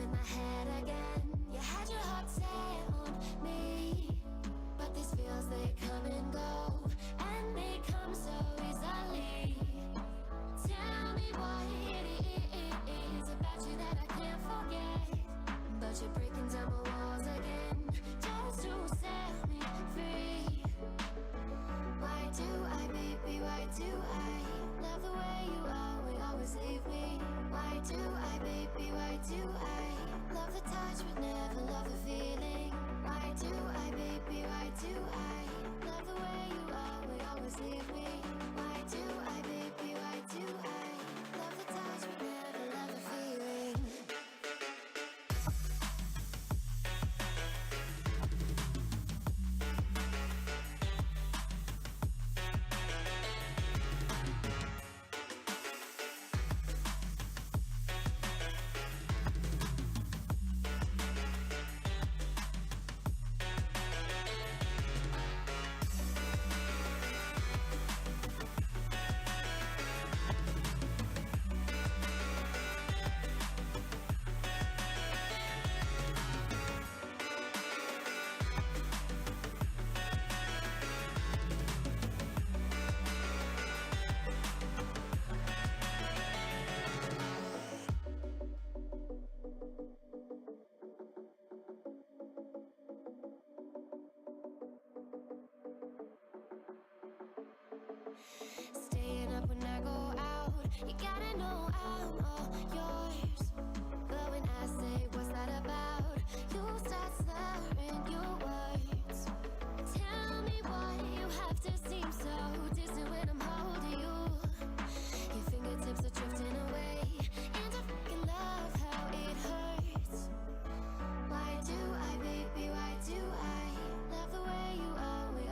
in my head again. You had your heart set on me, but these feels, they come and go, and they come so easily. Tell me what it is about you that I can't forget, but you're breaking down my walls again, just to set me free. Why do I, baby, why do I love the way you always leave me? Why do I, baby, why do I love the touch but never love the feeling? Why do I, baby, why do I love the way you always leave me? Why do I, baby, why do I love the touch but never love the feeling? Staying up when I go out, you gotta know I'm all yours. But when I say what's that about, you start slurring your words. Tell me why you have to seem so distant when I'm holding you. Your fingertips are drifting away, and I fucking love how it hurts. Why do I, baby, why do I love the way you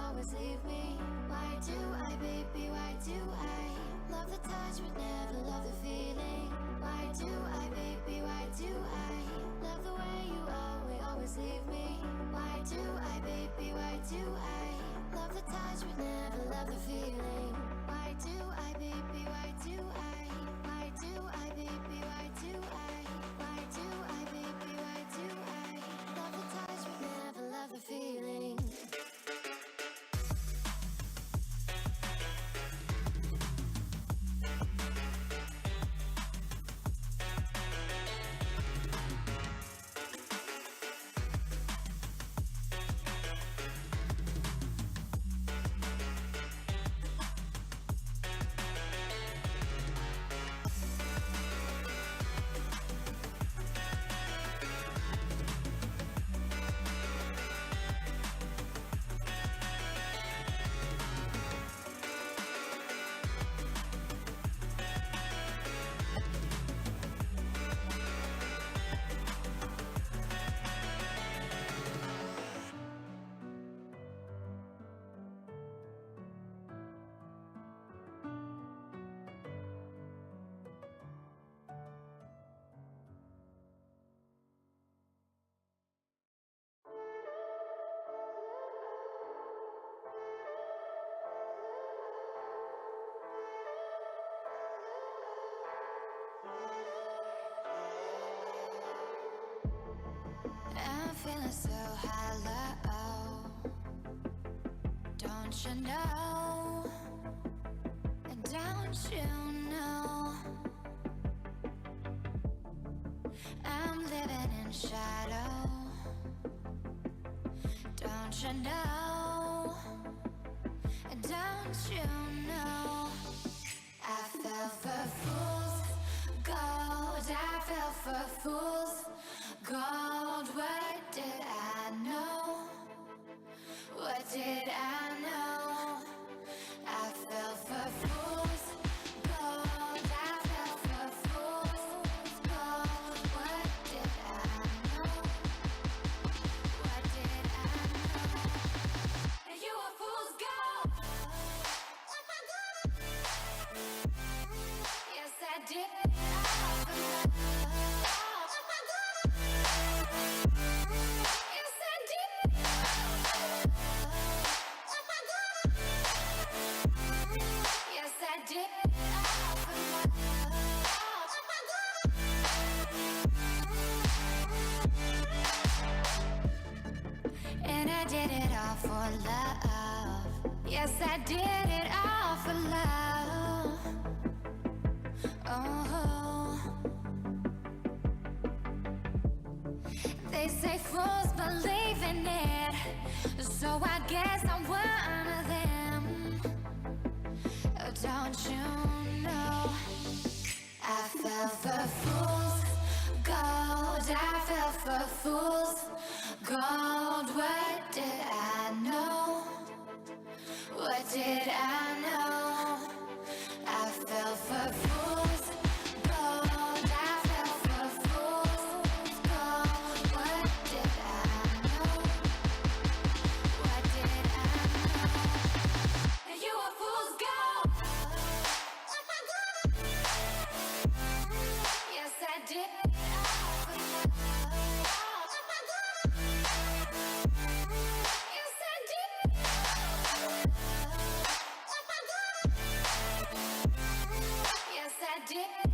always leave me? Why do I, baby, why do I love the touch but never love the feeling? Why do I, baby, why do I love the way you always leave me? Why do I, baby, why do I love the touch but never love the feeling? Why do I, baby, why do I? Why do I, baby, why do I? Why do I, baby, why do I love the touch but never love the feeling? I'm feeling so hollow, don't you know? Don't you know? I'm living in shadow, don't you know? Don't you know? I fell for fool's gold, I fell for fool's gold. What did I know? What did I know? I fell for fool's gold, I fell for fool's gold. What did I know? What did I know? You were fool's gold. Yes, I did. did it all for love. Yes, I did it all for love. Oh, they say fools believe in it, so I guess I'm one of them. Don't you know? I fell for fools gold. I fell for fools gold. What did I know? What did I know? I fell for fools gold. I fell for fools gold. What did I know? What did I know? You were fool's gold. Yes, I did. Yes, I did. Yes, I did.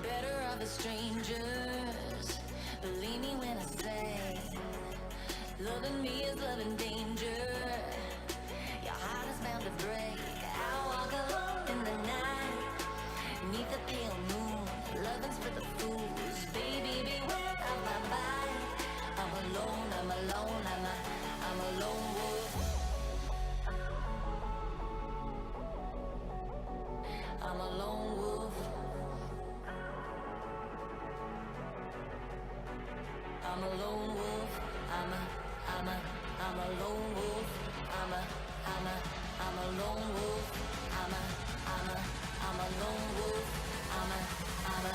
Better off as strangers. Believe me when I say, loving me is loving danger. Your heart is bound to break. I walk alone in the night, neath the pale moon. Loving's for the fools. Baby, beware of my bite. I'm alone, I'm alone, I'm a lone wolf. I'm a lone wolf. I'm a lone wolf. I'm a lone wolf. I'm a lone wolf. I'm a lone wolf. I'm a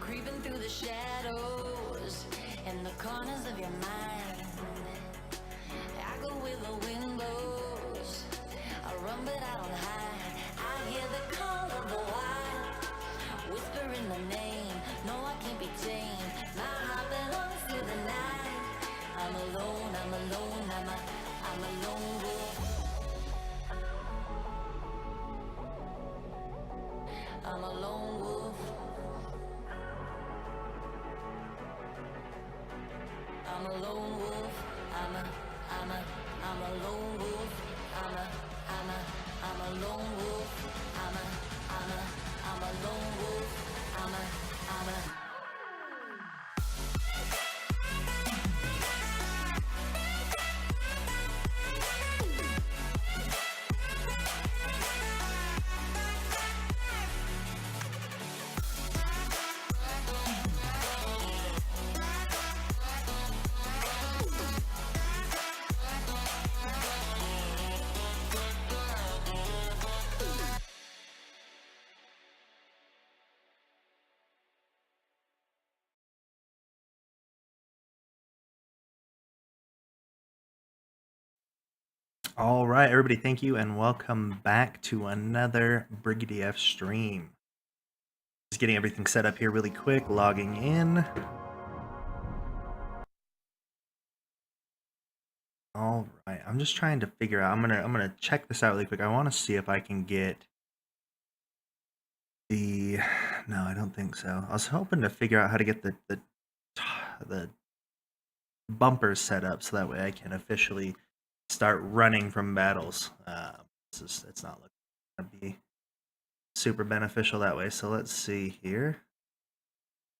creeping through the shadows in the corners of your mind. I go where the wind blows. I run but I don't hide. I hear the call of the wild, whispering the name. No, I can't be tamed. My heart belongs to the night. I'm alone, I'm alone, I'm a lone wolf. I'm a lone wolf. I'm a lone wolf. I'm a lone wolf. I'm a lone wolf. I'm a lone wolf. I'm a All right, everybody, thank you and welcome back to another Brigady F stream. Just getting everything set up here really quick, logging in. All right, I'm just trying to figure out. I'm gonna check this out really quick. I want to see if I can get the. No, I don't think so. I was hoping to figure out how to get the bumpers set up so that way I can officially start running from battles. It's not looking to be super beneficial that way. So let's see here.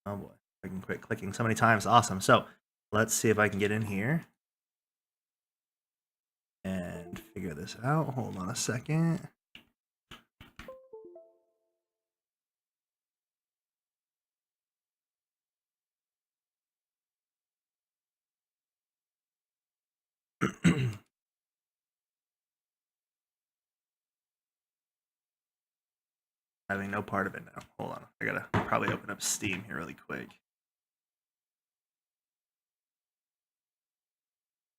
Oh boy, I can quit clicking so many times. Awesome. So let's see if I can get in here and figure this out. Hold on a second. Having no part of it now. Hold on. I gotta probably open up Steam here really quick.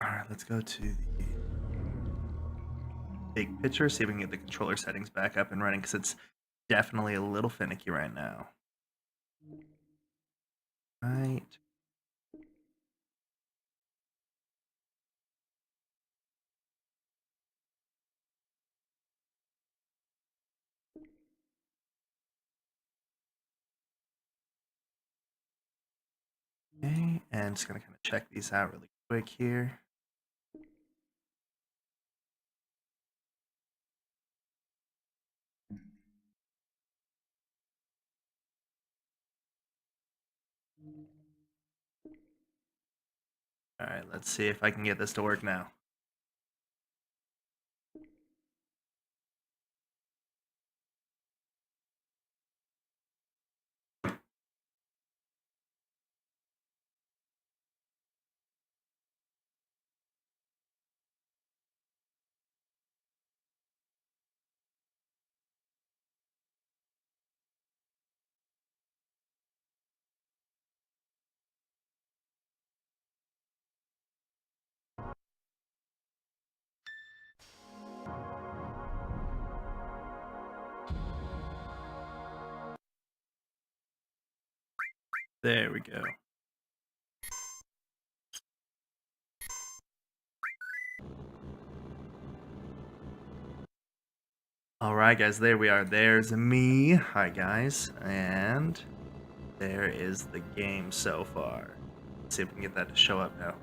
Alright, let's go to the big picture, see if we can get the controller settings back up and running, because it's definitely a little finicky right now. Right. Okay, and just gonna kind of check these out really quick here. All right, let's see if I can get this to work now. There we go. All right, guys, there we are. There's me. Hi, guys. And there is the game so far. Let's see if we can get that to show up now.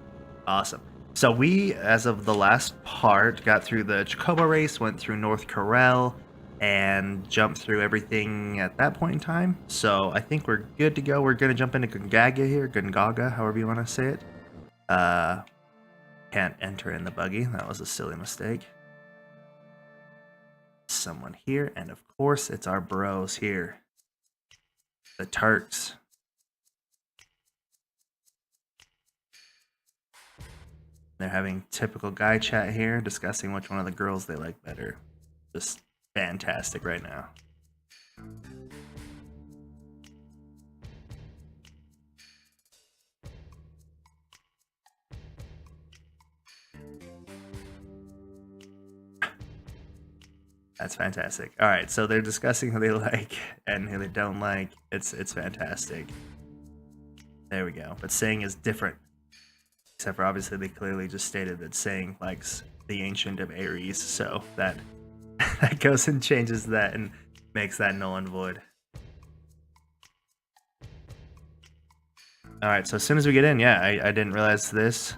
Awesome. So we, as of the last part, got through the Chocobo race, went through North Corel, and jumped through everything at that point in time. So I think we're good to go. We're going to jump into Gungaga here. Gungaga, however you want to say it. Can't enter in the buggy. That was a silly mistake. Someone here, and of course it's our bros here, the Turks. They're having typical guy chat here, discussing which one of the girls they like better. Just fantastic right now. That's fantastic. All right, so they're discussing who they like and who they don't like. It's fantastic. There we go. But Sang is different. Except for obviously they clearly just stated that Sang likes the Ancient of Ares, so that that goes and changes that and makes that null and void. All right, so as soon as we get in, yeah, I didn't realize this.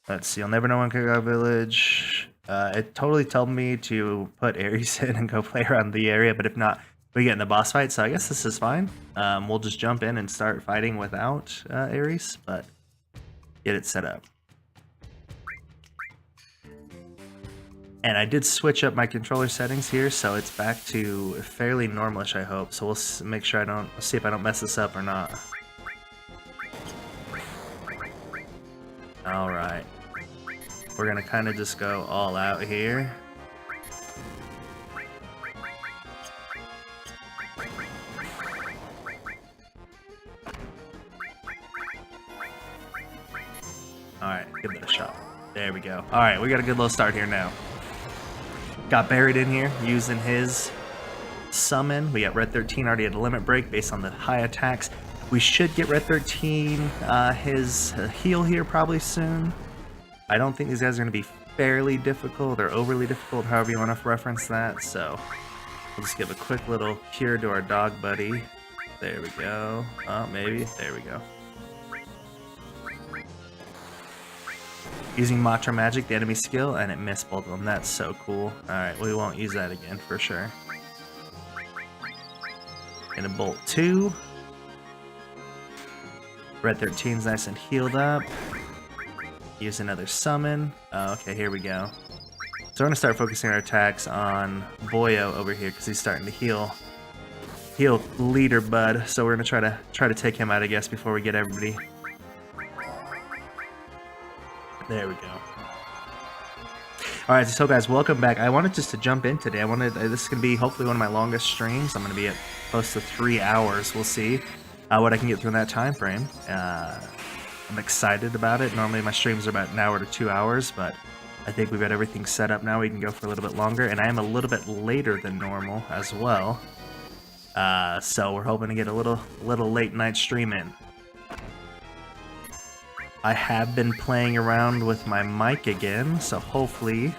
Let's see, I'll never know when Kagao Village. It totally told me to put Ares in and go play around the area, but if not, we get in the boss fight, so I guess this is fine. We'll just jump in and start fighting without Ares, but get it set up. And I did switch up my controller settings here, so it's back to fairly normalish, I hope. So we'll make sure see if I don't mess this up or not. All right. We're gonna kind of just go all out here. All right, give it a shot. There we go. All right, we got a good little start here now. got buried in here using his summon. We got Red 13 already at a limit break based on the high attacks. We should get Red 13 his heal here probably soon. I don't think these guys are going to be fairly difficult or overly difficult, however you want to reference that. So we'll just give a quick little cure to our dog buddy. There we go. Oh, maybe. There we go. Using Matra Magic, the enemy skill, and it missed both of them. That's so cool. Alright, we won't use that again for sure. Gonna Bolt 2. Red 13's nice and healed up. Use another summon. Oh, okay, here we go. So we're gonna start focusing our attacks on Boyo over here because he's starting to heal leader bud. So we're gonna try to take him out, I guess, before we get everybody. There we go. Alright, so guys, welcome back. I wanted just to jump in today. This is going to be hopefully one of my longest streams. I'm going to be at close to 3 hours. We'll see what I can get through in that time frame. I'm excited about it. Normally my streams are about an hour to 2 hours, but I think we've got everything set up now. We can go for a little bit longer, and I am a little bit later than normal as well. So we're hoping to get a little late night stream in. I have been playing around with my mic again, so hopefully,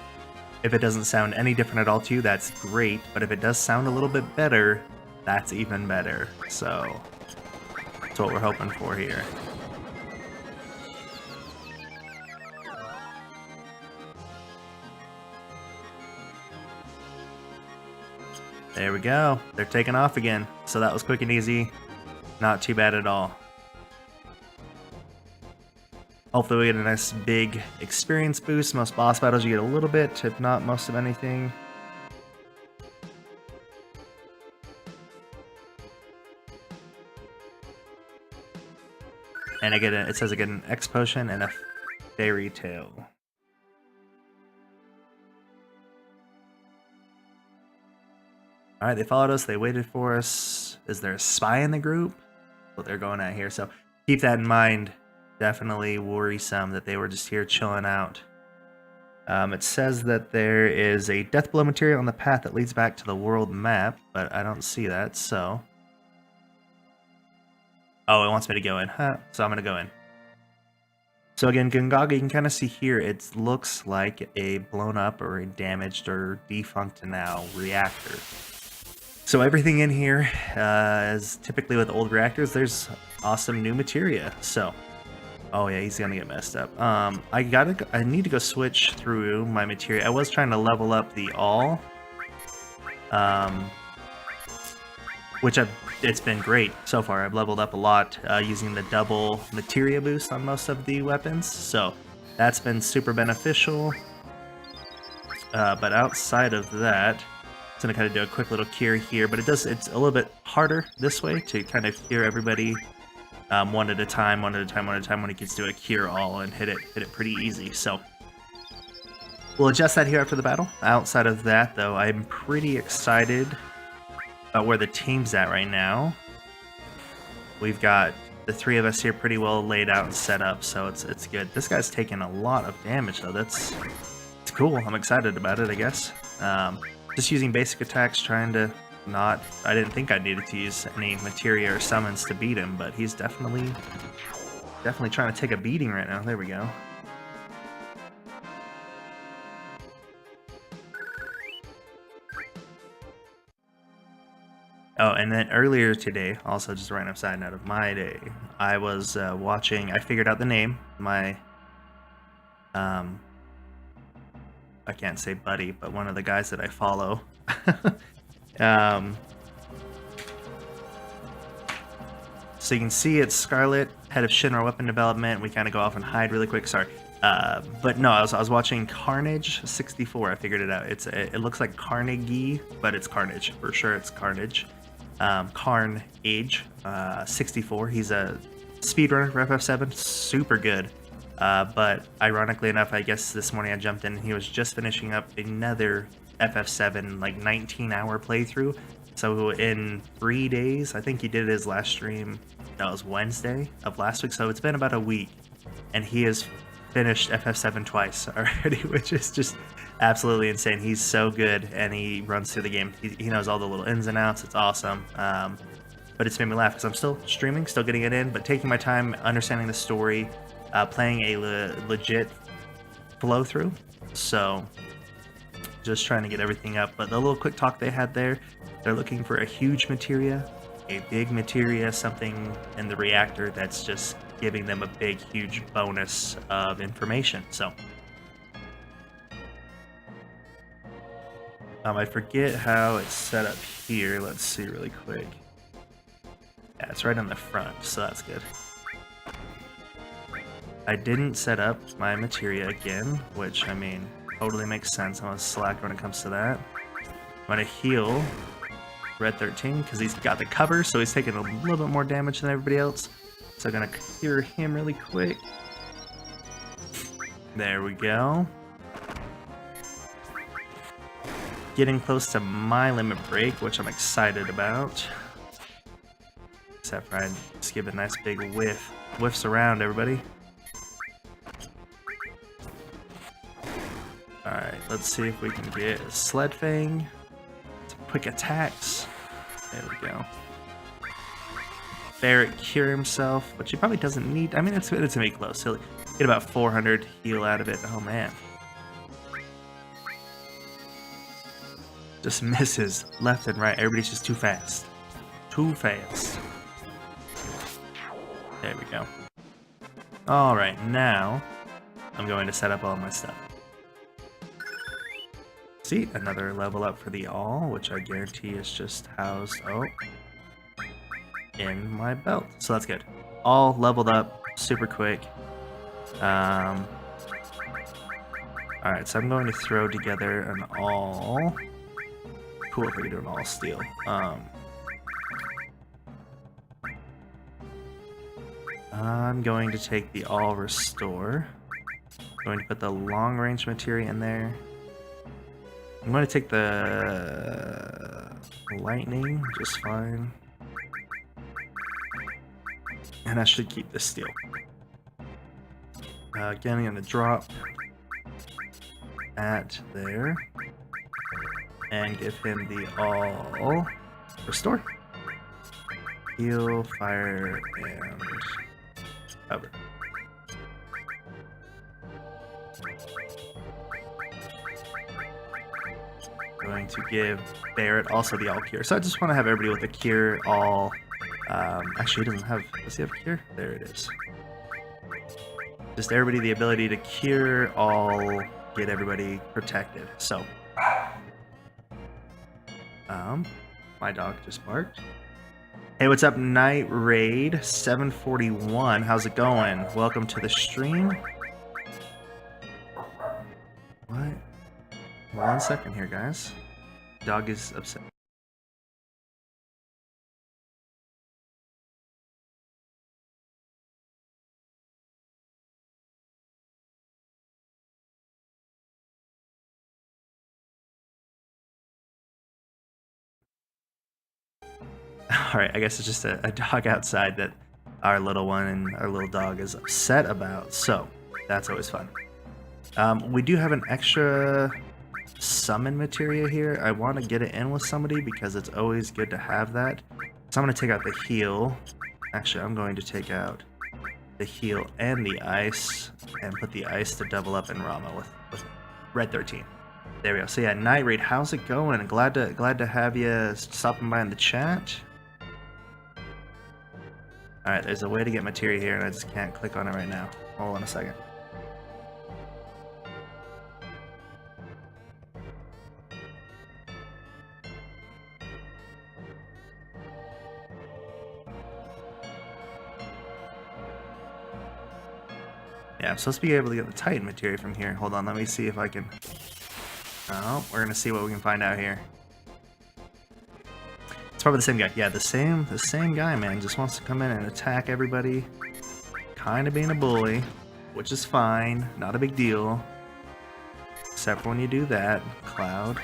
if it doesn't sound any different at all to you, that's great. But if it does sound a little bit better, that's even better. So, that's what we're hoping for here. There we go. They're taking off again. So that was quick and easy. Not too bad at all. Hopefully we get a nice big experience boost. Most boss battles you get a little bit, if not most of anything. And it says I get an X potion and a fairy tale. Alright, they followed us, they waited for us. Is there a spy in the group? That's what they're going at here, so keep that in mind. Definitely worrisome that they were just here chilling out. It says that there is a death blow material on the path that leads back to the world map, but I don't see that, so... Oh, it wants me to go in, huh? So I'm gonna go in. So again, Gungaga, you can kind of see here, it looks like a blown up or a damaged or defunct now reactor. So everything in here, is typically with old reactors, there's awesome new materia, so... Oh yeah, he's gonna get messed up. I need to go switch through my materia. I was trying to level up the all, which it's been great so far. I've leveled up a lot using the double materia boost on most of the weapons, so that's been super beneficial. But outside of that, I'm gonna kind of do a quick little cure here. But it's a little bit harder this way to kind of cure everybody. One at a time when it gets to a cure all and hit it pretty easy. So we'll adjust that here after the battle. Outside of that, though, I'm pretty excited about where the team's at right now. We've got the three of us here pretty well laid out and set up, so it's good. This guy's taking a lot of damage, though. It's cool. I'm excited about it, I guess. Just using basic attacks, trying to not... I didn't think I needed to use any materia or summons to beat him, but he's definitely trying to take a beating right now. There we go. Oh, and then earlier today, also just a random side note of my day, I was watching... I figured out the name. My... I can't say buddy, but one of the guys that I follow... So you can see it's Scarlet, head of Shinra weapon development. We kind of go off and hide really quick. Sorry, but no, I was watching Carnage 64. I figured it out. It looks like Carnegie, but it's Carnage for sure. It's Carnage. Carnage 64. He's a speedrunner for FF7. Super good. But ironically enough, I guess this morning I jumped in and he was just finishing up another FF7 like 19-hour playthrough. So in 3 days, I think he did his last stream, that was Wednesday of last week, so it's been about a week, and he has finished FF7 twice already, which is just absolutely insane. He's so good, and he runs through the game. He knows all the little ins and outs. It's awesome. But it's made me laugh because I'm still streaming, still getting it in, but taking my time, understanding the story, playing a legit flow through. So just trying to get everything up. But the little quick talk they had there, they're looking for a huge materia, a big materia, something in the reactor that's just giving them a big, huge bonus of information. So I forget how it's set up here. Let's see really quick. Yeah, it's right on the front, so that's good. I didn't set up my materia again, which, I mean, totally makes sense. I'm on slack when it comes to that. I'm gonna heal Red 13 because he's got the cover, so he's taking a little bit more damage than everybody else. So I'm gonna cure him really quick. There we go. Getting close to my limit break, which I'm excited about. Except for I just give a nice big whiff. Whiffs around, everybody. Alright, let's see if we can get a Sled Fang. Some quick attacks. There we go. Barrett cure himself, which he probably doesn't need. I mean, it's gonna be close. He'll get about 400 heal out of it. Oh man. Just misses left and right. Everybody's just too fast. Too fast. There we go. Alright, now I'm going to set up all my stuff. See, another level up for the all, which I guarantee is just housed in my belt. So that's good. All leveled up super quick. Alright, so I'm going to throw together an all. Cool if we could do an all steel. I'm going to take the all restore. I'm going to put the long range materia in there. I'm going to take the lightning just fine. And I should keep the steel. Again, I'm going to drop at there. And give him the all restore. Heal, fire, and cover. Going to give Barrett also the all cure. So I just want to have everybody with the cure all. Actually, he doesn't have. Does he have cure? There it is. Just everybody the ability to cure all, get everybody protected. So. My dog just barked. Hey, what's up, Night Raid 741? How's it going? Welcome to the stream. What? 1 second here, guys. Dog is upset. Alright, I guess it's just a dog outside that our little one and our little dog is upset about, so that's always fun. We do have an extra summon materia here. I want to get it in with somebody because it's always good to have that. So I'm going to take out the heal. Actually, I'm going to take out the heal and the ice and put the ice to double up in Rama with Red 13. There we go. So yeah, Night Raid, how's it going? Glad to have you stopping by in the chat. Alright, there's a way to get materia here and I just can't click on it right now. Hold on a second. Yeah, I'm supposed to be able to get the Titan materia from here. Hold on, let me see if I can... Oh, we're gonna see what we can find out here. It's probably the same guy. Yeah, the same guy, man. Just wants to come in and attack everybody. Kind of being a bully, which is fine. Not a big deal. Except for when you do that, Cloud.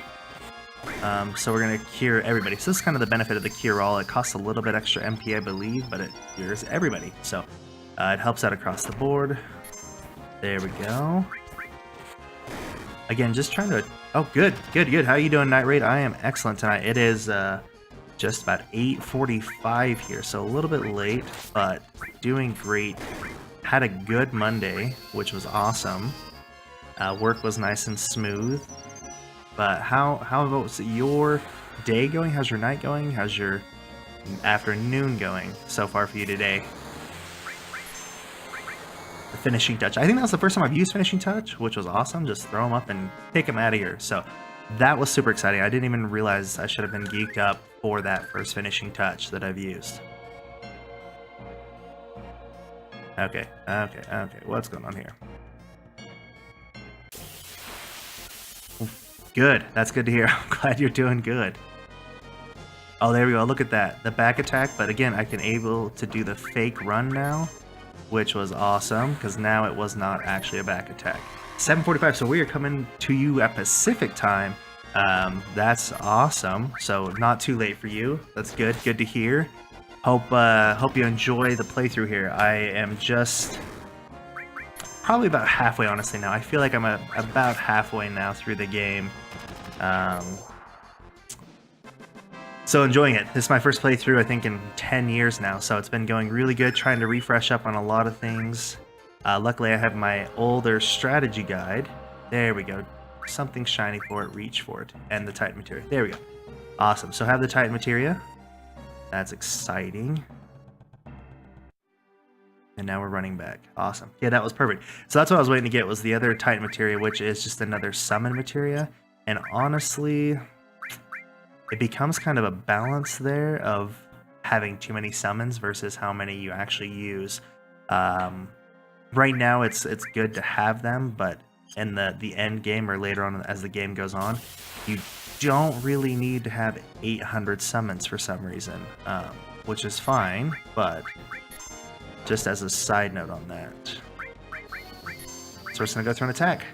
So we're gonna cure everybody. So this is kind of the benefit of the cure all. It costs a little bit extra MP, I believe, but it cures everybody. So it helps out across the board. There we go. Again, just trying to... Oh, good. How you doing, Night Raid? I am excellent tonight. It is just about 8:45 here, so a little bit late, but doing great. Had a good Monday, which was awesome. Work was nice and smooth. But how about your day going? How's your night going? How's your afternoon going so far for you today? The finishing touch. I think that was the first time I've used finishing touch, which was awesome. Just throw them up and kick them out of here. So that was super exciting. I didn't even realize I should have been geeked up for that first finishing touch that I've used. Okay. What's going on here? Good. That's good to hear. I'm glad you're doing good. Oh, there we go. Look at that. The back attack. But again, I can able to do the fake run now, which was awesome because now it was not actually a back attack. 7:45. So we are coming to you at Pacific time. That's awesome. So not too late for you. That's good. Good to hear. Hope you enjoy the playthrough here. I am just probably about halfway, honestly, now. I feel like I'm about halfway now through the game. So enjoying it. This is my first playthrough, I think, in 10 years now, so it's been going really good, trying to refresh up on a lot of things. Luckily, I have my older strategy guide. There we go. Something shiny for it, reach for it, and the Titan Materia. There we go. Awesome. So have the Titan Materia. That's exciting. And now we're running back. Awesome. Yeah, that was perfect. So that's what I was waiting to get, was the other Titan Materia, which is just another summon Materia. And honestly, it becomes kind of a balance there of having too many summons versus how many you actually use. Right now, it's good to have them, but in the end game or later on as the game goes on, you don't really need to have 800 summons for some reason, which is fine, but just as a side note on that. So we're just gonna go through an attack.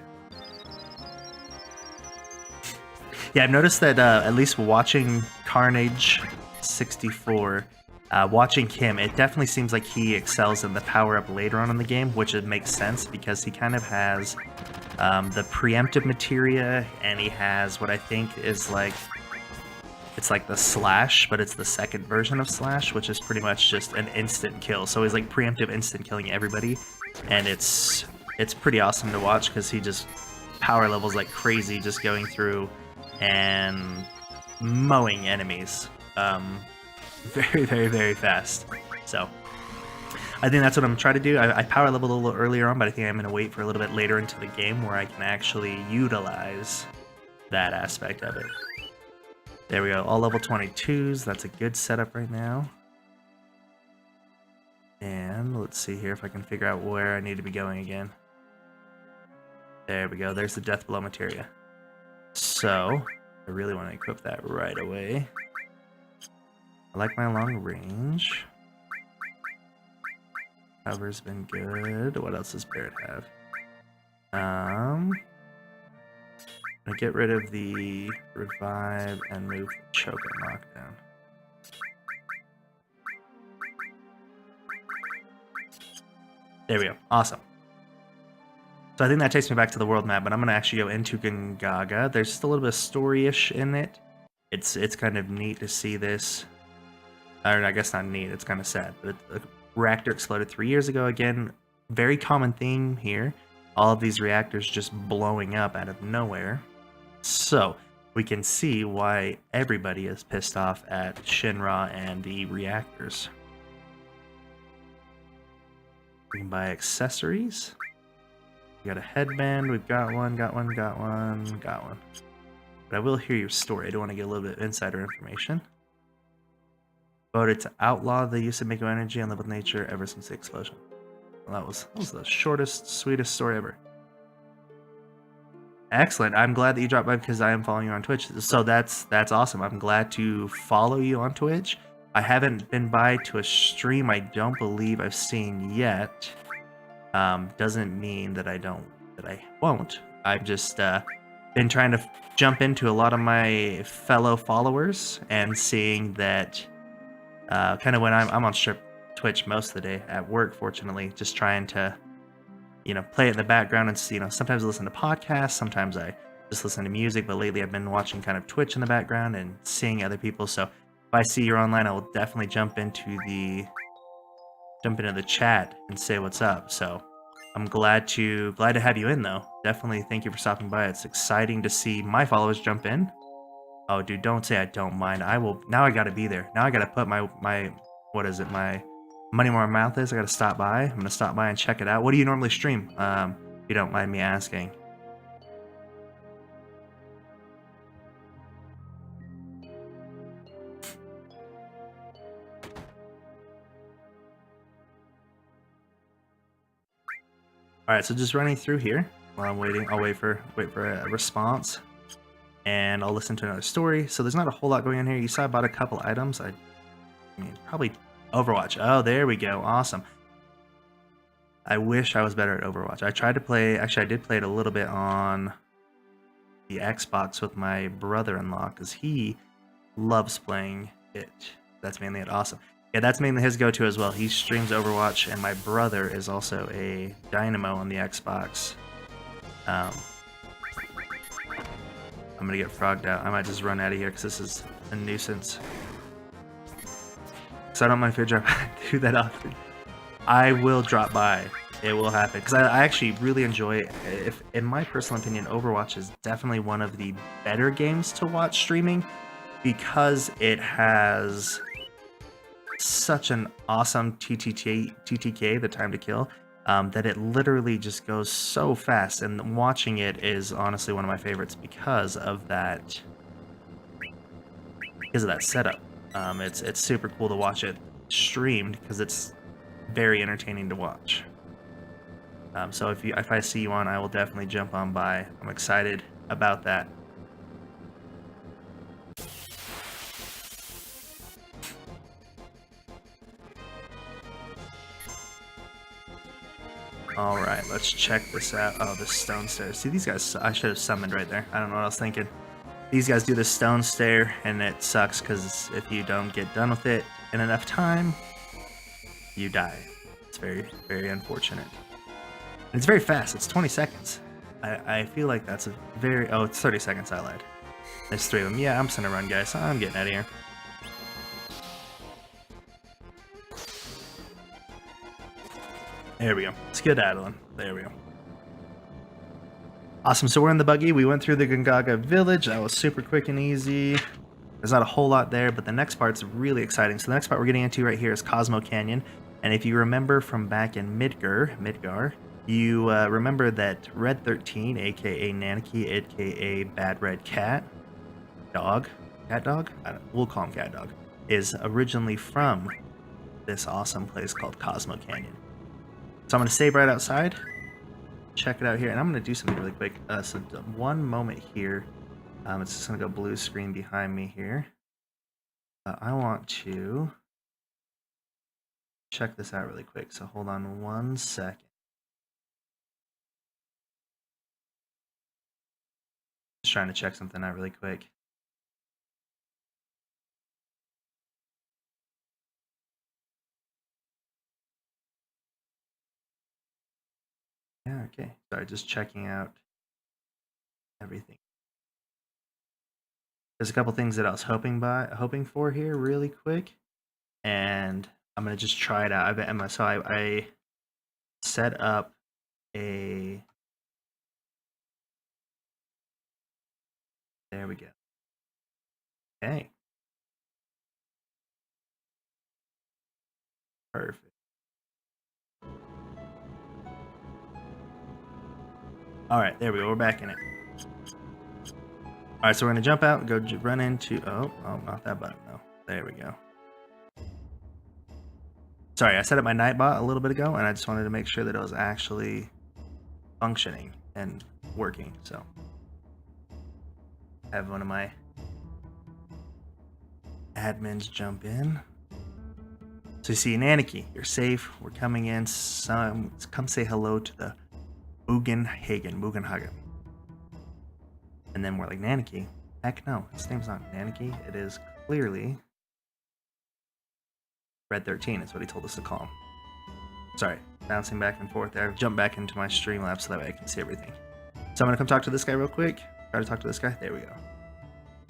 Yeah, I've noticed that at least watching Carnage64, watching him, it definitely seems like he excels in the power-up later on in the game, which it makes sense because he kind of has the preemptive materia, and he has what I think is like, it's like the slash, but it's the second version of slash, which is pretty much just an instant kill. So he's like preemptive instant killing everybody, and it's pretty awesome to watch because he just power levels like crazy, just going through and mowing enemies very fast. So I think that's what I'm trying to do. I power leveled a little earlier on, but I think I'm going to wait for a little bit later into the game where I can actually utilize that aspect of it. There we go, all level 22s. That's a good setup right now. And let's see here if I can figure out where I need to be going again. There we go, there's the Death Blow materia. So, I really want to equip that right away. I like my long range. Cover's been good. What else does Barret have? I'm gonna get rid of the revive and move the choke and knockdown. There we go. Awesome. So I think that takes me back to the world map, but I'm gonna actually go into Gongaga. There's just a little bit of story-ish in it. It's kind of neat to see this. Or I guess not neat, it's kind of sad. But the reactor exploded 3 years ago again. Very common theme here. All of these reactors just blowing up out of nowhere. So we can see why everybody is pissed off at Shinra and the reactors. We can buy accessories. We got a headband, we've got one. But I will hear your story. I do want to get a little bit of insider information. Voted to outlaw the use of Mako energy and live with nature ever since the explosion. Well, that was the shortest, sweetest story ever. Excellent. I'm glad that you dropped by because I am following you on Twitch. So that's awesome. I'm glad to follow you on Twitch. I haven't been by to a stream I don't believe I've seen yet. Doesn't mean that I won't. I've just been trying to jump into a lot of my fellow followers and seeing that kind of when I'm on strip Twitch most of the day at work, fortunately, just trying to play it in the background and see, sometimes I listen to podcasts, sometimes I just listen to music, but lately I've been watching kind of Twitch in the background and seeing other people. So if I see you're online, I will definitely jump into the chat and say what's up. So I'm glad to have you in though. Definitely thank you for stopping by. It's exciting to see my followers jump in. Oh dude, don't say I don't mind. I will now. I gotta be there. Now I gotta put my what is it, my money where my mouth is. I gotta stop by. I'm gonna stop by and check it out. What do you normally stream? If you don't mind me asking. Alright, so just running through here while I'm waiting. I'll wait for a response. And I'll listen to another story. So there's not a whole lot going on here. You saw I bought a couple items. I mean, probably Overwatch. Oh, there we go. Awesome. I wish I was better at Overwatch. I tried to play, actually I did play it a little bit on the Xbox with my brother-in-law because he loves playing it. That's mainly it. Awesome. Yeah, that's mainly his go-to as well. He streams Overwatch, and my brother is also a Dynamo on the Xbox. I'm gonna get frogged out. I might just run out of here because this is a nuisance. So I don't mind if I drop do that often. I will drop by. It will happen because I actually really enjoy it. If, in my personal opinion, Overwatch is definitely one of the better games to watch streaming because it has such an awesome TTK, the time to kill, that it literally just goes so fast. And watching it is honestly one of my favorites because of that setup. It's super cool to watch it streamed because it's very entertaining to watch. So if I see you on, I will definitely jump on by. I'm excited about that. All right, let's check this out. Oh, the stone stairs. See, these guys, I should have summoned right there. I don't know what I was thinking. These guys do the stone stair, and it sucks because if you don't get done with it in enough time, you die. It's very, very unfortunate. And it's very fast. It's 20 seconds. I feel like that's a very... Oh, it's 30 seconds. I lied. There's 3 of them. Yeah, I'm just going to run, guys. I'm getting out of here. There we go. Skedaddling. There we go. Awesome. So we're in the buggy. We went through the Gongaga village. That was super quick and easy. There's not a whole lot there, but the next part's really exciting. So the next part we're getting into right here is Cosmo Canyon. And if you remember from back in Midgar, you remember that Red 13, aka Nanaki, aka Bad Red Cat Dog, we'll call him Cat Dog, is originally from this awesome place called Cosmo Canyon. So I'm going to save right outside, check it out here, and I'm going to do something really quick. So one moment here, it's just going to go blue screen behind me here. I want to check this out really quick, so hold on 1 second. Just trying to check something out really quick. Yeah, okay. Sorry, just checking out everything. There's a couple things that I was hoping for here really quick, and I'm gonna just try it out. I set up a... There we go. Okay. Perfect. All right, there we go. We're back in it. All right, so we're gonna jump out and go run into... Oh, not that button though. There we go. Sorry, I set up my Nightbot a little bit ago, and I just wanted to make sure that it was actually functioning and working. So I have one of my admins jump in. So you see, Nanaki, you're safe. We're coming in. Come say hello to the Mugenhagen. And then we're like, Nanaki? Heck no, his name's not Nanaki. It is clearly Red 13 is what he told us to call him. Sorry, bouncing back and forth there. I've jumped back into my Streamlabs so that way I can see everything. So I'm gonna come talk to this guy real quick. Try to talk to this guy. There we go.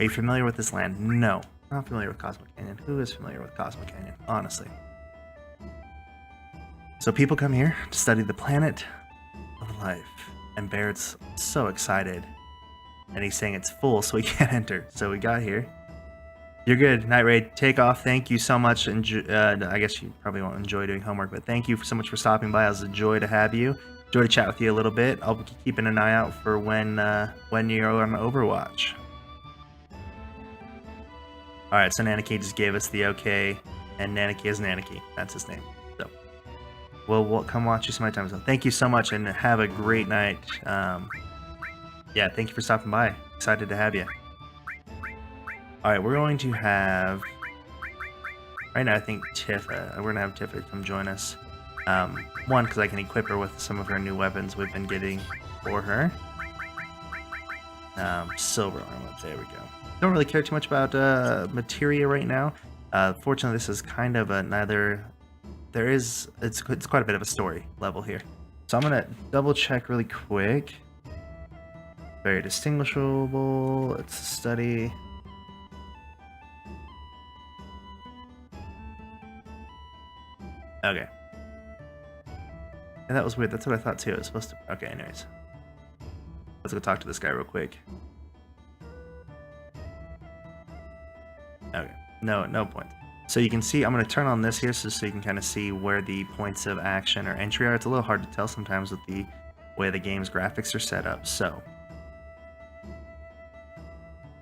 Are you familiar with this land? No. Not familiar with Cosmo Canyon. Who is familiar with Cosmo Canyon? Honestly. So people come here to study the planet of life. And Barrett's so excited. And he's saying it's full, so he can't enter. So we got here. You're good. Night Raid, take off. Thank you so much. I guess you probably won't enjoy doing homework, but thank you so much for stopping by. It was a joy to have you. Joy to chat with you a little bit. I'll be keeping an eye out for when you're on Overwatch. Alright, so Nanaki just gave us the okay, and Nanaki is Nanaki. That's his name. So, we'll come watch you some of my time zone. Thank you so much, and have a great night. Yeah, thank you for stopping by. Excited to have you. Alright, we're going to have... Right now, I think Tifa. We're going to have Tifa come join us. One, because I can equip her with some of her new weapons we've been getting for her. Silver armor. There we go. Don't really care too much about materia right now. Fortunately, this is kind of another... It's quite a bit of a story level here. So I'm going to double check really quick. Very distinguishable. It's a study. Okay. And that was weird. That's what I thought too. It was supposed to... Okay, anyways. Let's go talk to this guy real quick. Okay. No point. So you can see, I'm going to turn on this here so you can kind of see where the points of action or entry are. It's a little hard to tell sometimes with the way the game's graphics are set up. So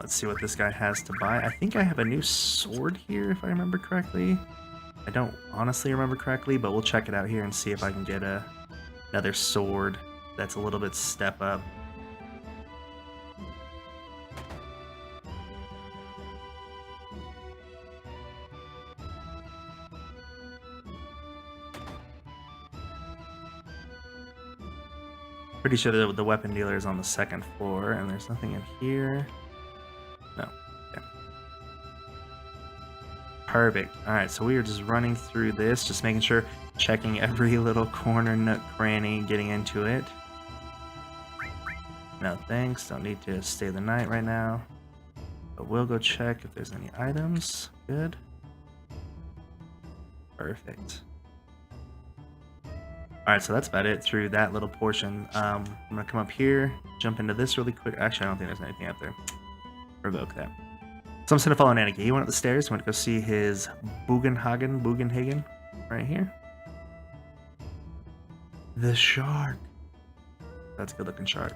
let's see what this guy has to buy. I think I have a new sword here, if I remember correctly. I don't honestly remember correctly, but we'll check it out here and see if I can get another sword that's a little bit step up. Pretty sure that the weapon dealer is on the second floor, and there's nothing in here. No. Okay. Perfect. Alright, so we are just running through this, just making sure, checking every little corner, nook, cranny, getting into it. No thanks, don't need to stay the night right now. But we'll go check if there's any items. Good. Perfect. Alright, so that's about it through that little portion. I'm going to come up here, jump into this really quick. Actually, I don't think there's anything up there. Revoke that. So I'm just going to follow Nanaki. He went up the stairs. He went to go see his Bugenhagen right here. The shark. That's a good looking shark.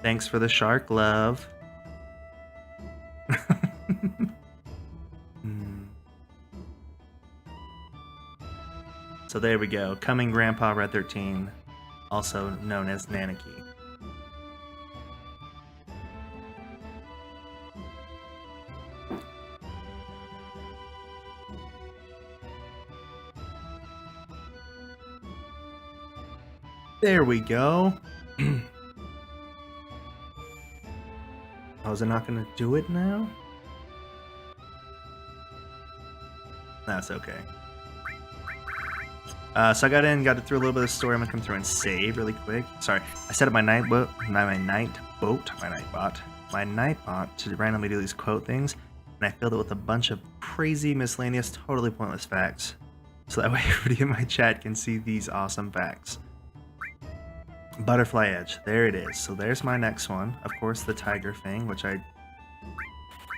Thanks for the shark, love. So there we go. Coming Grandpa Red 13, also known as Nanaki. There we go. Oh, is it not going to do it now? That's okay. So I got in, got through a little bit of the story. I'm going to come through and save really quick. Sorry, I set up my Nightbot to randomly do these quote things, and I filled it with a bunch of crazy, miscellaneous, totally pointless facts. So that way everybody in my chat can see these awesome facts. Butterfly Edge, there it is. So there's my next one. Of course, the tiger thing, which I feel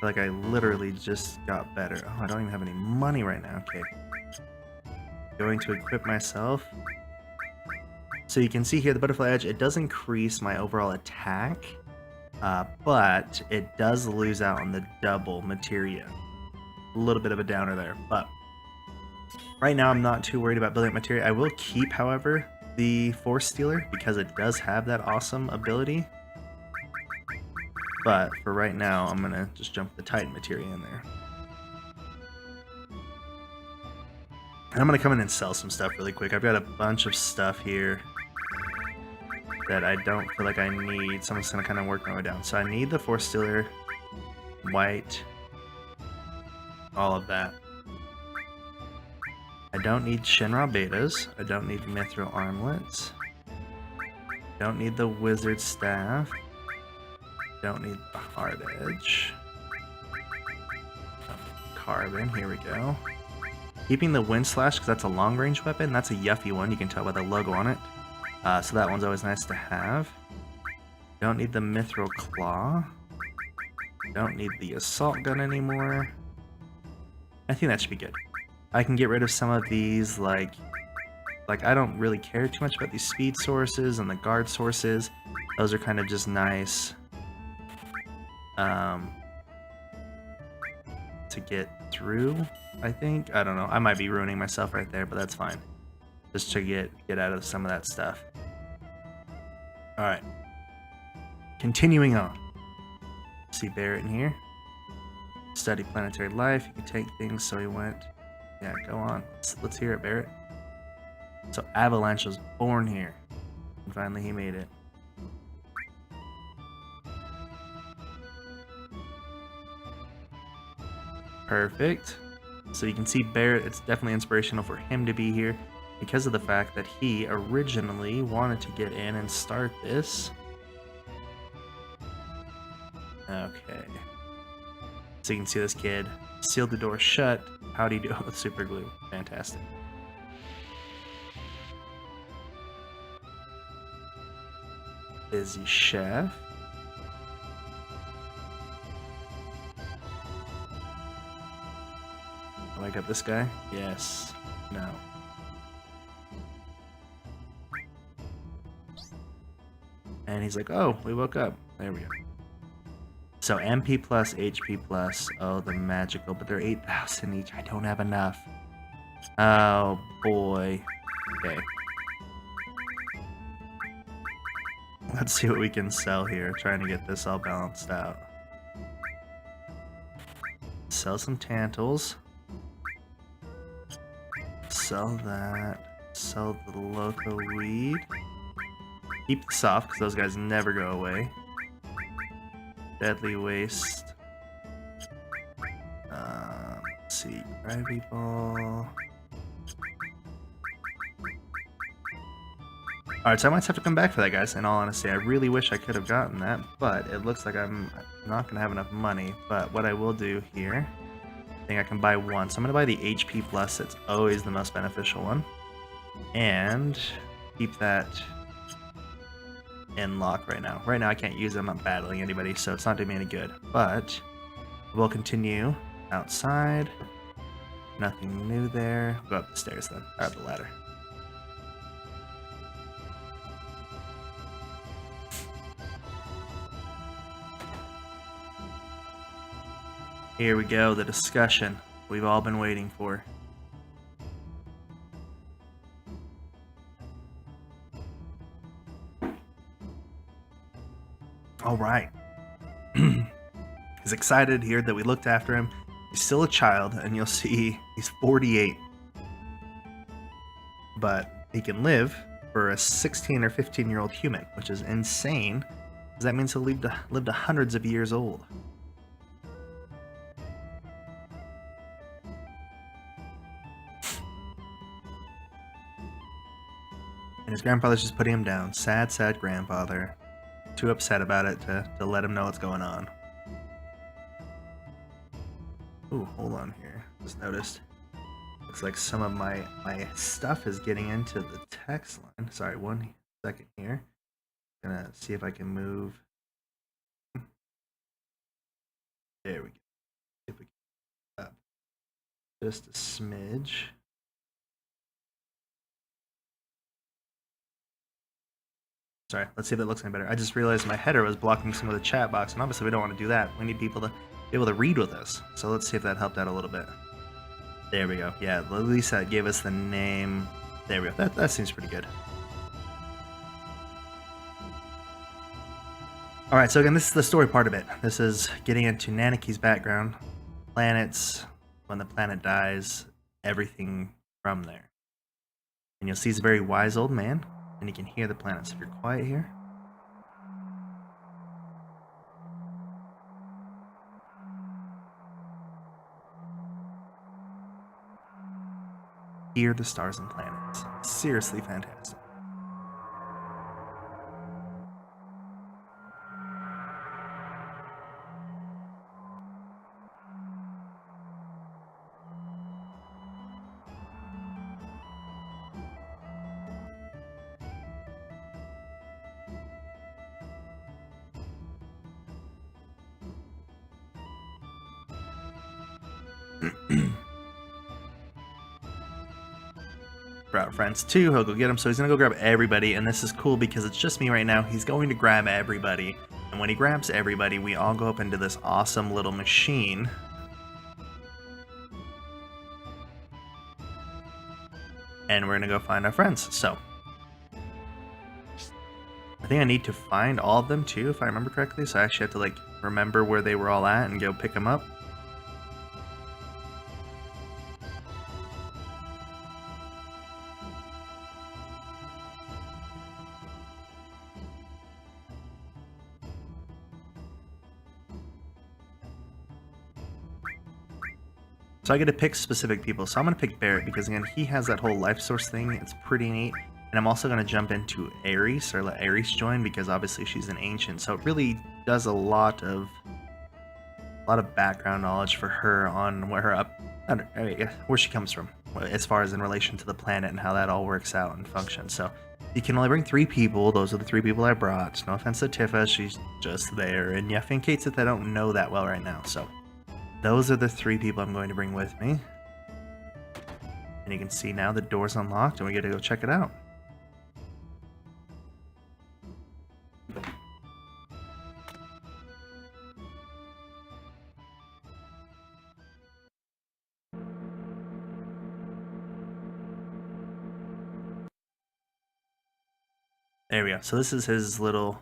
like I literally just got better. Oh, I don't even have any money right now. Okay. Going to equip myself. So you can see here the Butterfly Edge, it does increase my overall attack, but it does lose out on the double materia. A little bit of a downer there, but right now I'm not too worried about building up materia. I will keep, however, the Force Stealer because it does have that awesome ability. But for right now, I'm gonna just jump the Titan materia in there. And I'm gonna come in and sell some stuff really quick. I've got a bunch of stuff here that I don't feel like I need, so I'm just gonna kind of work my way down. So I need the Force Stealer, white, all of that. I don't need Shinra Betas. I don't need Mithril Armlets. Don't need the Wizard Staff. Don't need the Hard Edge. Carbon, here we go. Keeping the Wind Slash, because that's a long-range weapon. That's a Yuffie one, you can tell by the logo on it. So that one's always nice to have. Don't need the Mithril Claw. Don't need the Assault Gun anymore. I think that should be good. I can get rid of some of these, like I don't really care too much about these speed sources and the guard sources. Those are kind of just nice to get through, I think. I don't know. I might be ruining myself right there, but that's fine. Just to get out of some of that stuff. Alright. Continuing on. See Barrett in here. Study planetary life. You can take things, so he went. Yeah, go on. Let's hear it, Barrett. So Avalanche was born here. And finally he made it. Perfect. So you can see Barrett, it's definitely inspirational for him to be here because of the fact that he originally wanted to get in and start this. Okay. So you can see this kid sealed the door shut. How'd he do it with super glue? Fantastic. Busy chef. Wake up this guy? Yes. No. And he's like, oh, we woke up. There we go. So MP plus, HP plus. Oh, the magical, but they're 8,000 each. I don't have enough. Oh, boy. Okay. Let's see what we can sell here. Trying to get this all balanced out. Sell some Tantals. Sell that. Sell the Loco Weed. Keep the soft, because those guys never go away. Deadly Waste. Let's see. Gravity Ball. Alright, so I might have to come back for that, guys. In all honesty, I really wish I could have gotten that, but it looks like I'm not going to have enough money. But what I will do here, I think I can buy one. So I'm going to buy the HP Plus. It's always the most beneficial one. And keep that in lock right now. Right now I can't use it. I'm not battling anybody, so it's not doing me any good. But we'll continue outside. Nothing new there. Go up the stairs then. Or up the ladder. Here we go, the discussion we've all been waiting for. All right. He's excited here that we looked after him. He's still a child, and you'll see he's 48. But he can live for a 16 or 15-year-old human, which is insane, because that means he'll live to hundreds of years old. And his grandfather's just putting him down. Sad, sad grandfather. Too upset about it to let him know what's going on. Ooh, hold on here. Just noticed. Looks like some of my stuff is getting into the text line. Sorry, 1 second here. Gonna see if I can move. There we go. See if we can up just a smidge. Sorry, let's see if that looks any better. I just realized my header was blocking some of the chat box, and obviously we don't want to do that. We need people to be able to read with us. So let's see if that helped out a little bit. There we go. Yeah, at least that gave us the name. There we go. That seems pretty good. Alright, so again, this is the story part of it. This is getting into Nanaki's background, planets, when the planet dies, everything from there. And you'll see he's a very wise old man, and you can hear the planets. If you're quiet here, hear the stars and planets. Seriously fantastic. Brought friends too. He'll go get him. So he's gonna go grab everybody, and this is cool because it's just me right now. He's going to grab everybody, and when he grabs everybody, we all go up into this awesome little machine. And we're gonna go find our friends. So I think I need to find all of them too, if I remember correctly. So I actually have to like remember where they were all at and go pick them up. So I get to pick specific people. So I'm going to pick Barrett because, again, he has that whole life source thing. It's pretty neat. And I'm also going to jump into Ares, or let Ares join, because obviously she's an ancient. So it really does a lot of background knowledge for her on where she comes from, as far as in relation to the planet and how that all works out and functions. So you can only bring 3 people. Those are the 3 people I brought. No offense to Tifa, she's just there. And yeah, Kate said I don't know that well right now, so those are the 3 people I'm going to bring with me. And you can see now the door's unlocked and we get to go check it out. There we go. So this is his little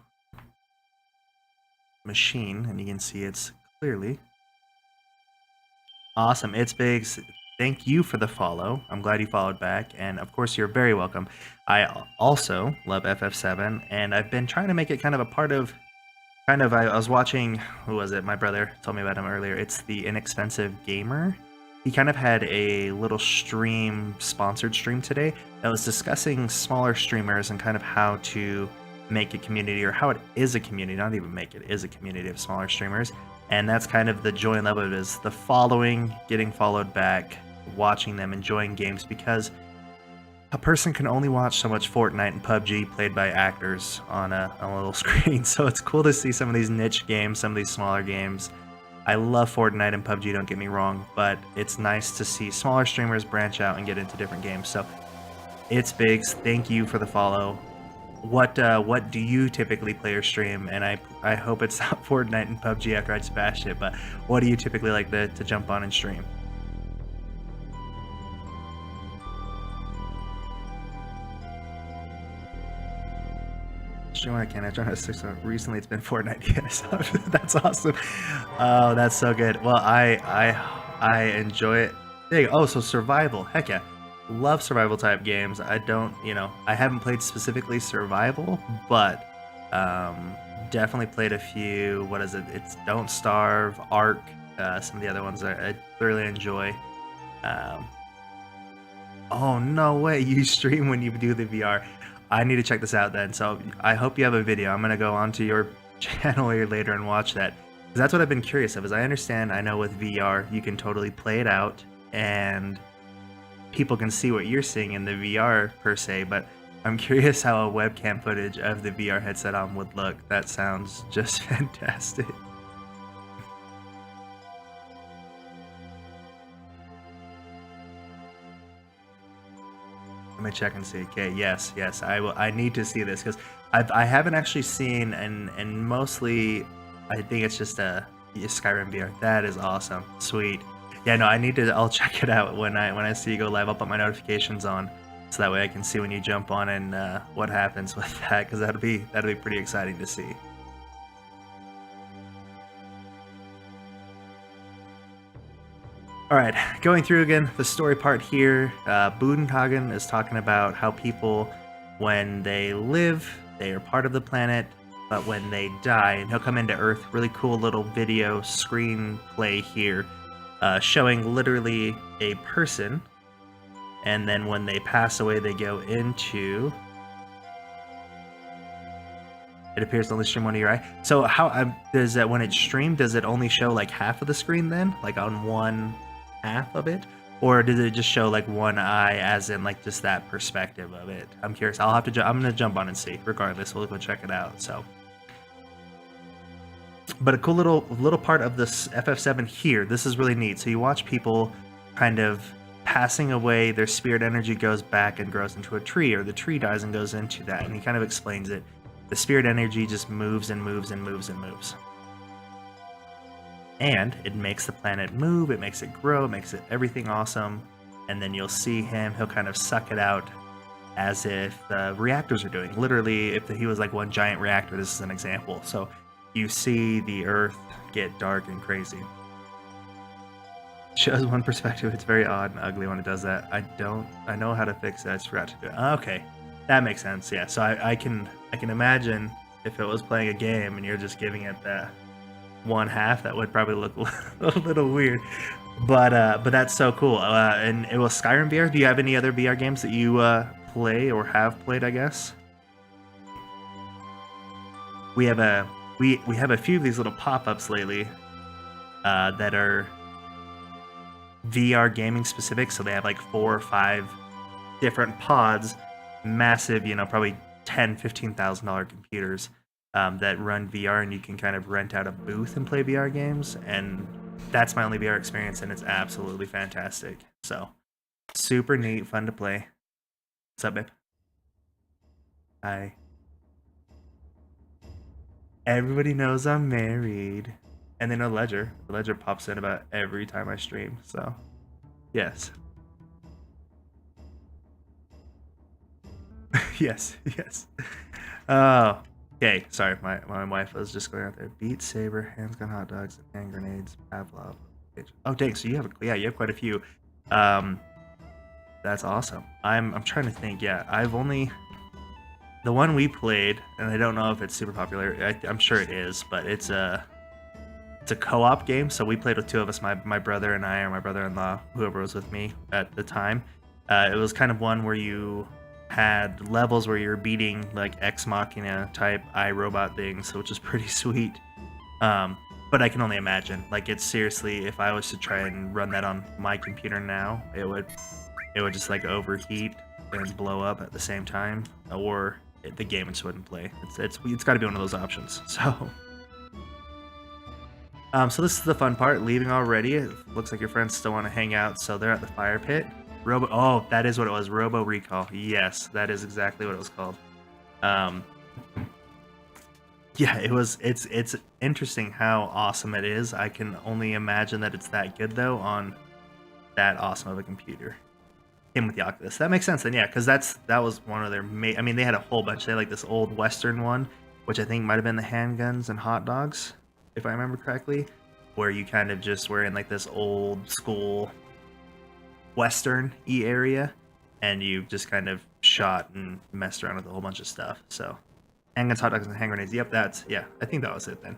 machine, and you can see it's clearly awesome. It's big. Thank you for the follow. I'm glad you followed back, and of course you're very welcome. I also love FF7, and I've been trying to make it kind of a part of I was watching, who was it? My brother told me about him earlier. It's the Inexpensive Gamer. He kind of had a little sponsored stream today that was discussing smaller streamers and kind of how to make a community, or how it is a community, not even make it, is a community of smaller streamers. And that's kind of the joy and love of it, is the following, getting followed back, watching them, enjoying games, because a person can only watch so much Fortnite and PUBG played by actors on a little screen. So it's cool to see some of these niche games, some of these smaller games. I love Fortnite and PUBG, don't get me wrong, but it's nice to see smaller streamers branch out and get into different games. So it's Biggs, thank you for the follow. What do you typically play or stream? And I hope it's not Fortnite and PUBG after I just bashed it, but what do you typically like to jump on and stream? Stream when I can. I joined at 6. Recently it's been Fortnite. Yes, that's awesome. Oh, that's so good. Well, I enjoy it. There you go. Oh, so survival. Heck yeah. Love survival type games. I don't, I haven't played specifically survival, but definitely played a few. What is it? It's Don't Starve, Ark, some of the other ones I really enjoy. Oh, no way. You stream when you do the VR. I need to check this out then. So I hope you have a video. I'm going to go onto your channel here later and watch that. Because that's what I've been curious of, is I know with VR, you can totally play it out and people can see what you're seeing in the VR per se, but I'm curious how a webcam footage of the VR headset on would look. That sounds just fantastic. Let me check and see. Okay, yes, I need to see this, because I haven't actually seen, and mostly I think it's just a Skyrim VR. That is awesome. Sweet. Yeah, no, I'll check it out when I see you go live. I'll put my notifications on, so that way I can see when you jump on and what happens with that, because that'll be pretty exciting to see. All right, going through again the story part here. Budenhagen is talking about how people, when they live, they are part of the planet, but when they die, and he'll come into Earth. Really cool little video screenplay here, showing literally a person, and then when they pass away, they go into. It appears to only stream one of your eye. So how does that, when it's streamed, does it only show like half of the screen then, like on one half of it, or does it just show like one eye, as in like just that perspective of it? I'm curious. I'll have to. I'm gonna jump on and see. Regardless, we'll go check it out. So, but a cool little part of this FF7 here. This is really neat. So you watch people kind of passing away. Their spirit energy goes back and grows into a tree, or the tree dies and goes into that. And he kind of explains it. The spirit energy just moves and moves and moves and moves. And it makes the planet move, it makes it grow, it makes it everything awesome. And then you'll see him, he'll kind of suck it out as if the reactors are doing. Literally, if he was like one giant reactor, this is an example. So you see the Earth get dark and crazy. Shows one perspective, it's very odd and ugly when it does that. I know how to fix that, I just forgot to do it. Okay, that makes sense, yeah. So I can imagine if it was playing a game and you're just giving it that one half, that would probably look a little weird. But that's so cool. And it was Skyrim VR. Do you have any other VR games that you play or have played, I guess? We have a few of these little pop-ups lately that are VR gaming specific. So they have like 4 or 5 different pods, massive, probably $10,000-$15,000 computers that run VR, and you can kind of rent out a booth and play VR games. And that's my only VR experience, and it's absolutely fantastic. So super neat, fun to play. What's up, babe? Hi. Everybody knows I'm married. And then a Ledger. The Ledger pops in about every time I stream. So yes. yes. Oh, okay. Sorry, my wife was just going out there. Beat Saber, handgun hot dogs, and hand grenades, Pavlov. Oh, dang! So you have quite a few. That's awesome. I'm trying to think. Yeah, I've only the one we played, and I don't know if it's super popular. I'm sure it is, but it's a co-op game. So we played with 2 of us, my brother and I, or my brother-in-law, whoever was with me at the time. It was kind of one where you had levels where you're beating like Ex Machina type iRobot things, which is pretty sweet. But I can only imagine, like, it's seriously, if I was to try and run that on my computer now, it would just like overheat and blow up at the same time, or the game just wouldn't play. It's got to be one of those options. So so this is the fun part, leaving already. It looks like your friends still want to hang out, so they're at the fire pit. Oh, that is what it was. Robo Recall. Yes, that is exactly what it was called. Yeah, it's interesting how awesome it is. I can only imagine that it's that good though on that awesome of a computer. Came with the Oculus. That makes sense then, yeah, because that was one of their I mean, they had a whole bunch. They had like this old Western one, which I think might have been the handguns and hot dogs, if I remember correctly, where you kind of just were in like this old school Western-y area, and you just kind of shot and messed around with a whole bunch of stuff. So handguns, hot dogs, and hand grenades. Yep, I think that was it then.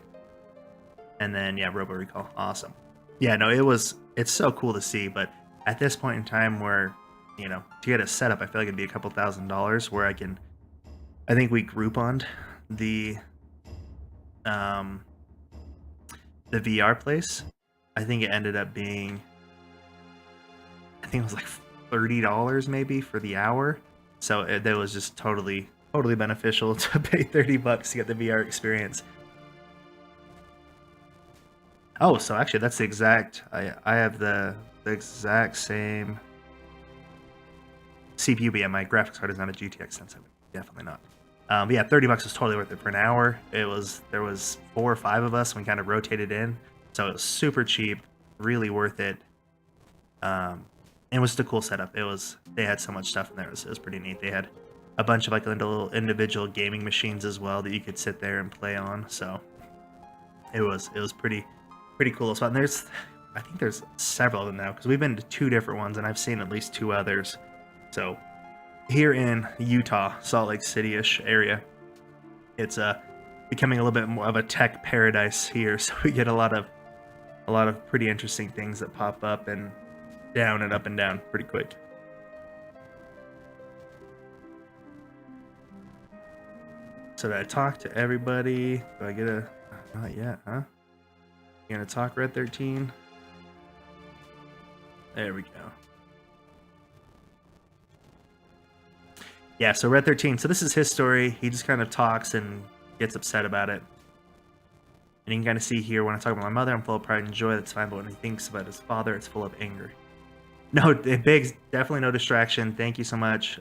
And then yeah, Robo Recall. Awesome. Yeah, no, it's so cool to see, but at this point in time where, to get a setup, I feel like it'd be a couple $1,000s where I think we Grouponed the VR place. I think it ended up being, I think it was like $30 maybe for the hour. So that was just totally beneficial to pay $30 to get the VR experience. Oh, so actually that's the exact, I have the exact same CPU, but yeah, my graphics card is not a GTX 1070, definitely not. But yeah, $30 was totally worth it for an hour. There was 4 or 5 of us, and we kind of rotated in, so it was super cheap, really worth it. It was just a cool setup. They had so much stuff in there. It was pretty neat. They had a bunch of like little individual gaming machines as well that you could sit there and play on. So it was pretty cool spot. And I think there's several of them now, because we've been to 2 different ones, and I've seen at least 2 others. So here in Utah, Salt Lake City-ish area, it's becoming a little bit more of a tech paradise here. So we get a lot of pretty interesting things that pop up and down and up and down pretty quick. So did I talk to everybody? Do I get a... Not yet, huh? You gonna talk, Red 13? There we go. Yeah, so Red 13. So this is his story. He just kind of talks and gets upset about it. And you can kind of see here, when I talk about my mother, I'm full of pride and joy. That's fine. But when he thinks about his father, it's full of anger. No, Biggs, definitely no distraction. Thank you so much.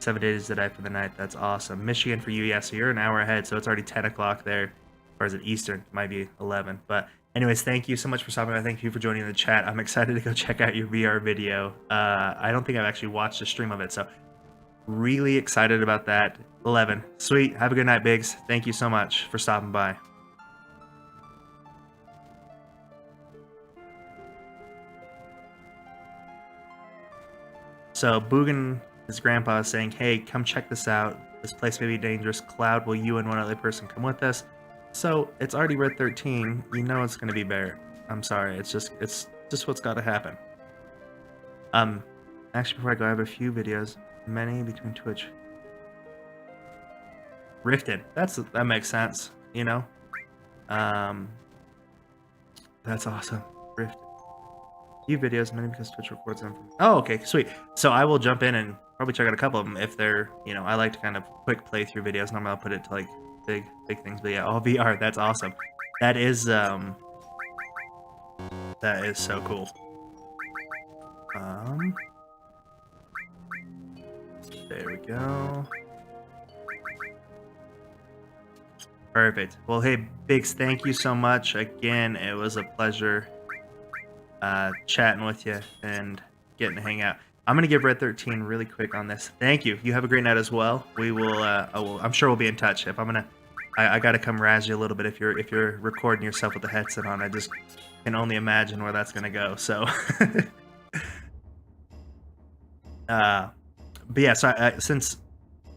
7 days today for the night. That's awesome. Michigan for you, yeah. So you're an hour ahead. So it's already 10 o'clock there. Or is it Eastern? It might be 11. But anyways, thank you so much for stopping by. Thank you for joining the chat. I'm excited to go check out your VR video. I don't think I've actually watched a stream of it. So really excited about that. 11. Sweet. Have a good night, Biggs. Thank you so much for stopping by. So Boogan, his grandpa, is saying, hey, come check this out. This place may be dangerous. Cloud, will you and one other person come with us? So it's already Red 13. You know it's going to be Bear. I'm sorry. It's just what's got to happen. Actually, before I go, I have a few videos. Many between Twitch. Rifted. That makes sense. You know. That's awesome. Rifted. Few videos, many because Twitch records them. Oh, okay, sweet. So I will jump in and probably check out a couple of them if they're, you know, I like to kind of quick playthrough videos. Normally I'll put it to like big things, but yeah, all VR. That's awesome. That is so cool. There we go. Perfect. Well, hey, Biggs, thank you so much. Again, it was a pleasure chatting with you and getting to hang out. I'm gonna give Red 13 really quick on this. Thank you. You have a great night as well. We will. I'm sure we'll be in touch. If I'm gonna, I gotta come razz you a little bit if you're recording yourself with the headset on. I just can only imagine where that's gonna go. So, but yeah. So since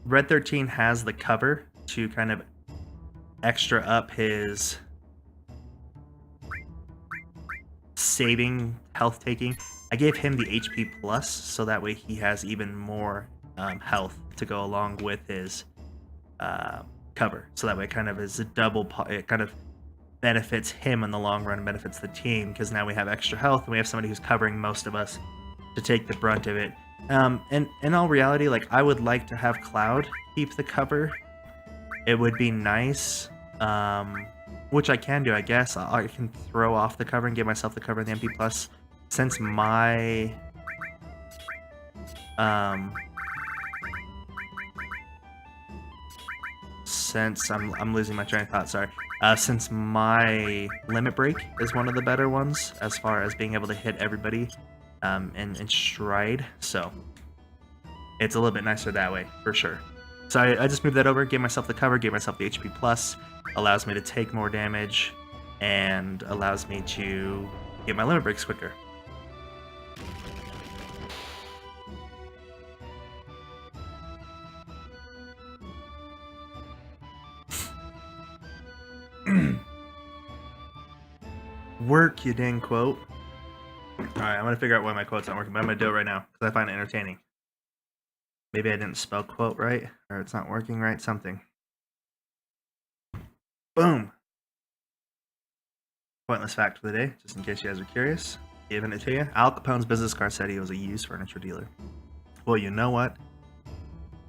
Red 13 has the cover to kind of extra up his saving health taking, I gave him the HP plus so that way he has even more health to go along with his cover, so that way it kind of is a double, it kind of benefits him in the long run and benefits the team, because now we have extra health and we have somebody who's covering most of us to take the brunt of it. And in all reality, like, I would like to have Cloud keep the cover. It would be nice, which I can do, I guess. I can throw off the cover and give myself the cover in the MP plus. Since my I'm losing my train of thought, sorry. Since my limit break is one of the better ones as far as being able to hit everybody in stride, so it's a little bit nicer that way for sure. So I just moved that over, gave myself the cover, gave myself the HP plus, allows me to take more damage, and allows me to get my limit breaks quicker. Work, you dang quote. Alright, I'm gonna figure out why my quote's not working, but I'm gonna do it right now, because I find it entertaining. Maybe I didn't spell quote right, or it's not working right, something. Boom! Pointless fact for the day, just in case you guys are curious. Giving it to you. Al Capone's business card said he was a used furniture dealer. Well, you know what?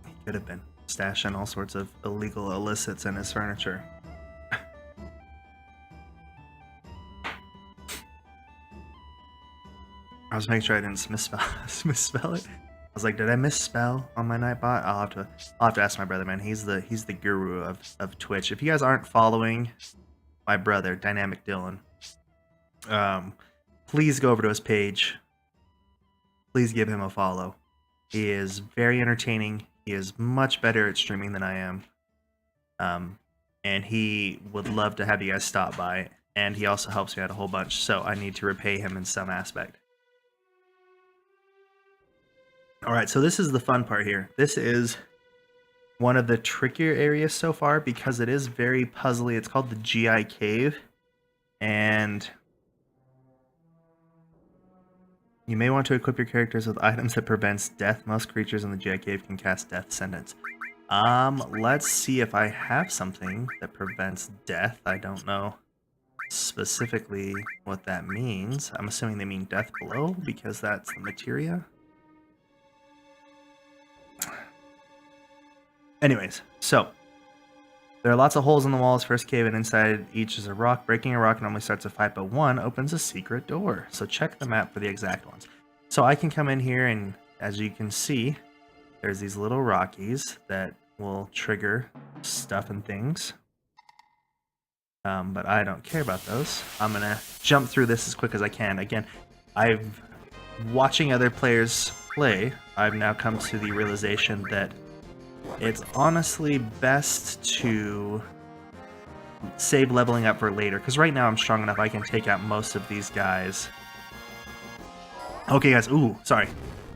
He could have been stashing all sorts of illegal illicits in his furniture. I was making sure I didn't misspell it. I was like, did I misspell on my Nightbot? I'll have to ask my brother, man. He's the guru of Twitch. If you guys aren't following my brother, Dynamic Dylan, please go over to his page. Please give him a follow. He is very entertaining. He is much better at streaming than I am. And he would love to have you guys stop by. And he also helps me out a whole bunch, so I need to repay him in some aspect. Alright, so this is the fun part here. This is one of the trickier areas so far because it is very puzzly. It's called the GI Cave. And you may want to equip your characters with items that prevents death. Most creatures in the GI Cave can cast death sentence. Let's see if I have something that prevents death. I don't know specifically what that means. I'm assuming they mean death below because that's the materia. Anyways, so there are lots of holes in the walls. First cave and inside each is a rock. Breaking a rock normally starts a fight, but one opens a secret door. So check the map for the exact ones. So I can come in here and as you can see, there's these little rockies that will trigger stuff and things. But I don't care about those. I'm gonna jump through this as quick as I can. Again, watching other players play, I've now come to the realization that it's honestly best to save leveling up for later, because right now I'm strong enough I can take out most of these guys. Okay guys, ooh, sorry.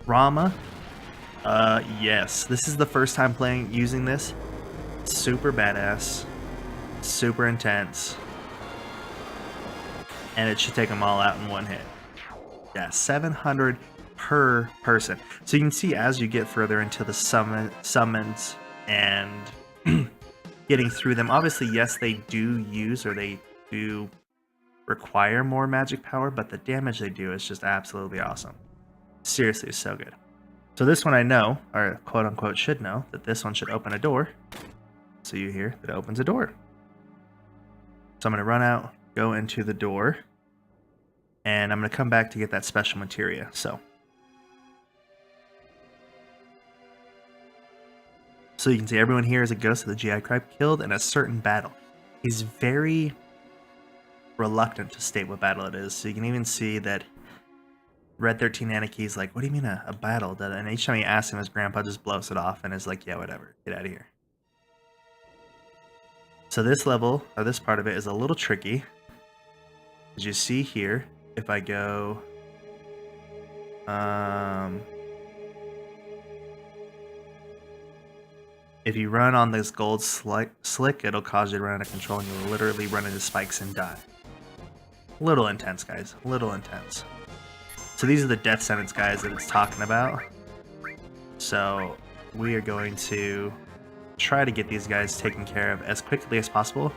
Rama. Yes, this is the first time using this. Super badass. Super intense. And it should take them all out in one hit. Yeah, 700 per person. So you can see as you get further into the summons and getting through them, obviously, yes, they do use or they do require more magic power, but the damage they do is just absolutely awesome. Seriously, so good. So this one I know, or quote-unquote should know, that this one should open a door. So you hear that it opens a door. So I'm going to run out, go into the door, and I'm going to come back to get that special materia. So you can see everyone here is a ghost of the GI tribe killed in a certain battle. He's very reluctant to state what battle it is. So you can even see that Red 13 Anaki's like, what do you mean a battle? And each time he asks him, his grandpa just blows it off and is like, yeah, whatever, get out of here. So this level, or this part of it, is a little tricky. As you see here, if I go... if you run on this gold slick, it'll cause you to run out of control and you'll literally run into spikes and die. Little intense, guys. Little intense. So these are the death sentence guys that it's talking about. So we are going to try to get these guys taken care of as quickly as possible.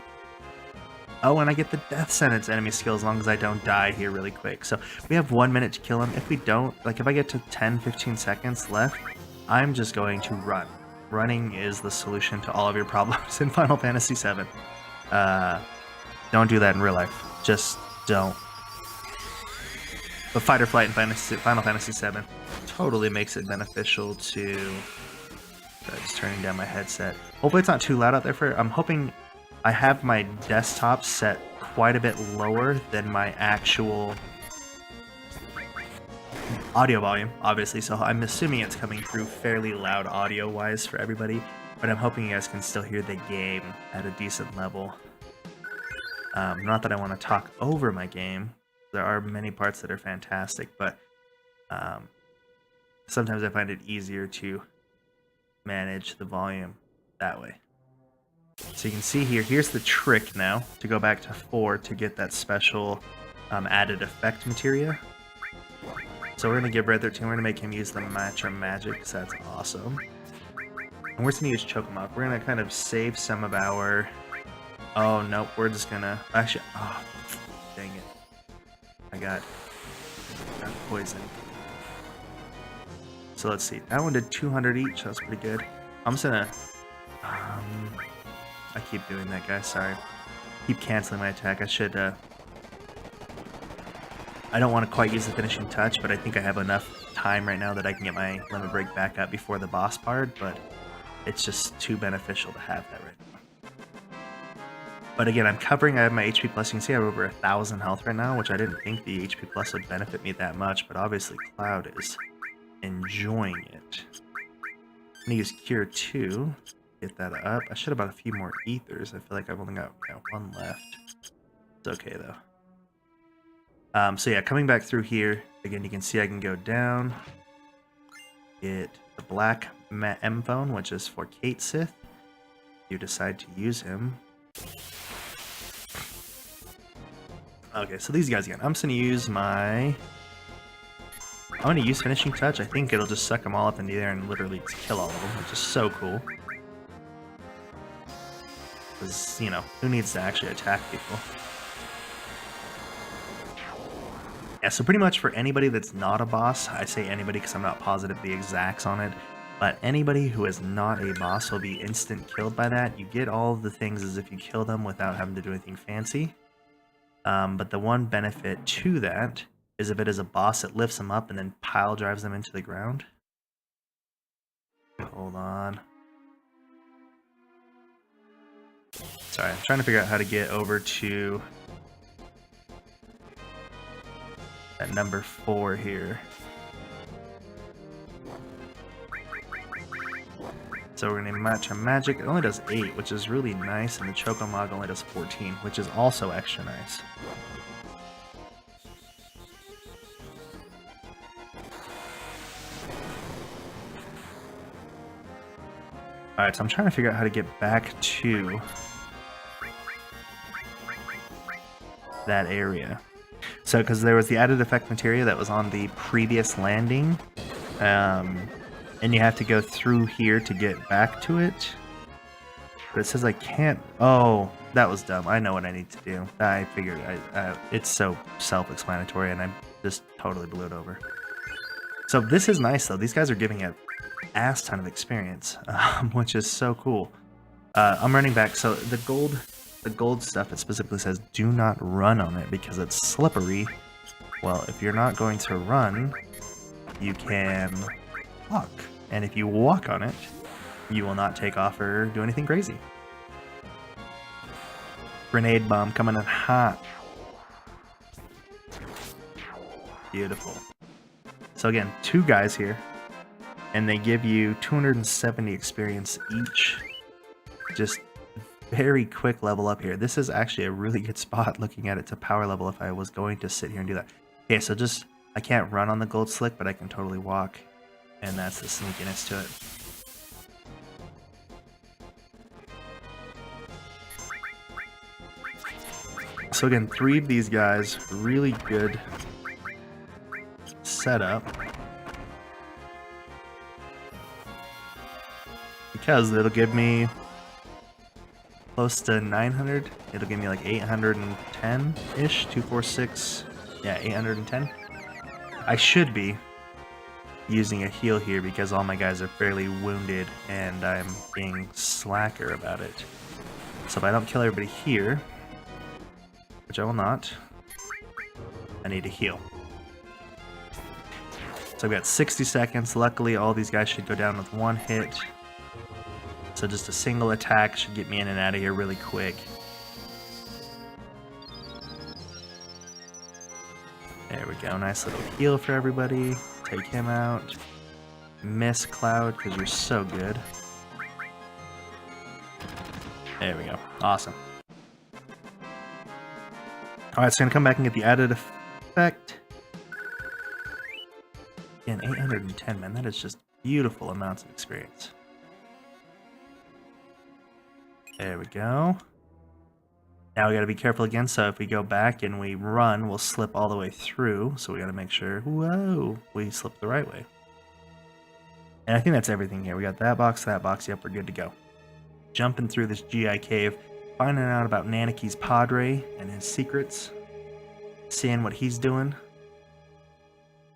Oh, and I get the death sentence enemy skill as long as I don't die here really quick. So we have 1 minute to kill him. If we don't, like if I get to 10-15 seconds left, I'm just going to run. Running is the solution to all of your problems in Final Fantasy VII. Don't do that in real life. Just don't. But fight or flight in Final Fantasy VII totally makes it beneficial to... Just turning down my headset. Hopefully it's not too loud out there for... I'm hoping... I have my desktop set quite a bit lower than my actual audio volume, obviously, so I'm assuming it's coming through fairly loud audio-wise for everybody, but I'm hoping you guys can still hear the game at a decent level. Not that I want to talk over my game. There are many parts that are fantastic, but sometimes I find it easier to manage the volume that way. So you can see here, here's the trick now, to go back to 4 to get that special added effect materia. So we're going to give Red 13, we're going to make him use the Matcha Magic, because that's awesome. And we're just going to use Chocomock. We're going to kind of save some of our... Oh, nope, we're just going to... Actually, oh, dang it. I got poison. So let's see, that one did 200 each, that's pretty good. I'm just going to... I keep doing that, guys, sorry. Keep canceling my attack, I should... I don't want to quite use the finishing touch, but I think I have enough time right now that I can get my limit break back up before the boss part, but it's just too beneficial to have that right now. But again, I have my HP plus. You can see I have over 1,000 health right now, which I didn't think the HP plus would benefit me that much, but obviously Cloud is enjoying it. I'm going to use Cure 2, get that up. I should have bought a few more Ethers. I feel like I've only got one left. It's okay, though. So yeah, coming back through here, again, you can see I can go down, get the black M phone, which is for Kate Sith. You decide to use him. Okay, so these guys again. I'm just going to use I'm going to use Finishing Touch. I think it'll just suck them all up into the air and literally kill all of them, which is so cool. because, you know, who needs to actually attack people? Yeah, so pretty much for anybody that's not a boss, I say anybody because I'm not positive the exacts on it, but anybody who is not a boss will be instant killed by that. You get all of the things as if you kill them without having to do anything fancy. But the one benefit to that is if it is a boss, it lifts them up and then pile drives them into the ground. Hold on. Sorry, I'm trying to figure out how to get over to at number 4 here. So we're gonna match a magic. It only does 8, which is really nice, and the Chokomog only does 14, which is also extra nice. Alright, so I'm trying to figure out how to get back to that area. So, because there was the added effect materia that was on the previous landing, and you have to go through here to get back to it. But it says I can't. Oh, that was dumb. I know what I need to do. I figured. It's so self-explanatory, and I just totally blew it over. So this is nice, though. These guys are giving an ass ton of experience, which is so cool. I'm running back. So the gold stuff, it specifically says do not run on it because it's slippery. Well, if you're not going to run, you can walk. And if you walk on it, you will not take off or do anything crazy. Grenade bomb coming in hot. Beautiful. So again, 2 guys here, and they give you 270 experience each. Just very quick level up here. This is actually a really good spot looking at it to power level if I was going to sit here and do that. Okay, so just, I can't run on the gold slick, but I can totally walk, and that's the sneakiness to it. So again, 3 of these guys, really good setup. Because it'll give me close to 900. It'll give me like 810-ish, 246. Yeah, 810. I should be using a heal here because all my guys are fairly wounded and I'm being slacker about it. So if I don't kill everybody here, which I will not, I need to heal. So I've got 60 seconds. Luckily, all these guys should go down with 1 hit. So just a single attack should get me in and out of here really quick. There we go. Nice little heal for everybody. Take him out. Miss Cloud, because you're so good. There we go. Awesome. Alright, so I'm going to come back and get the added effect. Again, 810, man. That is just beautiful amounts of experience. There we go. Now we gotta be careful again, so if we go back and we run, we'll slip all the way through. So we gotta make sure, whoa, we slip the right way. And I think that's everything here. We got that box, yep, we're good to go. Jumping through this GI cave, finding out about Nanaki's Padre and his secrets, seeing what he's doing.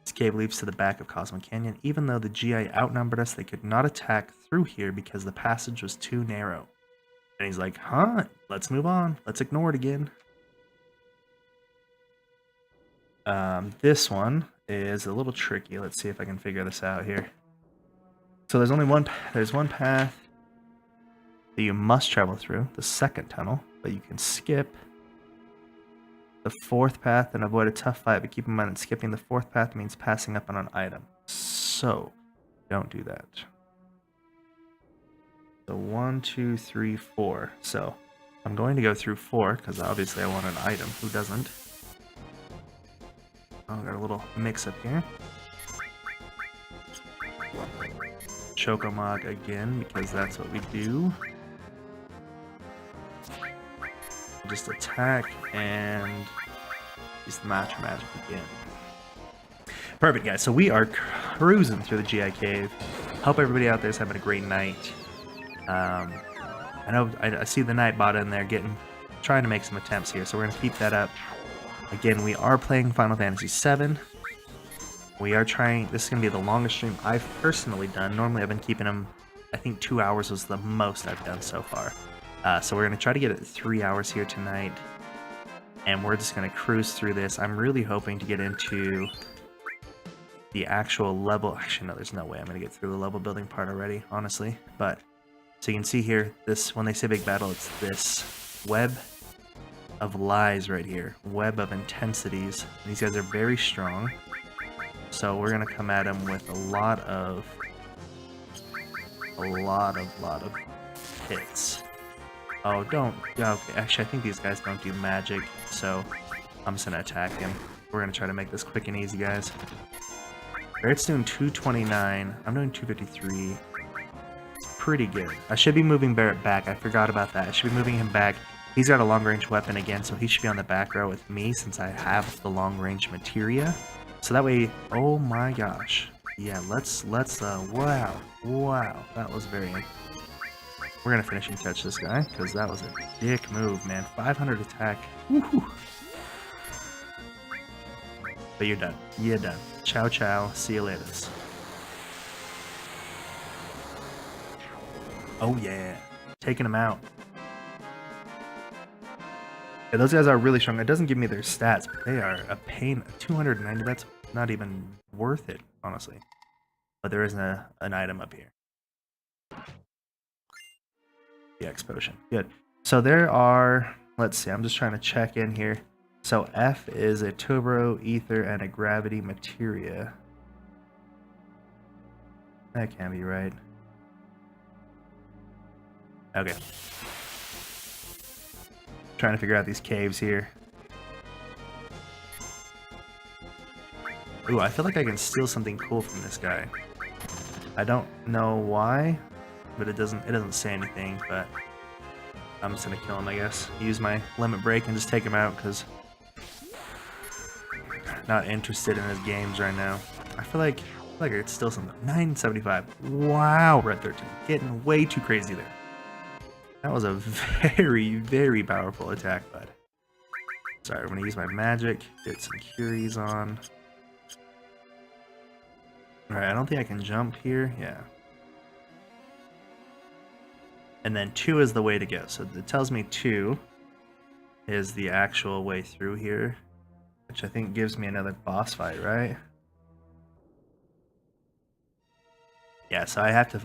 This cave leads to the back of Cosmo Canyon. Even though the GI outnumbered us, they could not attack through here because the passage was too narrow. And he's like, huh, let's move on. Let's ignore it again. This one is a little tricky. Let's see if I can figure this out here. So there's only one path that you must travel through, the second tunnel, but you can skip the 4th path and avoid a tough fight, but keep in mind that skipping the 4th path means passing up on an item. So, don't do that. So 1, 2, 3, 4. So I'm going to go through 4 because obviously I want an item. Who doesn't? Oh, got a little mix up here. Chokomog again because that's what we do. Just attack and use the match magic again. Perfect, guys. So we are cruising through the GI cave. Hope everybody out there is having a great night. I know I see the Nightbot in there trying to make some attempts here, so we're gonna keep that up. Again, we are playing Final Fantasy VII. We are trying. This is gonna be the longest stream I've personally done. Normally, I've been keeping them. I think 2 hours was the most I've done so far. So we're gonna try to get it 3 hours here tonight, and we're just gonna cruise through this. I'm really hoping to get into the actual level. Actually, no, there's no way I'm gonna get through the level building part already, honestly. But so you can see here, this when they say big battle, it's this web of lies right here, web of intensities. These guys are very strong, so we're gonna come at them with a lot of hits. Oh, don't. Yeah, okay. Actually, I think these guys don't do magic, so I'm just gonna attack him. We're gonna try to make this quick and easy, guys. Barrett's doing 229. I'm doing 253. It's pretty good. I should be moving Barrett back. I forgot about that. I should be moving him back. He's got a long-range weapon again, so he should be on the back row with me since I have the long-range materia. So that way, oh my gosh. Yeah, let's, wow, that was very... We're gonna finishing touch this guy, because that was a dick move, man. 500 attack. Woohoo! But you're done. You're done. Ciao, ciao. See you later. Oh, yeah. Taking them out. Yeah, those guys are really strong. It doesn't give me their stats, but they are a pain. 290, that's not even worth it, honestly. But there is an item up here. The X potion. Good. So there are... Let's see. I'm just trying to check in here. So F is a turbo, ether, and a gravity materia. That can't be right. Okay. Trying to figure out these caves here. Ooh, I feel like I can steal something cool from this guy. I don't know why, but it doesn't say anything, but I'm just gonna kill him, I guess. Use my limit break and just take him out, because not interested in his games right now. I feel like it's still something. 975. Wow, Red 13. Getting way too crazy there. That was a very, very powerful attack, bud. Sorry, I'm gonna use my magic, get some Curies on. Alright, I don't think I can jump here. Yeah. And then 2 is the way to go. So it tells me 2 is the actual way through here, which I think gives me another boss fight, right? Yeah, so I have to...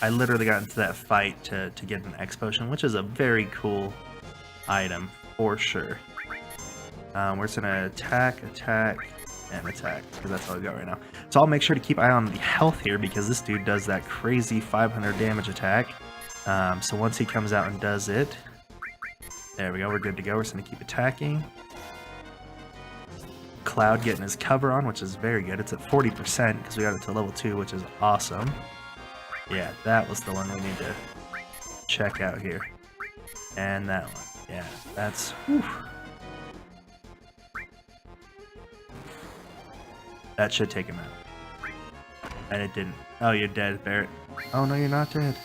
I literally got into that fight to get an X potion, which is a very cool item, for sure. We're just gonna attack, and attack, because that's all we got right now. So I'll make sure to keep eye on the health here, because this dude does that crazy 500 damage attack. So once he comes out and does it, there we go, we're good to go. We're just gonna keep attacking. Cloud getting his cover on, which is very good. It's at 40% because we got it to level 2, which is awesome. Yeah, that was the one we need to check out here. And that one. Yeah, that's... Whew. That should take him out. And it didn't. Oh, you're dead, Barrett. Oh, no, you're not dead.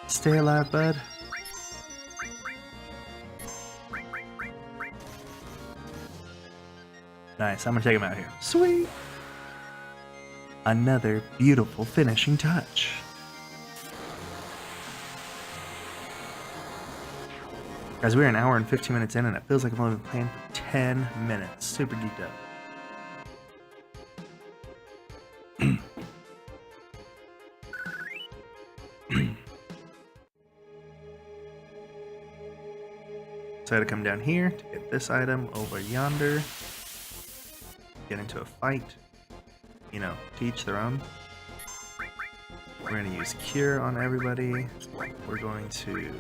Stay alive, bud. Nice, I'm gonna take him out here. Sweet! Another beautiful finishing touch. Guys, we're an hour and 15 minutes in, and it feels like I've only been playing for 10 minutes. Super geeked up. So I had to come down here to get this item over yonder. Get into a fight. You know, to each their own. We're going to use Cure on everybody. We're going to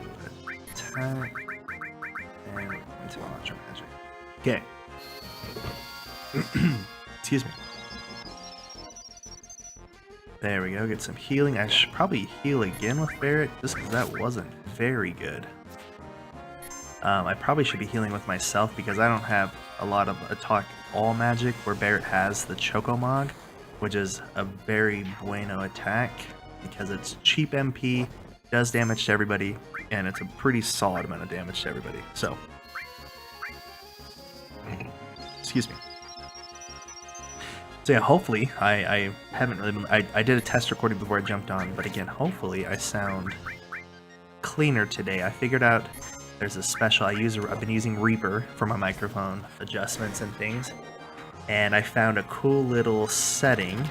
attack. And we're going to launch our magic. Okay. Excuse me. There we go. Get some healing. I should probably heal again with Barrett, just because that wasn't very good. I probably should be healing with myself because I don't have a lot of attack all magic where Barrett has the Chocomog, which is a very bueno attack because it's cheap MP does damage to everybody, and it's a pretty solid amount of damage to everybody. So, excuse me. So yeah, hopefully, I haven't really been, I did a test recording before I jumped on, but again, hopefully I sound cleaner today. I figured out there's a special I've been using Reaper for my microphone adjustments and things, and I found a cool little setting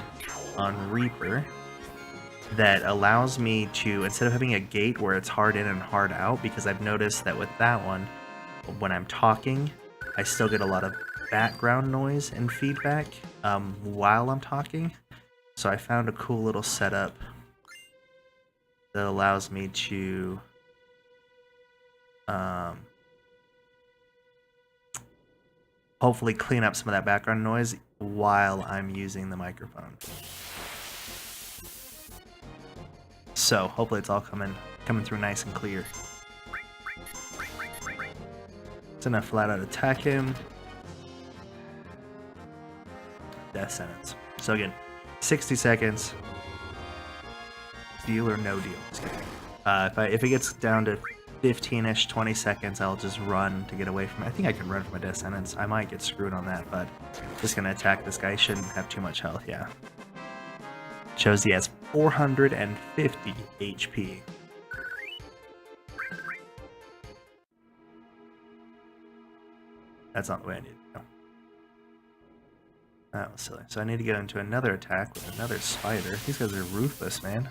on Reaper that allows me to, instead of having a gate where it's hard in and hard out, because I've noticed that with that one, when I'm talking, I still get a lot of background noise and feedback while I'm talking. So I found a cool little setup that allows me to hopefully clean up some of that background noise while I'm using the microphone. So hopefully it's all coming through nice and clear. It's enough flat out attack him. Death sentence. So again, 60 seconds. Deal or no deal. Just kidding. If it gets down to 15-ish, 20 seconds, I'll just run to get away from it. I think I can run from a death sentence. I might get screwed on that, but just gonna attack this guy. Shouldn't have too much health, yeah. Shows he has 450 HP. That's not the way I need to go. That was silly. So I need to get into another attack with another spider. These guys are ruthless, man.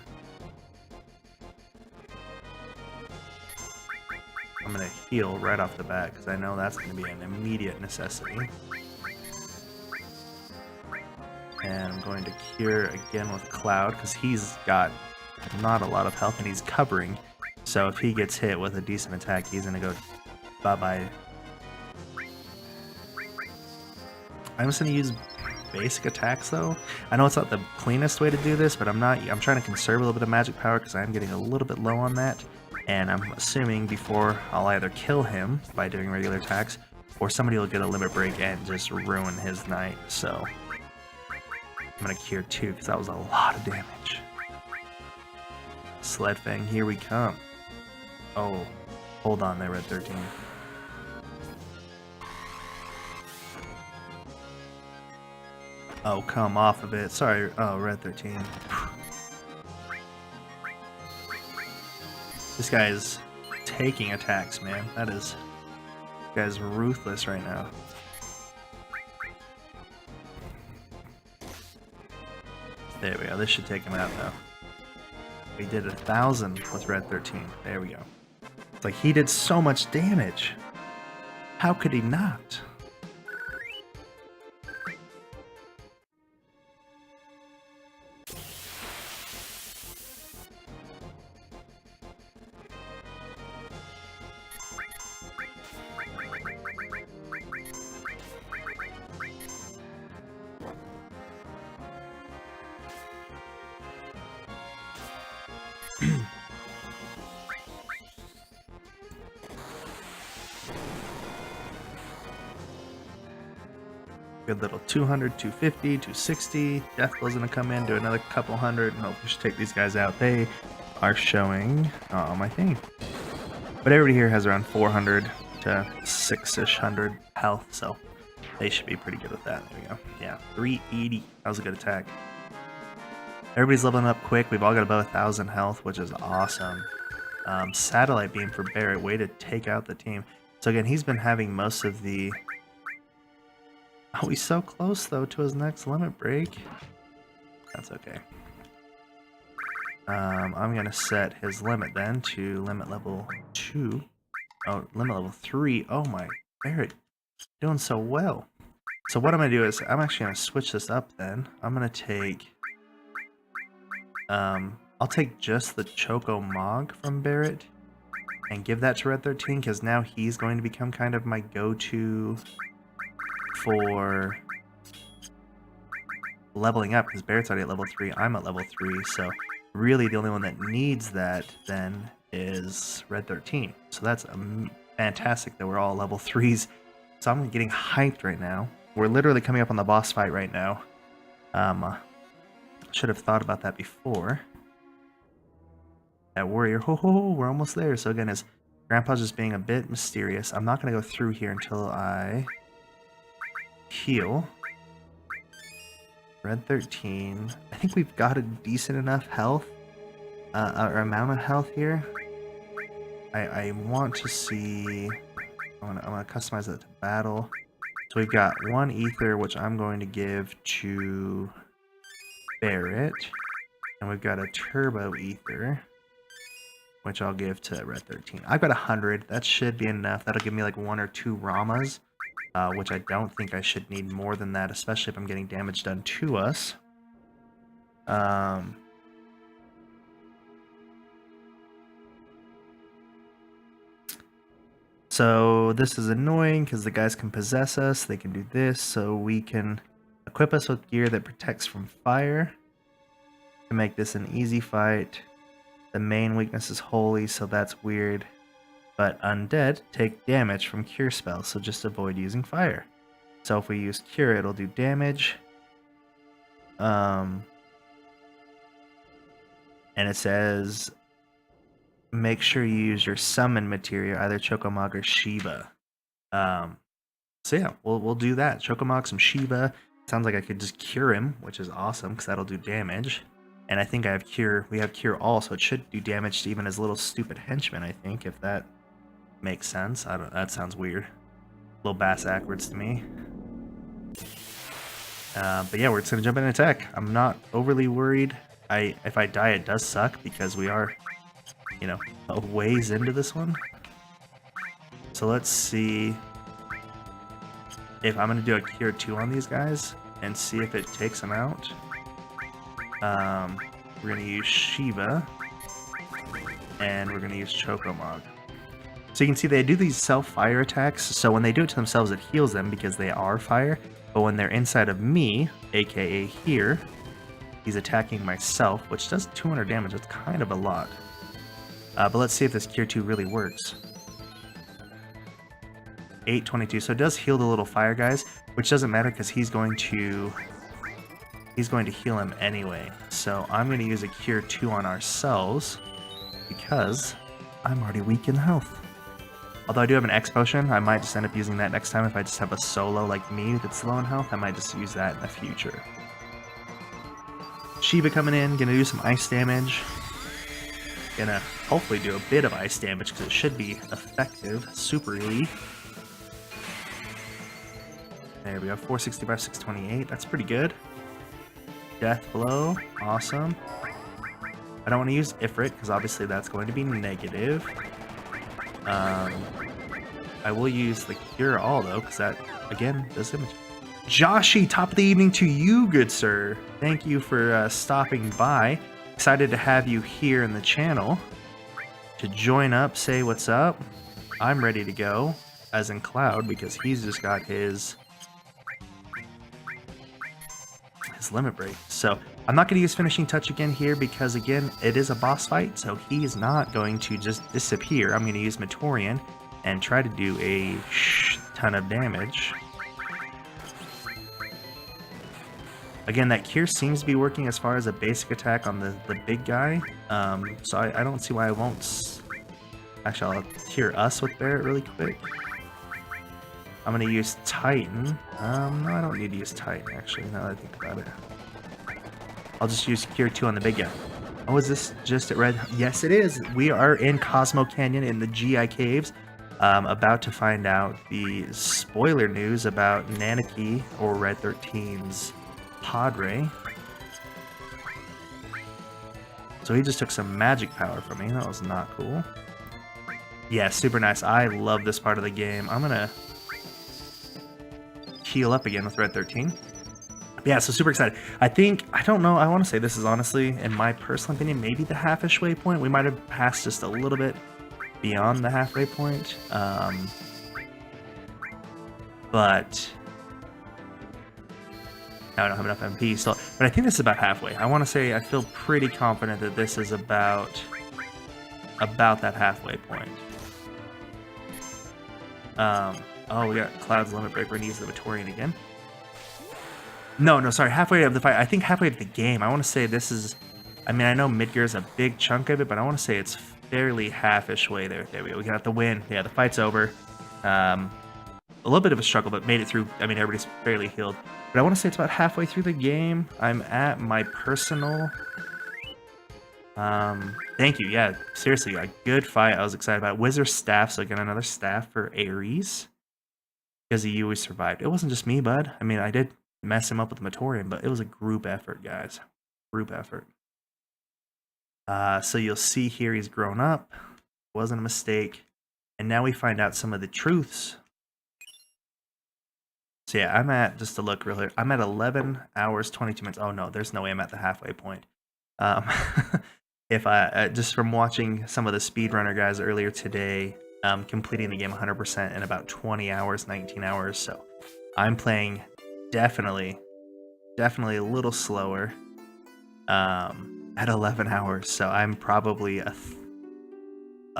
I'm going to heal right off the bat because I know that's going to be an immediate necessity. And I'm going to cure again with Cloud because he's got not a lot of health and he's covering. So if he gets hit with a decent attack, he's going to go bye-bye. I'm just going to use basic attacks though. I know it's not the cleanest way to do this, but I'm trying to conserve a little bit of magic power because I'm getting a little bit low on that. And I'm assuming before I'll either kill him by doing regular attacks, or somebody will get a limit break and just ruin his night. So I'm gonna cure 2 because that was a lot of damage. Sled Fang, here we come. Oh, hold on there, Red 13. Oh, come off of it. Sorry, oh, Red 13. This guy is taking attacks, man. This guy's ruthless right now. There we go. This should take him out, though. We did 1,000 with Red 13. There we go. It's like he did so much damage. How could he not? Good little 200, 250, 260. Deathblow's gonna come in, do another couple hundred, and hopefully just take these guys out. They are showing my thing. But everybody here has around 400 to 6-ish hundred health, so they should be pretty good with that. There we go. Yeah, 380. That was a good attack. Everybody's leveling up quick. We've all got above 1,000 health, which is awesome. Satellite Beam for Barrett. Way to take out the team. So again, he's been having most of the... Oh, he's so close, though, to his next limit break. That's okay. I'm going to set his limit, then, to limit level 2. Oh, limit level 3. Oh, my. Barrett, doing so well. So what I'm going to do is, I'm actually going to switch this up, then. I'm going to take... I'll take just the Choco Mog from Barrett and give that to Red 13, because now he's going to become kind of my go-to for leveling up, because Barrett's already at level 3, I'm at level 3, so really the only one that needs that then is Red 13. So that's fantastic that we're all level 3s. So I'm getting hyped right now. We're literally coming up on the boss fight right now. Should have thought about that before. that warrior. Ho ho ho, we're almost there. So again, his grandpa's just being a bit mysterious. I'm not going to go through here until I heal. Red 13. I think we've got a decent enough health, or amount of health here. I want to see... I want to customize that to battle. So we've got one ether, which I'm going to give to Barret. And we've got a turbo ether, which I'll give to Red 13. I've got 100. That should be enough. That'll give me like 1 or 2 Ramas, which I don't think I should need more than that, especially if I'm getting damage done to us. So this is annoying because the guys can possess us. They can do this, so we can equip us with gear that protects from fire to make this an easy fight. The main weakness is holy, so that's weird. But undead take damage from cure spells, so just avoid using fire. So if we use cure, it'll do damage. And it says, make sure you use your summon material, either Chokomog or Shiva. So yeah, we'll do that. Chokomog, some Shiva. Sounds like I could just cure him, which is awesome, because that'll do damage. And I think I have cure. We have cure all, so it should do damage to even his little stupid henchmen, I think, if that makes sense. I don't. That sounds weird. A little bass backwards to me. But yeah, we're just gonna jump in and attack. I'm not overly worried. If I die, it does suck because we are, you know, a ways into this one. So let's see if I'm gonna do a cure 2 on these guys and see if it takes them out. We're gonna use Shiva, and we're gonna use Chokomog. So you can see they do these self-fire attacks, so when they do it to themselves it heals them because they are fire, but when they're inside of me, aka here, he's attacking myself, which does 200 damage. That's kind of a lot. But let's see if this Cure 2 really works. 822, so it does heal the little fire guys, which doesn't matter because he's going to heal him anyway. So I'm going to use a Cure 2 on ourselves because I'm already weak in health. Although I do have an X potion, I might just end up using that next time if I just have a solo like me that's low in health. I might just use that in the future. Shiva coming in, gonna do some ice damage. Gonna hopefully do a bit of ice damage because it should be effective, superly. There we go, 465, 628, that's pretty good. Death blow, awesome. I don't want to use Ifrit because obviously that's going to be negative. I will use the Cure All though, because that, again, does damage. Joshi, top of the evening to you, good sir. Thank you for stopping by. Excited to have you here in the channel to join up, say what's up. I'm ready to go, as in Cloud, because he's just got his limit break. So I'm not going to use finishing touch again here because, again, it is a boss fight, so he's not going to just disappear. I'm going to use Matorian and try to do a ton of damage. Again, that Cure seems to be working as far as a basic attack on the big guy, so I don't see why I won't. Actually, I'll Cure us with Barret really quick. I'm going to use Titan. No, I don't need to use Titan, actually, now that I think about it. I'll just use Cure 2 on the big guy. Oh, is this just at Red? Yes, it is. We are in Cosmo Canyon in the GI Caves. About to find out the spoiler news about Nanaki, or Red 13's Padre. So he just took some magic power from me. That was not cool. Yeah, super nice. I love this part of the game. I'm going to heal up again with Red 13. Yeah, so super excited. I don't know, I want to say this is honestly, in my personal opinion, maybe the half-ish waypoint. We might have passed just a little bit beyond the halfway point. But now I don't have enough MP still. But I think this is about halfway. I want to say I feel pretty confident that this is about that halfway point. Oh, we got Cloud's limit break. We're gonna use the Matorian again. No, sorry, halfway of the fight. I think halfway of the game. I want to say this is. I mean, I know Midgar's a big chunk of it, but I want to say it's fairly half-ish way there. There we go. We got the win. Yeah, the fight's over. A little bit of a struggle, but made it through. I mean, everybody's fairly healed. But I want to say it's about halfway through the game. I'm at my personal... thank you. Yeah, seriously, a good fight. I was excited about it. Wizard staff, so I get another staff for Ares. Because he always survived. It wasn't just me, bud. I mean, I did mess him up with Matorian, but it was a group effort, guys. Group effort. So you'll see here he's grown up. Wasn't a mistake. And now we find out some of the truths. So yeah, I'm at, just to look real here, I'm at 11 hours, 22 minutes. Oh no, there's no way I'm at the halfway point. If I, just from watching some of the speedrunner guys earlier today, completing the game 100% in about 20 hours, 19 hours. So I'm playing definitely a little slower at 11 hours. So I'm probably a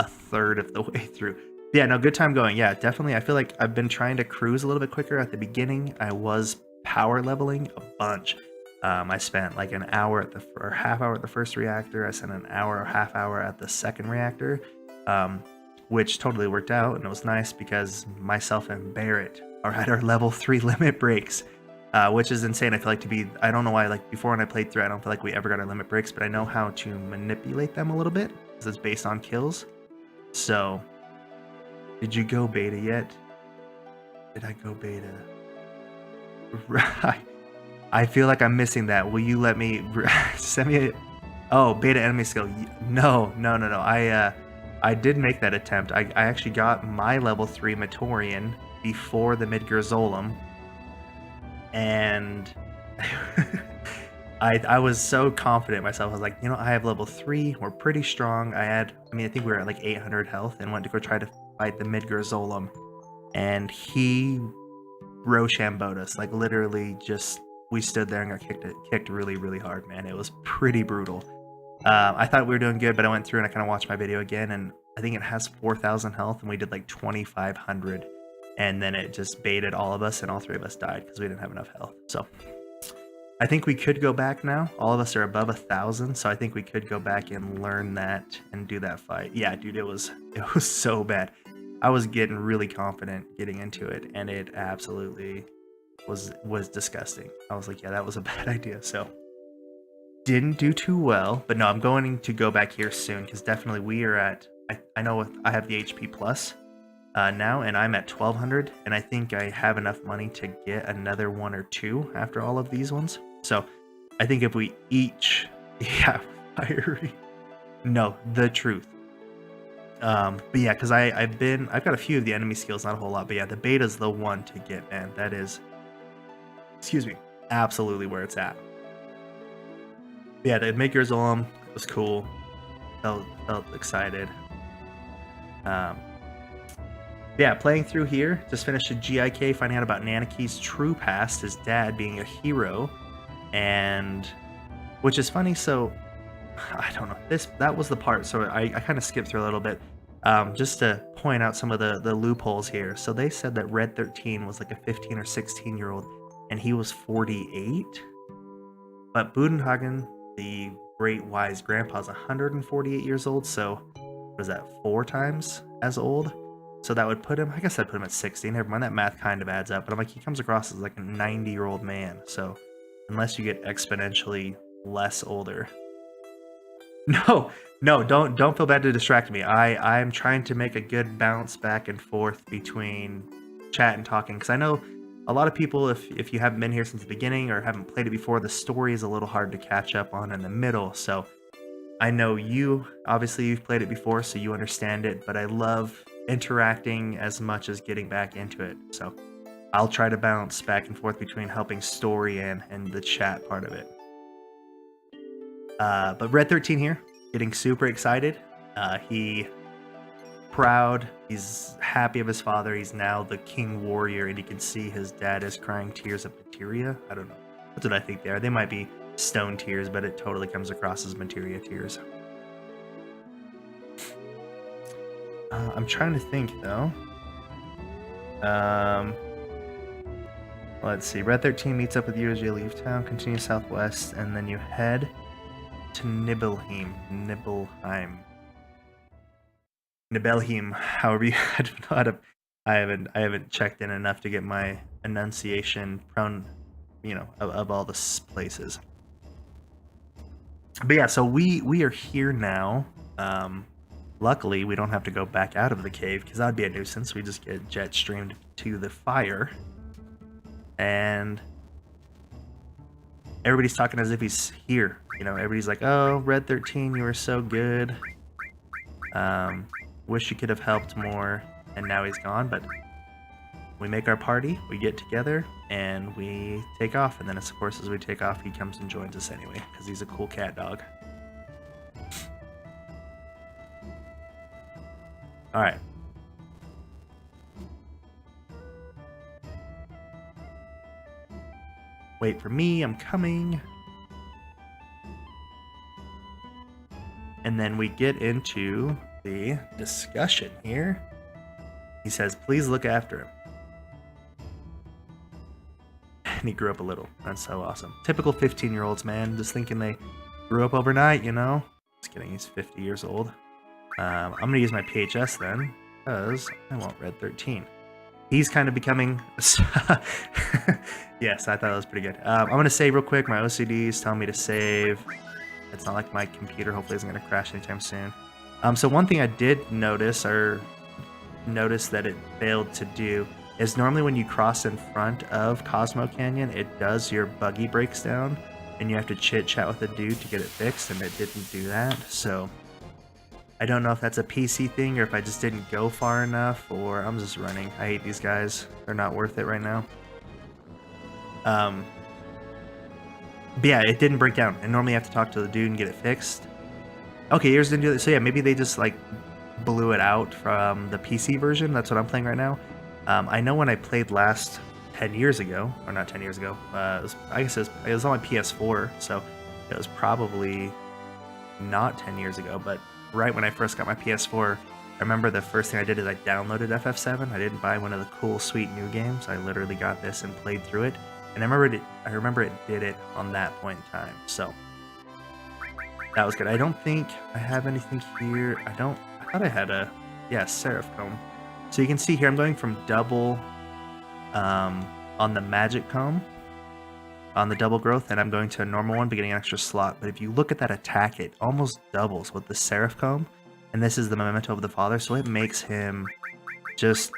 third of the way through. Yeah, no, good time going. Yeah, definitely. I feel like I've been trying to cruise a little bit quicker. At the beginning, I was power leveling a bunch. I spent like an hour at or half hour at the first reactor. I spent an hour or half hour at the second reactor, which totally worked out. And it was nice because myself and Barrett are at our level 3 limit breaks, which is insane. I feel like I don't know why, like before when I played through, I don't feel like we ever got our limit breaks, but I know how to manipulate them a little bit because it's based on kills. So, did you go beta yet? Did I go beta? Right. I feel like I'm missing that. Will you let me send me oh, beta enemy skill? No. I did make that attempt. I actually got my level 3 Matorian before the Midgar Zolom, and I was so confident in myself. I was like, you know, I have level 3. We're pretty strong. I think we were at like 800 health and went to go try to fight the Midgar Zolom, and he Roshamboed us. Like literally just, we stood there and got kicked really, really hard, man. It was pretty brutal. I thought we were doing good, but I went through and I kind of watched my video again, and I think it has 4,000 health, and we did like 2,500, and then it just baited all of us, and all 3 of us died because we didn't have enough health. So I think we could go back now. All of us are above 1,000, so I think we could go back and learn that and do that fight. Yeah, dude, it was so bad. I was getting really confident getting into it, and it absolutely was disgusting. I was like, yeah, that was a bad idea. So didn't do too well, but no, I'm going to go back here soon because definitely we are at, I know I have the HP plus now, and I'm at 1,200, and I think I have enough money to get another 1 or 2 after all of these ones. So I think if we each, yeah, fiery, no, the truth. But yeah, because I've got a few of the enemy skills, not a whole lot, but yeah, the beta's the one to get, man. That is, excuse me, absolutely where it's at. But yeah, the Midgar Zolom was cool. Felt excited. Yeah, playing through here, just finished a GIK, finding out about Nanaki's true past, his dad being a hero, and which is funny. So I don't know, that was the part, so I kind of skipped through a little bit, just to point out some of the loopholes here. So they said that Red 13 was like a 15 or 16 year old, and he was 48, but Budenhagen, the great wise grandpa, is 148 years old, so was that 4 times as old? So that would put him, I guess I'd put him at 60. Never mind, that math kind of adds up, but I'm like, he comes across as like a 90-year-old man, so unless you get exponentially less older. No, don't feel bad to distract me. I'm trying to make a good bounce back and forth between chat and talking, because I know a lot of people, if you haven't been here since the beginning or haven't played it before, the story is a little hard to catch up on in the middle. So I know obviously you've played it before, so you understand it, but I love interacting as much as getting back into it. So I'll try to bounce back and forth between helping story and the chat part of it. But Red 13 here, getting super excited. He proud, he's happy of his father. He's now the king warrior, and you can see his dad is crying tears of materia. I don't know. That's what I think they are. They might be stone tears, but it totally comes across as materia tears. I'm trying to think though. Let's see. Red 13 meets up with you as you leave town, continue southwest, and then you head to Nibelheim, however you, I don't know how to, I haven't checked in enough to get my enunciation prone, of all the places. But yeah, so we are here now. Luckily, we don't have to go back out of the cave because that'd be a nuisance. We just get jet streamed to the fire, and everybody's talking as if he's here. Everybody's like, "Oh, Red 13, you were so good. Wish you could have helped more." And now he's gone, but we make our party, we get together, and we take off. And then, of course, as we take off, he comes and joins us anyway because he's a cool cat dog. All right. Wait for me, I'm coming. And then we get into the discussion here. He says, please look after him. And he grew up a little. That's so awesome. Typical 15-year-olds, man. Just thinking they grew up overnight, Just kidding, he's 50 years old. I'm going to use my PHS then, because I want Red 13. He's kind of becoming... Yes, I thought that was pretty good. I'm going to save real quick. My OCD's telling me to save. It's not like my computer hopefully isn't going to crash anytime soon. So one thing I did notice, that it failed to do, is normally when you cross in front of Cosmo Canyon, it does your buggy breaks down, and you have to chit-chat with a dude to get it fixed, and it didn't do that, so... I don't know if that's a PC thing or if I just didn't go far enough, or I'm just running. I hate these guys. They're not worth it right now. But yeah, it didn't break down. And normally you have to talk to the dude and get it fixed. Okay, yours didn't do that. So yeah, maybe they just like blew it out from the PC version. That's what I'm playing right now. I know when I played last 10 years ago, or not 10 years ago, I guess it was on my PS4, so it was probably not 10 years ago, but right when I first got my PS4, I remember the first thing I did is I downloaded FF7. I didn't buy one of the cool, sweet new games. I literally got this and played through it. And I remember it did it on that point in time. So that was good. I don't think I have anything here. I thought I had Seraph Comb. So you can see here I'm going from double on the magic comb on the double growth, and I'm going to a normal one but getting an extra slot. But if you look at that attack, it almost doubles with the Seraph Comb, and this is the Memento of the Father, so it makes him just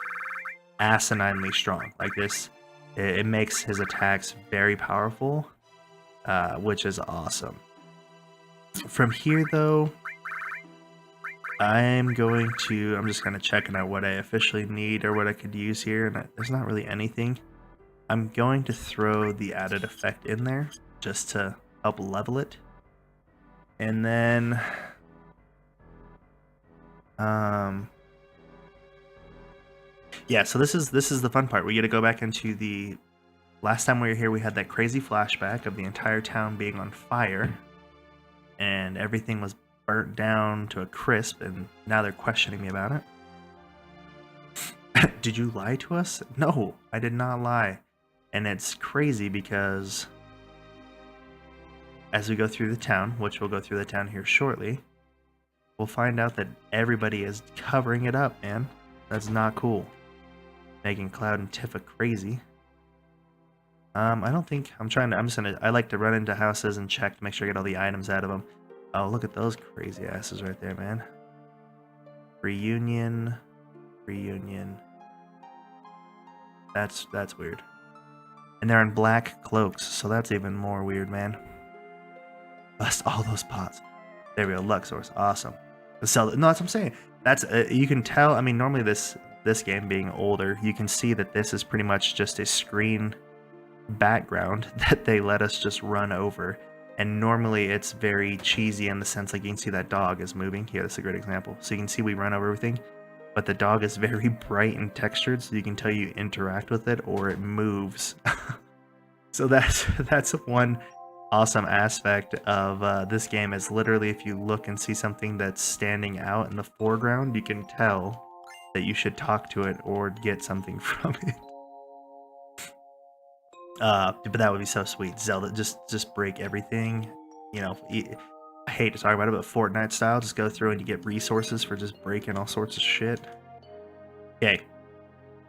asininely strong. Like this, it makes his attacks very powerful, which is awesome. From here though, I'm just kind of checking out what I officially need or what I could use here, and there's not really anything. I'm going to throw the added effect in there just to help level it. And then yeah, so this is the fun part. We get to go back into the last time we were here. We had that crazy flashback of the entire town being on fire and everything was burnt down to a crisp, and now they're questioning me about it. Did you lie to us? No, I did not lie. And it's crazy because as we go through the town, which we'll go through the town here shortly, we'll find out that everybody is covering it up, man. That's not cool. Making Cloud and Tifa crazy. I like to run into houses and check to make sure I get all the items out of them. Oh, look at those crazy asses right there, man. Reunion. That's weird. And they're in black cloaks, so that's even more weird, man. Bust all those pots. There we go, Luxor's awesome. No, that's what I'm saying. That's you can tell. I mean, normally this game being older, you can see that this is pretty much just a screen background that they let us just run over. And normally it's very cheesy in the sense, like you can see that dog is moving. Here, that's a great example. So you can see we run over everything, but the dog is very bright and textured, so you can tell you interact with it or it moves. So that's one awesome aspect of this game, is literally if you look and see something that's standing out in the foreground, you can tell that you should talk to it or get something from it. But that would be so sweet. Zelda, just break everything, I hate to talk about it, but Fortnite style, just go through and you get resources for just breaking all sorts of shit. Okay,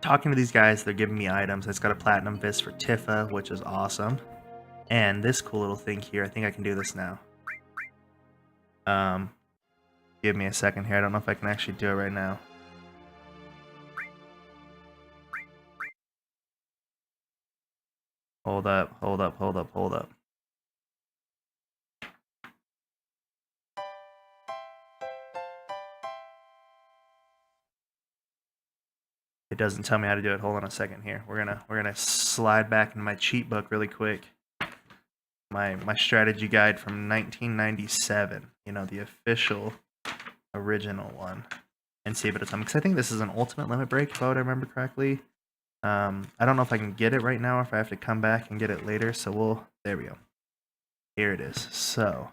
talking to these guys, they're giving me items. It's got a platinum fist for Tifa, which is awesome. And this cool little thing here, I think I can do this now. Give me a second here. I don't know if I can actually do it right now. Hold up, hold up, hold up, hold up. It doesn't tell me how to do it. Hold on a second here. We're gonna slide back in my cheat book really quick. My strategy guide from 1997. You know, the official original one. And see if it'll tell me. Because I think this is an ultimate limit break, if I would remember correctly. I don't know if I can get it right now or if I have to come back and get it later. So there we go. Here it is. So.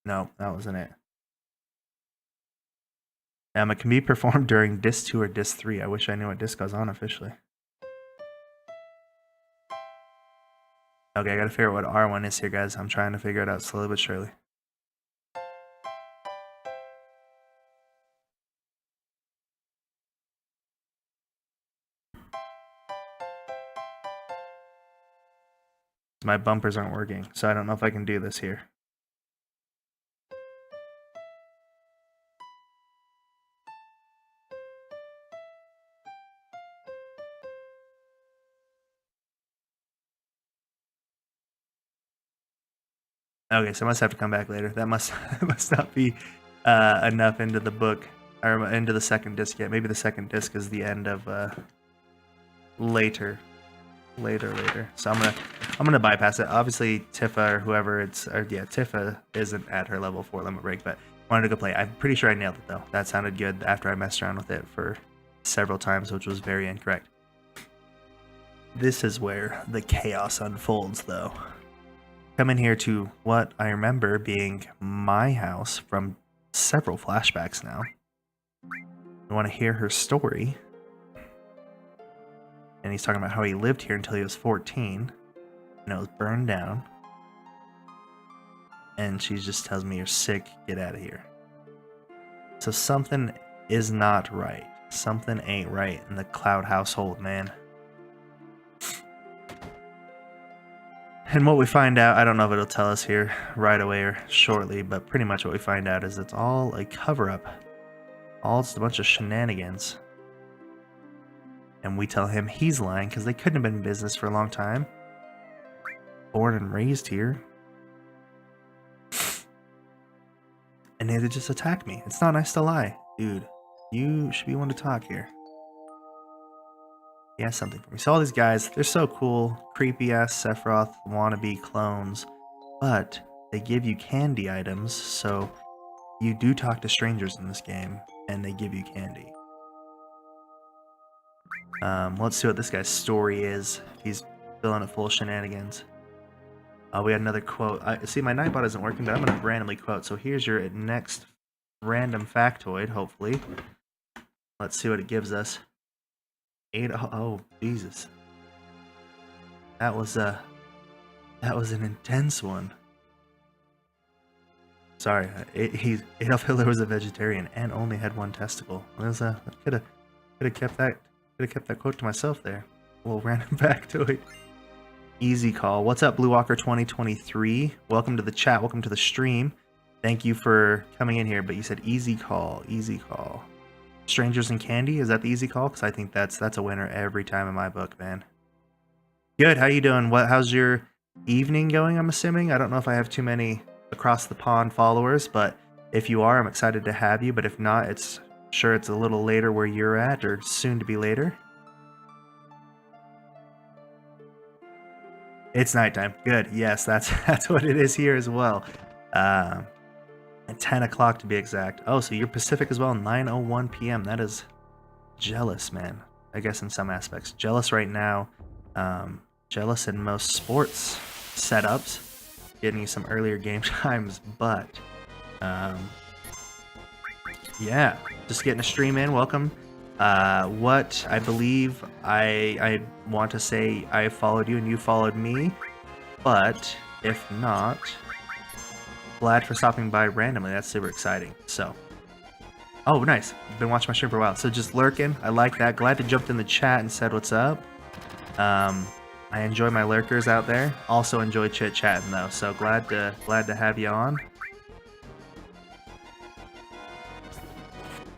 No, that wasn't it. It can be performed during Disc 2 or Disc 3. I wish I knew what disc I was on officially. Okay, I gotta figure out what R1 is here, guys. I'm trying to figure it out slowly but surely. My bumpers aren't working, so I don't know if I can do this here. Okay, so I must have to come back later. That must not be enough into the book or into the second disc yet. Maybe the second disc is the end of later. So I'm gonna bypass it. Obviously, Tifa or whoever Tifa isn't at her level 4 limit break, but wanted to go play. I'm pretty sure I nailed it though. That sounded good after I messed around with it for several times, which was very incorrect. This is where the chaos unfolds, though. Come in here to what I remember being my house from several flashbacks now. I want to hear her story. And he's talking about how he lived here until he was 14. And it was burned down. And she just tells me, "You're sick, get out of here." So something is not right. Something ain't right in the Cloud household, man. And what we find out, I don't know if it'll tell us here right away or shortly, but pretty much what we find out is it's all a cover-up. All just a bunch of shenanigans. And we tell him he's lying because they couldn't have been in business for a long time. Born and raised here. And they just attack me. It's not nice to lie. Dude, you should be one to talk here. He has something for me. So all these guys, they're so cool. Creepy-ass Sephiroth wannabe clones. But they give you candy items, so you do talk to strangers in this game, and they give you candy. Let's see what this guy's story is. He's filling it full of shenanigans. We had another quote. See, my Nightbot isn't working, but I'm going to randomly quote. So here's your next random factoid, hopefully. Let's see what it gives us. Oh, Jesus. That was an intense one. Sorry, Adolf Hitler was a vegetarian and only had one testicle. I could have kept that quote to myself there. A little random factoid. Easy call. What's up, Blue Walker 2023? Welcome to the chat. Welcome to the stream. Thank you for coming in here. But you said easy call. Easy call. Strangers and candy. Is that the easy call? Because I think that's a winner every time in my book, man. Good. How you doing? How's your evening going? I'm assuming. I don't know if I have too many across the pond followers, but if you are, I'm excited to have you. But if not, it's a little later where you're at, or soon to be later. It's nighttime. Good. Yes, that's what it is here as well. At 10 o'clock to be exact. Oh, so you're Pacific as well. 9:01 p.m. That is jealous, man. I guess in some aspects. Jealous right now. Jealous in most sports setups. Getting you some earlier game times, but yeah, just getting a stream in. Welcome. What I believe I want to say I followed you and you followed me, but if not, glad for stopping by randomly. That's super exciting. So, oh, nice. Been watching my stream for a while. So just lurking. I like that. Glad to jumped in the chat and said what's up. I enjoy my lurkers out there. Also enjoy chit chatting though. So glad to have you on.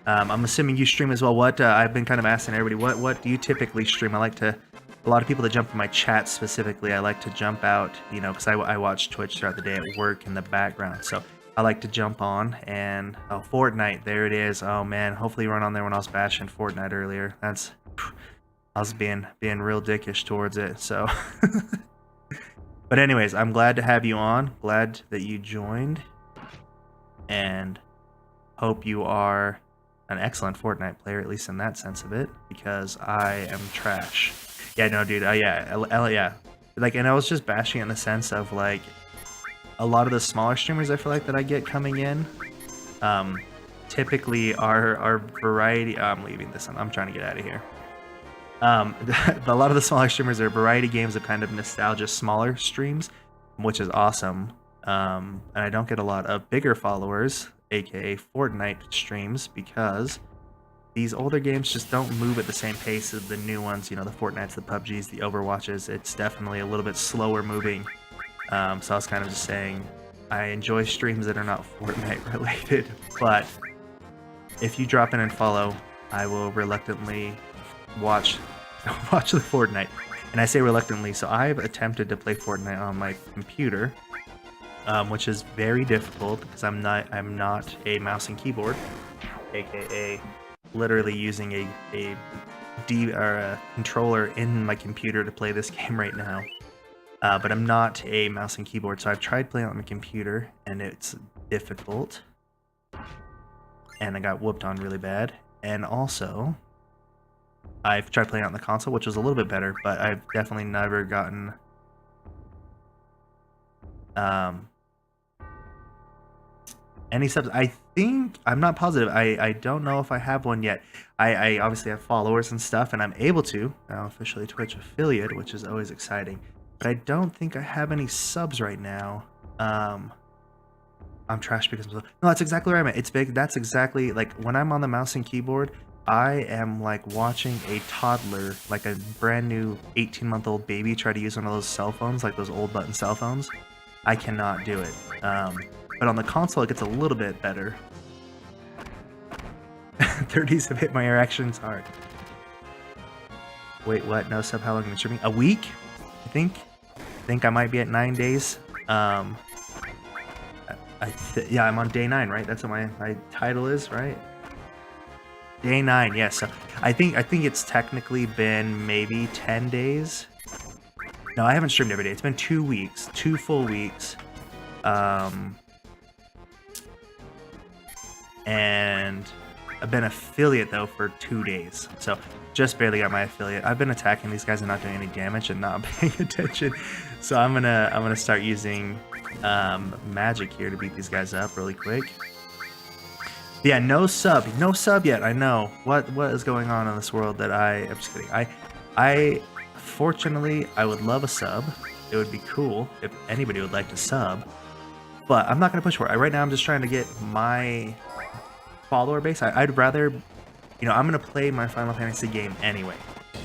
I'm assuming you stream as well. What I've been kind of asking everybody, what do you typically stream? I like to, a lot of people that jump in my chat specifically, I like to jump out, you know, because I watch Twitch throughout the day at work in the background. So I like to jump on and, oh, Fortnite, there it is. Oh man, hopefully you weren't on there when I was bashing Fortnite earlier. I was being real dickish towards it, so. But anyways, I'm glad to have you on. Glad that you joined. And hope you are an excellent Fortnite player, at least in that sense of it, because I am trash. Yeah, no, dude. Yeah. Like, and I was just bashing it in the sense of, like, a lot of the smaller streamers I feel like that I get coming in, typically are variety. I'm leaving this. I'm trying to get out of here. A lot of the smaller streamers are variety games of kind of nostalgia, smaller streams, which is awesome. And I don't get a lot of bigger followers, aka Fortnite streams, because these older games just don't move at the same pace as the new ones. You know, the Fortnites, the PUBGs, the Overwatches. It's definitely a little bit slower moving. So I was kind of just saying, I enjoy streams that are not Fortnite related, but if you drop in and follow, I will reluctantly watch the Fortnite. And I say reluctantly, so I've attempted to play Fortnite on my computer, which is very difficult because I'm not a mouse and keyboard, aka literally using a controller in my computer to play this game right now. But I'm not a mouse and keyboard, so I've tried playing on my computer and it's difficult. And I got whooped on really bad. And also, I've tried playing on the console, which was a little bit better, but I've definitely never gotten any subs. I think, I'm not positive. I don't know if I have one yet. I obviously have followers and stuff, and I'm able to now officially Twitch affiliate, which is always exciting. But I don't think I have any subs right now. I'm trash because no, that's exactly where I'm at. It's big. That's exactly like when I'm on the mouse and keyboard, I am like watching a toddler, like a brand new 18-month-old baby, try to use one of those cell phones, like those old button cell phones. I cannot do it. But on the console, it gets a little bit better. 30s have hit my erections hard. Wait, what? No sub? How long have you been streaming? A week? I think I might be at 9 days. Yeah, I'm on day 9, right? That's what my title is, right? Day 9, yes. So I think it's technically been maybe 10 days. No, I haven't streamed every day. It's been 2 weeks, 2 full weeks. And I've been affiliate though for 2 days. So just barely got my affiliate. I've been attacking these guys and not doing any damage and not paying attention. So I'm gonna start using magic here to beat these guys up really quick. Yeah, no sub yet. I know what is going on in this world that I'm just kidding. I fortunately I would love a sub. It would be cool if anybody would like to sub, but I'm not gonna push for it. Right now I'm just trying to get my follower base. I'd rather, you know, I'm gonna play my Final Fantasy game anyway,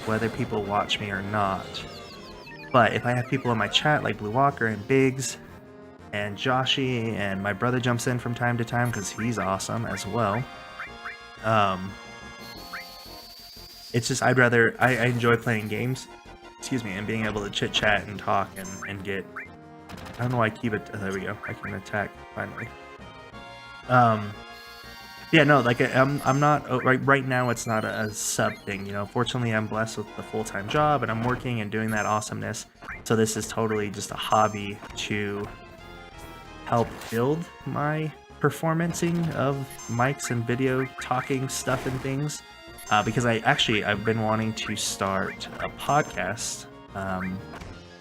whether people watch me or not. But if I have people in my chat like Blue Walker and Biggs and Joshy, and my brother jumps in from time to time because he's awesome as well. It's just I enjoy playing games, excuse me, and being able to chit chat and talk and get. I don't know why I keep it. There we go. I can attack finally. Yeah, no, like I'm not right now. It's not a sub thing, you know. Fortunately, I'm blessed with the full-time job, and I'm working and doing that awesomeness. So this is totally just a hobby to help build my performancing of mics and video talking stuff and things. Because I've been wanting to start a podcast.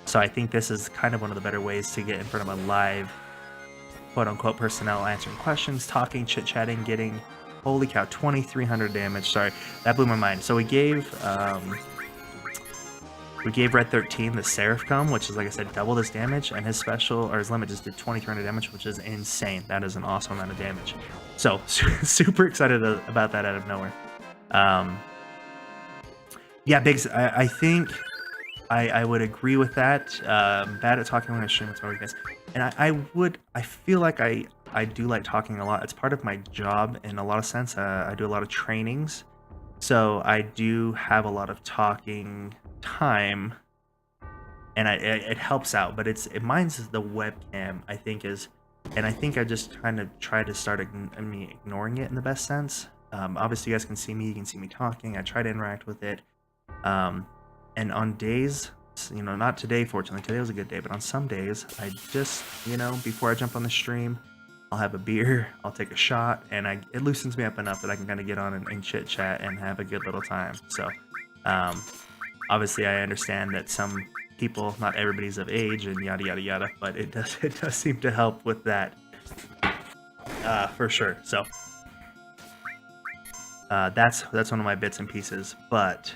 So I think this is kind of one of the better ways to get in front of a live quote-unquote personnel answering questions, talking, chit-chatting, getting Holy cow, 2,300 damage. Sorry, that blew my mind. So we gave Red 13 the Seraph Comb, which is, like I said, double his damage, and his special, or his limit, just did 2,300 damage, which is insane. That is an awesome amount of damage. So, super excited about that out of nowhere. Yeah, Biggs, I think I would agree with that. Bad at talking when I stream, it's my weakness. And I feel like I do like talking a lot. It's part of my job in a lot of sense. I do a lot of trainings, so I do have a lot of talking time, and it helps out. But mine's the webcam, I think, and I think I just kind of try to start ignoring it in the best sense. Obviously, you guys can see me. You can see me talking. I try to interact with it. And on days, not today, fortunately, today was a good day, but on some days, I just, before I jump on the stream, I'll have a beer, I'll take a shot, and it loosens me up enough that I can kind of get on and chit chat and have a good little time. So, obviously, I understand that some people, not everybody's of age and yada yada yada, but it does seem to help with that, for sure. So, that's one of my bits and pieces, but.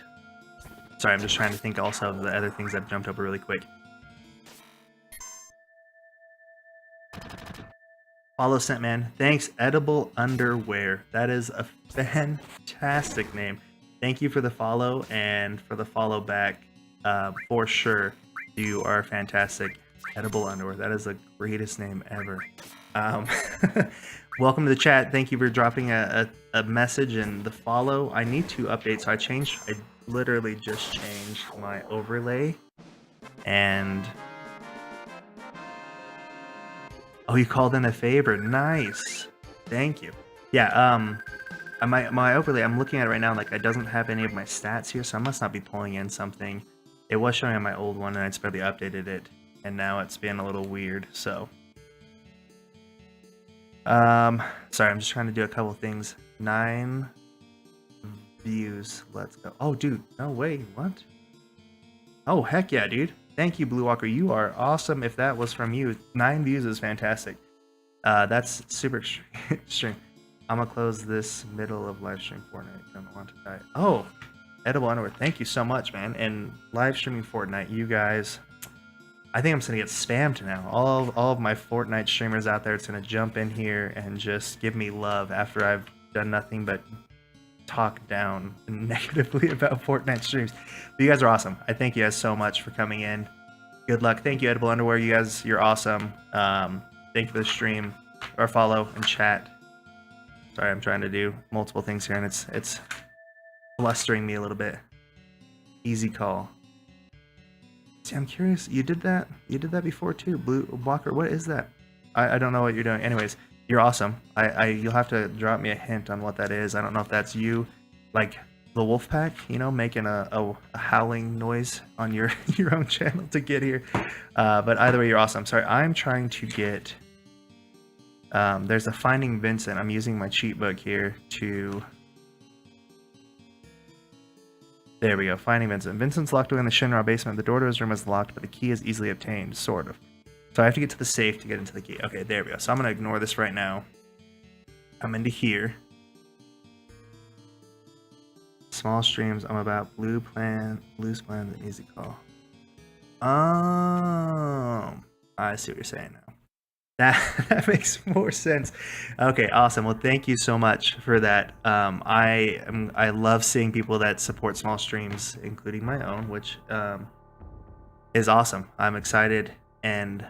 Sorry, I'm just trying to think also of the other things that jumped over really quick. Follow sent, man. Thanks, Edible Underwear. That is a fantastic name. Thank you for the follow and for the follow back. For sure, you are fantastic. Edible Underwear. That is the greatest name ever. Welcome to the chat. Thank you for dropping a message and the follow. I need to update, so I literally just changed my overlay, and oh, you called in a favor. Nice, thank you. Yeah, my overlay, I'm looking at it right now, like it doesn't have any of my stats here, so I must not be pulling in something. It was showing on my old one, and I just barely updated it, and now it's being a little weird. So sorry, I'm just trying to do a couple things. 9 views. Let's go. Oh, dude. No way. What? Oh, heck yeah, dude. Thank you, Blue Walker. You are awesome. If that was from you, 9 views is fantastic. That's super extreme. I'm gonna close this middle of live stream Fortnite. Don't want to die. Oh, Edible Underwear. Thank you so much, man. And live streaming Fortnite, you guys. I think I'm just gonna get spammed now. All of my Fortnite streamers out there, it's gonna jump in here and just give me love after I've done nothing but talk down negatively about Fortnite streams. But you guys are awesome. I thank you guys so much for coming in. Good luck. Thank you, Edible Underwear. You guys, you're awesome. Thank you for the stream or follow and chat. Sorry, I'm trying to do multiple things here, and it's blustering me a little bit. Easy call. See, I'm curious. You did that before too, Blue Walker. What is that? I don't know what you're doing. Anyways, you're awesome. You'll have to drop me a hint on what that is. I don't know if that's you, like the wolf pack, making a howling noise on your own channel to get here. But either way, you're awesome. Sorry, I'm trying to get. There's a Finding Vincent. I'm using my cheat book here to. There we go. Finding Vincent. Vincent's locked away in the Shinra basement. The door to his room is locked, but the key is easily obtained, sort of. So I have to get to the safe to get into the key. Okay, there we go. So I'm gonna ignore this right now. I'm into here. Small streams. I'm about blue plan, and easy call. Oh, I see what you're saying now. That makes more sense. Okay, awesome. Well, thank you so much for that. I love seeing people that support small streams, including my own, which is awesome. I'm excited. And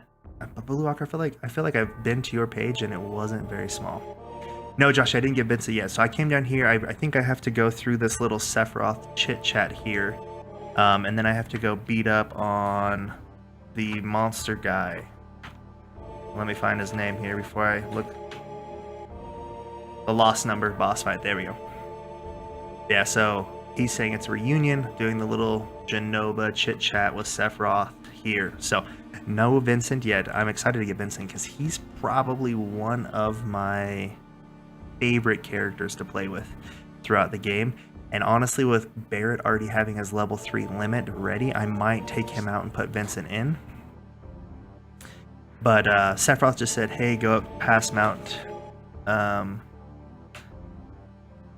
Blue Walker, I feel like I've been to your page and it wasn't very small. No, Josh, I didn't get Vincent yet. So I came down here. I think I have to go through this little Sephiroth chit chat here, and then I have to go beat up on the monster guy. Let me find his name here before I look. The Lost Number boss fight. There we go. Yeah, so he's saying it's a reunion, doing the little Genova chit chat with Sephiroth here. So no Vincent yet. I'm excited to get Vincent because he's probably one of my favorite characters to play with throughout the game. And honestly, with Barrett already having his level 3 limit ready, I might take him out and put Vincent in. But Sephiroth just said, hey, go up past Mount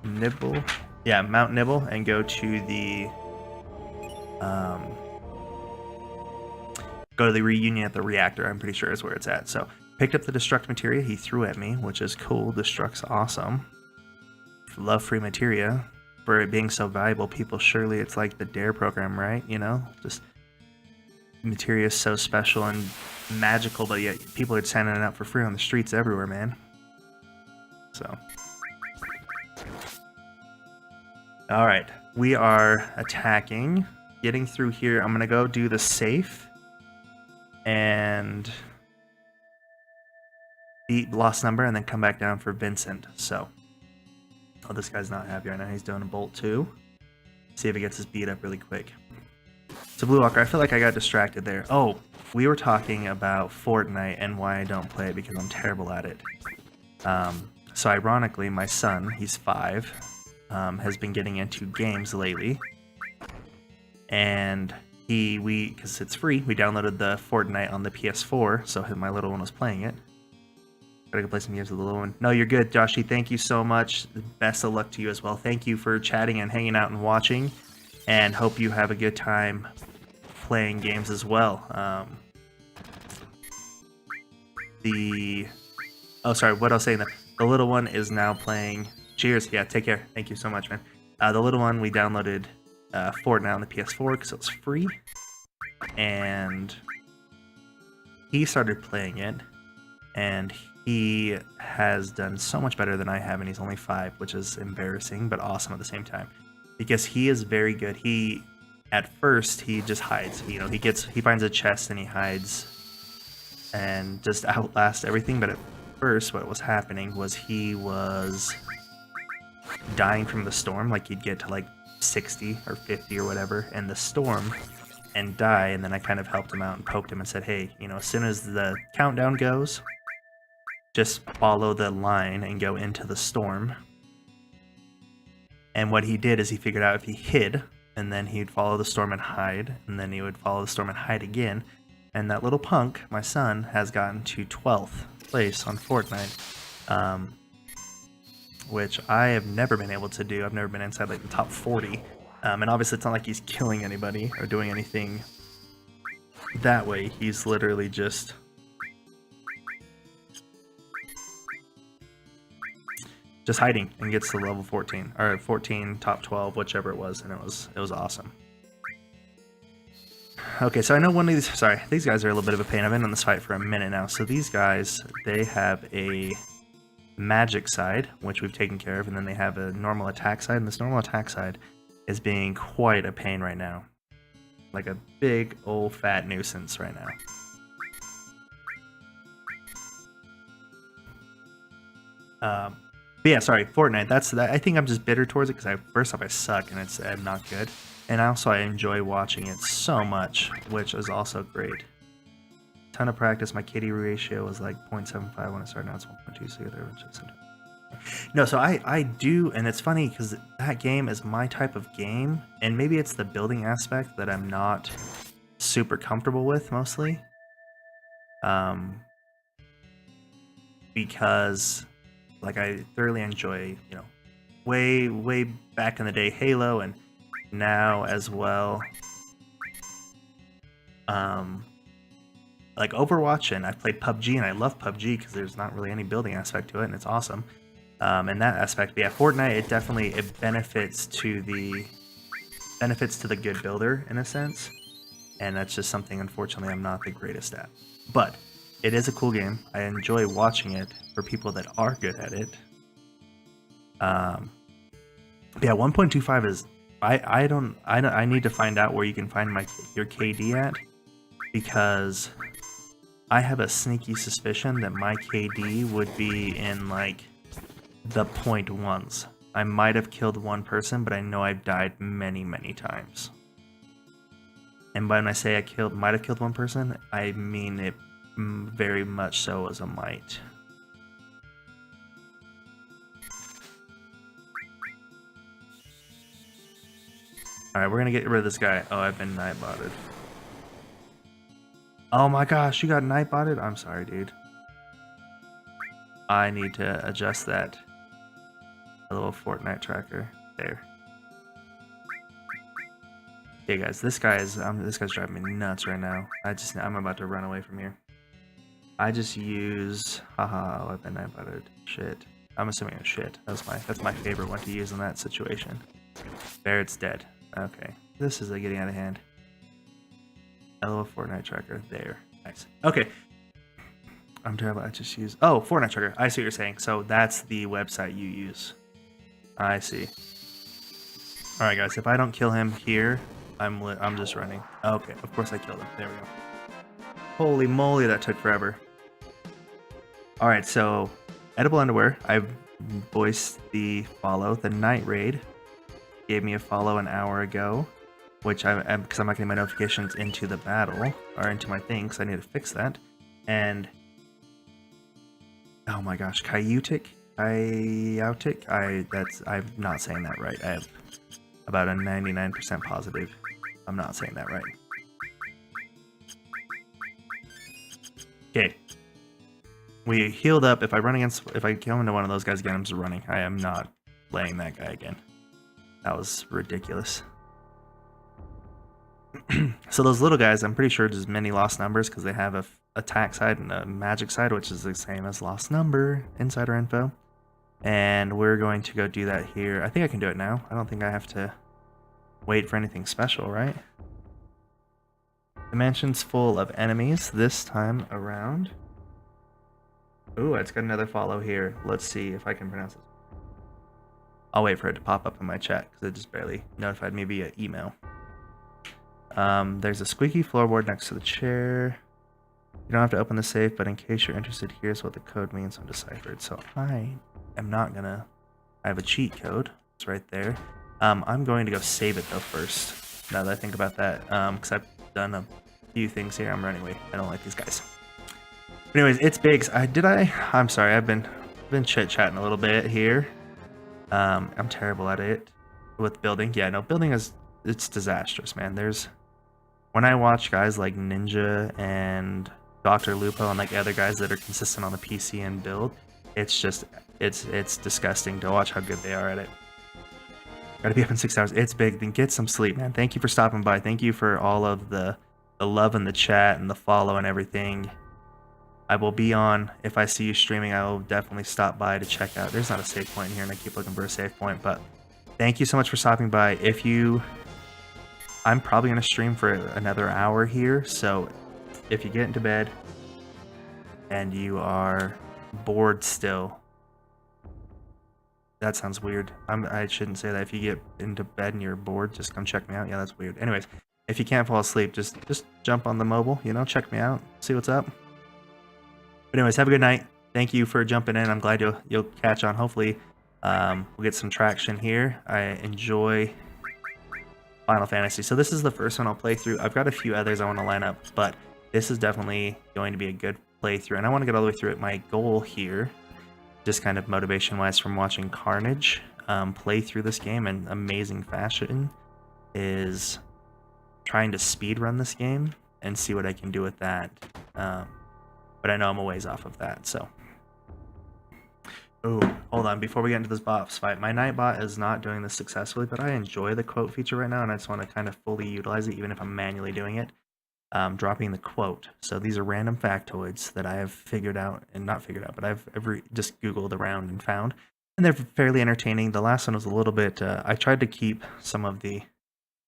Nibble. Yeah, Mount Nibble, and go to the reunion at the reactor. I'm pretty sure is where it's at. So picked up the destruct materia he threw at me, which is cool. Destruct's awesome. Love free materia. For it being so valuable, people surely it's like the DARE program, right? You know, just materia is so special and magical, but yet people are sending it out for free on the streets everywhere, man. So, all right, we are attacking, getting through here. I'm gonna go do the safe and beat lost number, and then come back down for Vincent. So, oh, this guy's not happy right now. He's doing a bolt 2. See if he gets his beat up really quick. So Blue Walker, I feel like I got distracted there. Oh, we were talking about Fortnite and why I don't play it because I'm terrible at it. So ironically, my son, he's 5, has been getting into games lately. And because it's free, we downloaded the Fortnite on the PS4, so my little one was playing it. Gotta go play some games with the little one. No, you're good, Joshy. Thank you so much. Best of luck to you as well. Thank you for chatting and hanging out and watching. And hope you have a good time playing games as well. Oh, sorry, what I was saying, the little one is now playing. Cheers. Yeah, take care. Thank you so much, man. The little one, we downloaded Fortnite on the PS4 because it was free. And he started playing it. And he has done so much better than I have, and he's only 5, which is embarrassing, but awesome at the same time. Because he is very good. At first, he just hides. You know, he finds a chest and he hides and just outlasts everything. But at first, what was happening was he was dying from the storm. Like, he'd get to like 60 or 50 or whatever in the storm and die. And then I kind of helped him out and poked him and said, hey, you know, as soon as the countdown goes, just follow the line and go into the storm. And what he did is he figured out if he hid, and then he'd follow the storm and hide, and then he would follow the storm and hide again. And that little punk, my son, has gotten to 12th place on Fortnite, which I have never been able to do. I've never been inside like the top 40. And obviously it's not like he's killing anybody or doing anything that way. He's literally just hiding and gets to level 14 or 14 top 12, whichever it was, and it was awesome. Okay, so I know one of these guys are a little bit of a pain. I've been on this fight for a minute now. So these guys, they have a magic side, which we've taken care of, and then they have a normal attack side, and this normal attack side is being quite a pain right now. Like a big old fat nuisance right now. But yeah, sorry, Fortnite. I think I'm just bitter towards it because first off I suck and it's not good, and also I enjoy watching it so much, which is also great. Ton of practice. My KD ratio was like 0.75 when I started. Now it's 1.2. So no, so I do, and it's funny because that game is my type of game, and maybe it's the building aspect that I'm not super comfortable with mostly, because like I thoroughly enjoy, you know, way back in the day Halo, and now as well like Overwatch, and I've played PUBG, and I love PUBG because there's not really any building aspect to it, and it's awesome. In that aspect, but yeah, Fortnite, it benefits to the good builder in a sense, and that's just something unfortunately I'm not the greatest at. But it is a cool game. I enjoy watching it for people that are good at it. Yeah, 1.25 is I need to find out where you can find your KD at, because I have a sneaky suspicion that my KD would be in like the 0.1s. I might have killed one person, but I know I've died many times. And when I say I might have killed one person, I mean it very much so as a might. Alright, we're gonna get rid of this guy. Oh, I've been nightbotted. Oh my gosh, you got nightbotted? I'm sorry, dude. I need to adjust that. A little Fortnite tracker. There. Okay, guys, this guy's driving me nuts right now. I'm about to run away from here. I just use haha weapon I butted. Shit. I'm assuming it's shit. That's my favorite one to use in that situation. Barrett's dead. Okay. This is getting out of hand. A little Fortnite tracker. There. Nice. Okay. I'm terrible. I just use Fortnite tracker. I see what you're saying. So that's the website you use. I see. Alright guys, if I don't kill him here, I'm just running. Okay, of course I killed him. There we go. Holy moly, that took forever. Alright, so edible underwear. I voiced the follow. The night raid gave me a follow an hour ago, which because I'm not getting my notifications into the battle or into my thing, because I need to fix that. And oh my gosh, I'm not saying that right. I have about a 99% positive I'm not saying that right. Okay. We healed up. If I kill into one of those guys again, I'm just running. I am not playing that guy again. That was ridiculous. So those little guys, I'm pretty sure just many lost numbers because they have a attack side and a magic side, which is the same as lost number, insider info. And we're going to go do that here. I think I can do it now. I don't think I have to wait for anything special, right? The mansion's full of enemies this time around. Ooh, it's got another follow here. Let's see if I can pronounce this. I'll wait for it to pop up in my chat because it just barely notified me via email. There's a squeaky floorboard next to the chair. You don't have to open the safe, but in case you're interested, here's what the code means undeciphered. So I am not gonna... I have a cheat code. It's right there. I'm going to go save it though first. Now that I think about that, because I've done a few things here. I'm running away. I don't like these guys. But anyways, it's big. I'm sorry. I've been chit-chatting a little bit here. I'm terrible at it with building. Yeah, no, building it's disastrous, man. When I watch guys like Ninja and Dr. Lupo and like the other guys that are consistent on the PC and build, it's disgusting to watch how good they are at it. Gotta be up in 6 hours. It's big. Then get some sleep, man. Thank you for stopping by. Thank you for all of the love in the chat and the follow and everything. I will be on. If I see you streaming, I will definitely stop by to check out. There's not a save point here, and I keep looking for a save point, but thank you so much for stopping by. I'm probably going to stream for another hour here, so if you get into bed and you are bored still, that sounds weird. I shouldn't say that. If you get into bed and you're bored, just come check me out. Yeah, that's weird. Anyways, if you can't fall asleep, just jump on the mobile, check me out, see what's up. But anyways, have a good night. Thank you for jumping in. I'm glad you'll catch on. Hopefully, we'll get some traction here. I enjoy Final Fantasy. So this is the first one I'll play through. I've got a few others I want to line up, but this is definitely going to be a good playthrough, and I want to get all the way through it. My goal here, just kind of motivation-wise from watching Carnage play through this game in amazing fashion, is trying to speedrun this game and see what I can do with that. But I know I'm a ways off of that, so. Oh, hold on. Before we get into this boss fight, my Nightbot is not doing this successfully, but I enjoy the quote feature right now, and I just want to kind of fully utilize it, even if I'm manually doing it. Dropping the quote. So these are random factoids that I have figured out, and not figured out, but I've just Googled around and found, and they're fairly entertaining. The last one was a little bit, I tried to keep some of the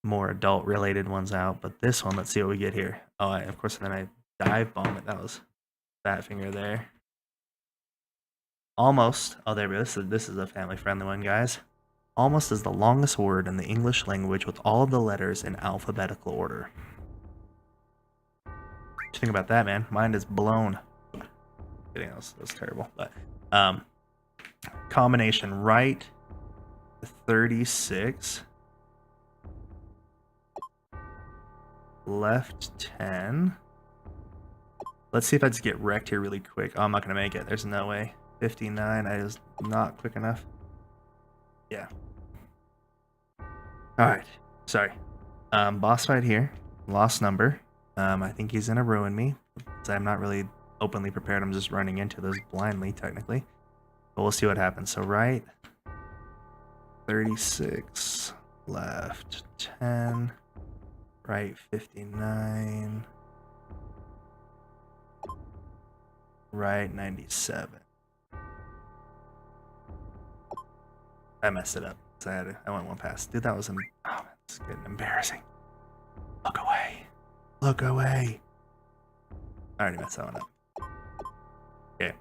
more adult-related ones out, but this one, let's see what we get here. Oh, of course, and then I dive bomb it. That was fat finger there. Almost. Oh, there we go. This is a family-friendly one, guys. Almost is the longest word in the English language with all of the letters in alphabetical order. What you think about that, man? Mine is blown. Kidding, that was terrible. But combination right 36, left 10. Let's see if I just get wrecked here really quick. Oh, I'm not gonna make it. There's no way. 59. I was not quick enough. Yeah. All right. Sorry. Boss fight here. Lost number. I think he's gonna ruin me because I'm not really openly prepared. I'm just running into those blindly, technically. But we'll see what happens. So right 36, left 10, right 59, right 97. I messed it up. So I went one past. Dude, that was oh, that's getting embarrassing. Look away. Look away. I already messed that one up. Okay.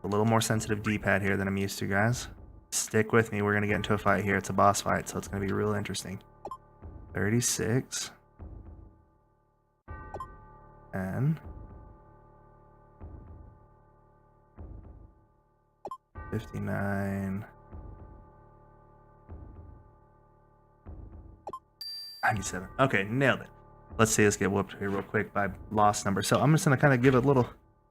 A little more sensitive D-pad here than I'm used to, guys. Stick with me. We're going to get into a fight here. It's a boss fight, so it's going to be real interesting. 36. 10. 59. 97. Okay, nailed it. Let's see us get whooped here real quick by lost number. So I'm just going to kind of give it a little...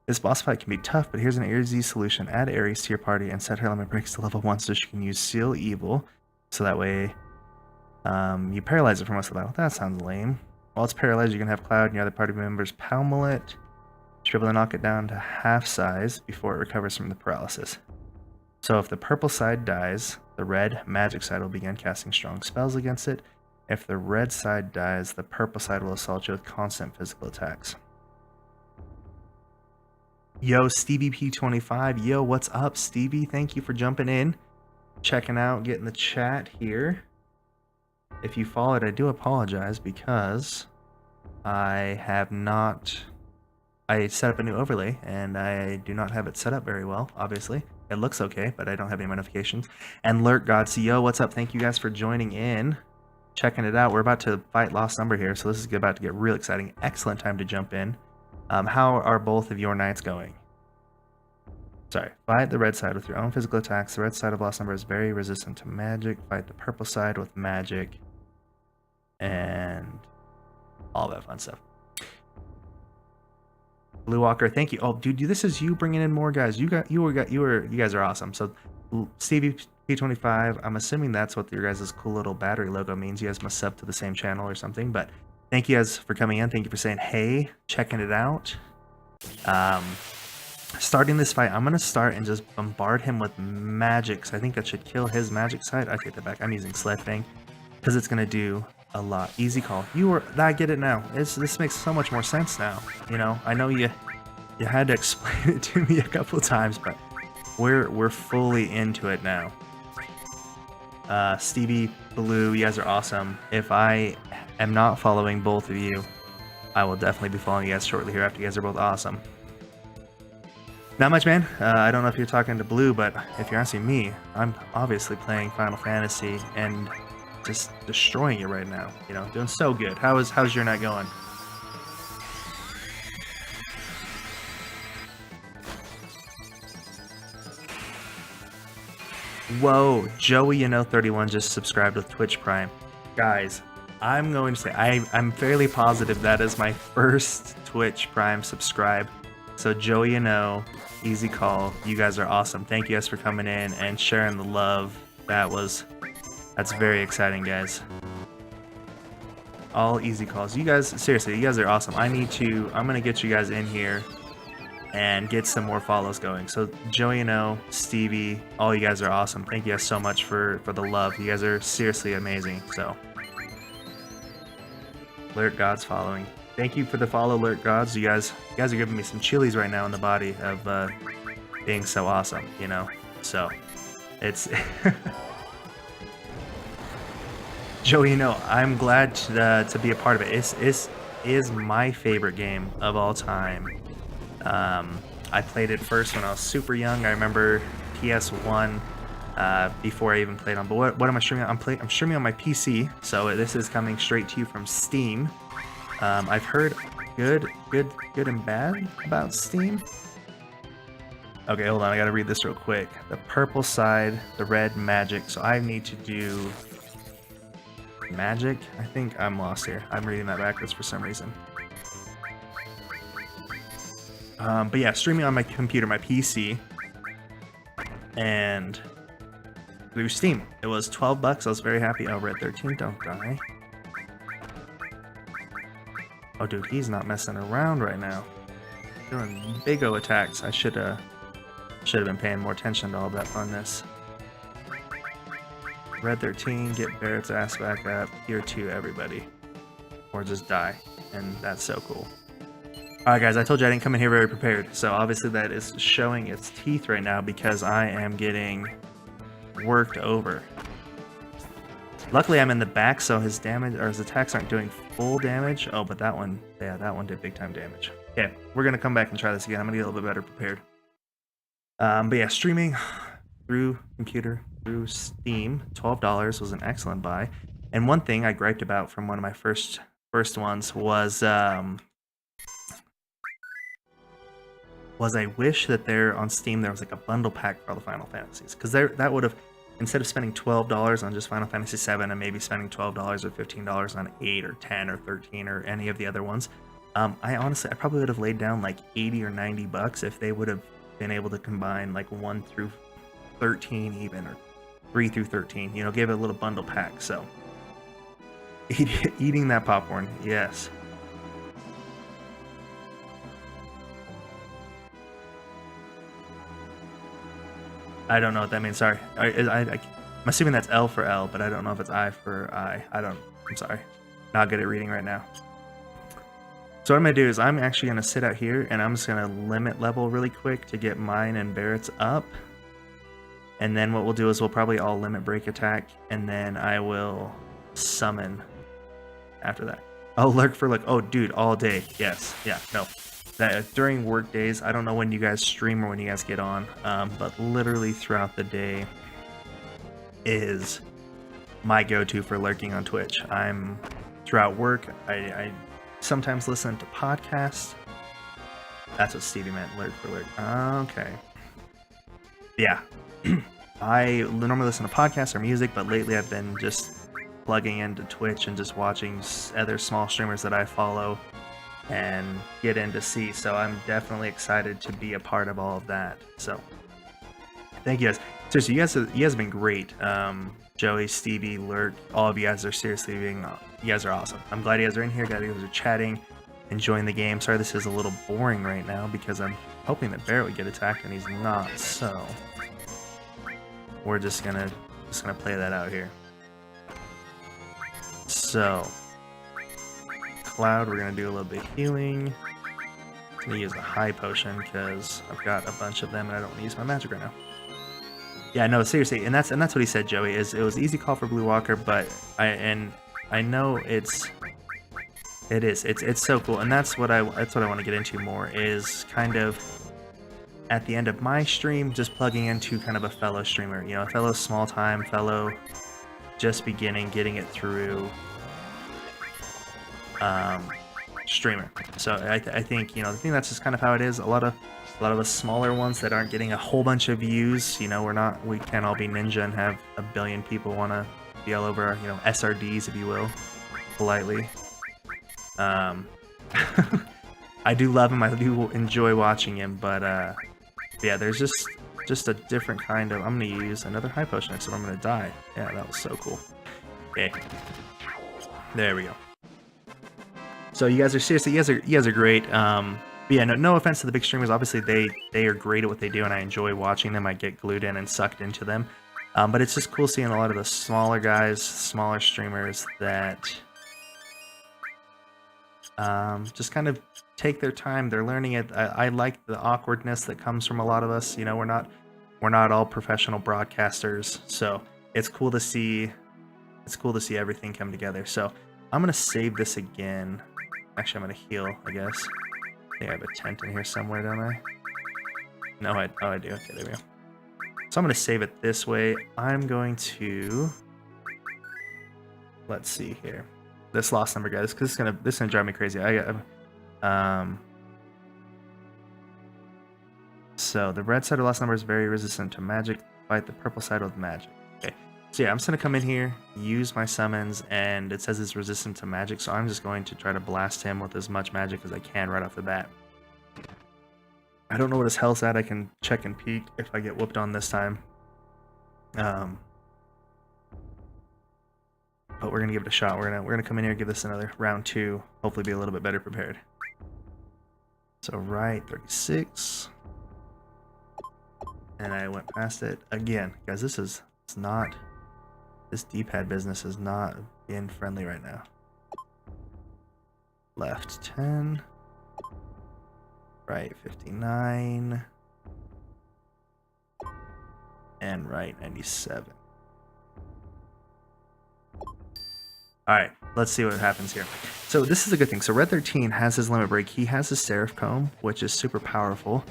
This boss fight can be tough, but here's an easy solution. Add Ares to your party and set her limit breaks to level 1 so she can use Seal Evil. So that way you paralyze it for most of the battle. That sounds lame. While it's paralyzed, you can have Cloud and your other party members pummel it. Be able to knock it down to half size before it recovers from the paralysis. So if the purple side dies, the red magic side will begin casting strong spells against it. If the red side dies, the purple side will assault you with constant physical attacks. Yo, Stevie P25. Yo, what's up, Stevie? Thank you for jumping in, checking out, getting the chat here. If you followed, I do apologize because I have not... I set up a new overlay, and I do not have it set up very well, obviously. It looks okay, but I don't have any notifications. And Lurk Gods, yo, what's up? Thank you guys for joining in, checking it out. We're about to fight Lost Number here, so this is about to get real exciting. Excellent time to jump in. How are both of your nights going? Sorry. Fight the red side with your own physical attacks. The red side of Lost Number is very resistant to magic. Fight the purple side with magic. And all that fun stuff. Blue Walker, thank you. Oh, dude, this is you bringing in more guys. You guys are awesome. So, Stevie P25, I'm assuming that's what your guys' cool little battery logo means. You guys must sub to the same channel or something. But thank you guys for coming in. Thank you for saying hey, checking it out. Starting this fight, I'm gonna start and just bombard him with magic. So I think that should kill his magic side. I take that back. I'm using Sledfang because it's gonna do a lot. Easy call. I get it now. This makes so much more sense now. You know, I know you had to explain it to me a couple of times, but we're fully into it now. Stevie, Blue, you guys are awesome. If I am not following both of you, I will definitely be following you guys shortly hereafter. You guys are both awesome. Not much, man. I don't know if you're talking to Blue, but if you're asking me, I'm obviously playing Final Fantasy and just destroying it right now. You know, doing so good. How's your night going? Whoa, Joey, 31 just subscribed with Twitch Prime. Guys, I'm going to say I'm fairly positive that is my first Twitch Prime subscribe. So Joey, easy call. You guys are awesome. Thank you guys for coming in and sharing the love. That's very exciting, guys. All easy calls. You guys, seriously, you guys are awesome. I'm gonna get you guys in here and get some more follows going. So Joey, Stevie, all you guys are awesome. Thank you guys so much for the love. You guys are seriously amazing. So Lurk Gods following. Thank you for the follow, Lurk Gods. You guys are giving me some chilies right now in the body of being so awesome, So it's Joey, I'm glad to be a part of it. It is my favorite game of all time. I played it first when I was super young. I remember PS1 before I even played on. But what am I streaming on? I'm streaming on my PC, so this is coming straight to you from Steam. I've heard good and bad about Steam. Okay, hold on. I gotta read this real quick. The purple side, the red magic. So I need to do magic. I think I'm lost here. I'm reading that backwards for some reason. But yeah, streaming on my computer, my PC, and through Steam. It was $12. I was very happy. Oh, red 13. Don't die. Oh, dude, he's not messing around right now. Doing big O attacks. I should have been paying more attention to all that funness. Red 13, get Barrett's ass back up. Tier 2, everybody. Or just die. And that's so cool. Alright guys, I told you I didn't come in here very prepared. So obviously that is showing its teeth right now because I am getting worked over. Luckily I'm in the back, so his damage or his attacks aren't doing full damage. Oh, but that one, yeah, that one did big time damage. Okay, we're gonna come back and try this again. I'm gonna get a little bit better prepared. But yeah, streaming through computer, through Steam, $12 was an excellent buy. And one thing I griped about from one of my first ones was I wish that there on Steam there was like a bundle pack for all the Final Fantasies, because that would have, instead of spending $12 on just Final Fantasy 7 and maybe spending $12 or $15 on 8 or 10 or 13 or any of the other ones, I probably would have laid down like 80 or 90 bucks if they would have been able to combine like 1 through 13 even, or 3 through 13, you know, give it a little bundle pack. So eating that popcorn, yes. I don't know what that means, sorry. I'm assuming that's L for L, but I don't know if it's I for I. I'm sorry. Not good at reading right now. So what I'm going to do is I'm actually going to sit out here and I'm just going to limit level really quick to get mine and Barrett's up. And then what we'll do is we'll probably all limit break attack, and then I will summon after that. Oh, lurk for look. Oh, dude, all day. Yes. Yeah, no. During work days, I don't know when you guys stream or when you guys get on, but literally throughout the day is my go-to for lurking on Twitch. Throughout work, I sometimes listen to podcasts. That's what Stevie meant, lurk for lurk. Okay. Yeah. I normally listen to podcasts or music, but lately I've been just plugging into Twitch and just watching other small streamers that I follow and get in to see. So I'm definitely excited to be a part of all of that. So thank you guys. Seriously, you guys have been great. Joey, Stevie, Lurk, all of you guys are seriously you guys are awesome. I'm glad you guys are in here. Glad you guys are chatting, enjoying the game. Sorry this is a little boring right now because I'm hoping that Barrett would get attacked and he's not. So we're just gonna play that out here. So Cloud, we're gonna do a little bit of healing. I'm gonna use the high potion because I've got a bunch of them and I don't want to use my magic right now. Yeah, no, seriously, and that's what he said, Joey. It was easy call for Blue Walker, but I know it's so cool, and that's what I want to get into more, is kind of at the end of my stream just plugging into kind of a fellow streamer, you know, a fellow small time, fellow just beginning, getting it through streamer. So I think, you know, I think that's just kind of how it is. A lot of us smaller ones that aren't getting a whole bunch of views, you know, we can't all be ninja and have a billion people want to be all over, you know, SRDs, if you will, politely. I do love him, I do enjoy watching him, but yeah, there's just a different kind of, I'm gonna use another high potion next time I'm gonna die. Yeah, that was so cool. Okay, there we go. So you guys are seriously, you guys are great. But yeah, no offense to the big streamers. Obviously, they are great at what they do, and I enjoy watching them. I get glued in and sucked into them. But it's just cool seeing a lot of the smaller guys, smaller streamers that just kind of take their time. They're learning it. I like the awkwardness that comes from a lot of us. You know, we're not all professional broadcasters, so it's cool to see. It's cool to see everything come together. So I'm gonna save this again. Actually, I'm gonna heal, I guess. I think I have a tent in here somewhere, don't I? No, I do. Okay, there we go. So I'm going to save it this way. I'm going to... Let's see here. This lost number, guys, because this is gonna drive me crazy. So the red side of lost number is very resistant to magic. Fight the purple side with magic. Okay. So yeah, I'm just going to come in here, use my summons, and it says it's resistant to magic, so I'm just going to try to blast him with as much magic as I can right off the bat. I don't know what his health's at. I can check and peek if I get whooped on this time. But we're going to give it a shot. We're gonna come in here, give this another round 2, hopefully be a little bit better prepared. So right, 36. And I went past it again. Guys, this is not This D-pad business is not being friendly right now. Left 10. Right 59. And right 97. Alright, let's see what happens here. So this is a good thing. So Red 13 has his limit break. He has his Seraph Comb, which is super powerful.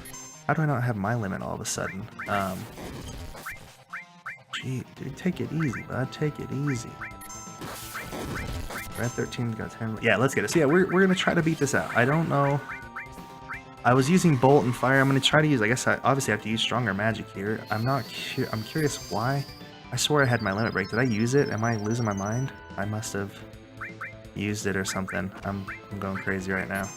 How do I not have my limit all of a sudden? Gee, dude, take it easy, bud. Take it easy. Red 13 got 10. Yeah, let's get it. So yeah, we're gonna try to beat this out. I don't know. I was using Bolt and Fire. I'm gonna try to use. I guess I obviously have to use stronger magic here. I'm curious why. I swore I had my limit break. Did I use it? Am I losing my mind? I must have used it or something. I'm going crazy right now.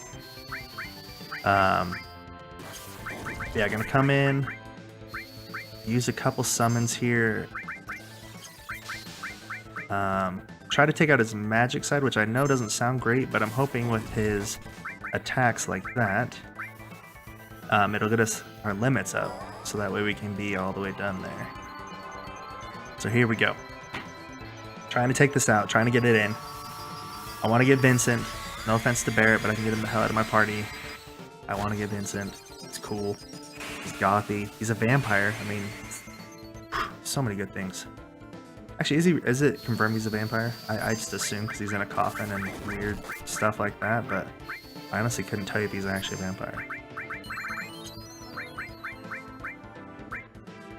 Yeah, gonna come in. Use a couple summons here. Try to take out his magic side, which I know doesn't sound great, but I'm hoping with his attacks like that, it'll get us our limits up, so that way we can be all the way done there. So here we go. Trying to take this out, trying to get it in. I want to get Vincent. No offense to Barrett, but I can get him the hell out of my party. I want to get Vincent. It's cool. He's gothy. He's a vampire. I mean, so many good things. Actually, is it confirmed he's a vampire? I just assume because he's in a coffin and weird stuff like that, but I honestly couldn't tell you if he's actually a vampire.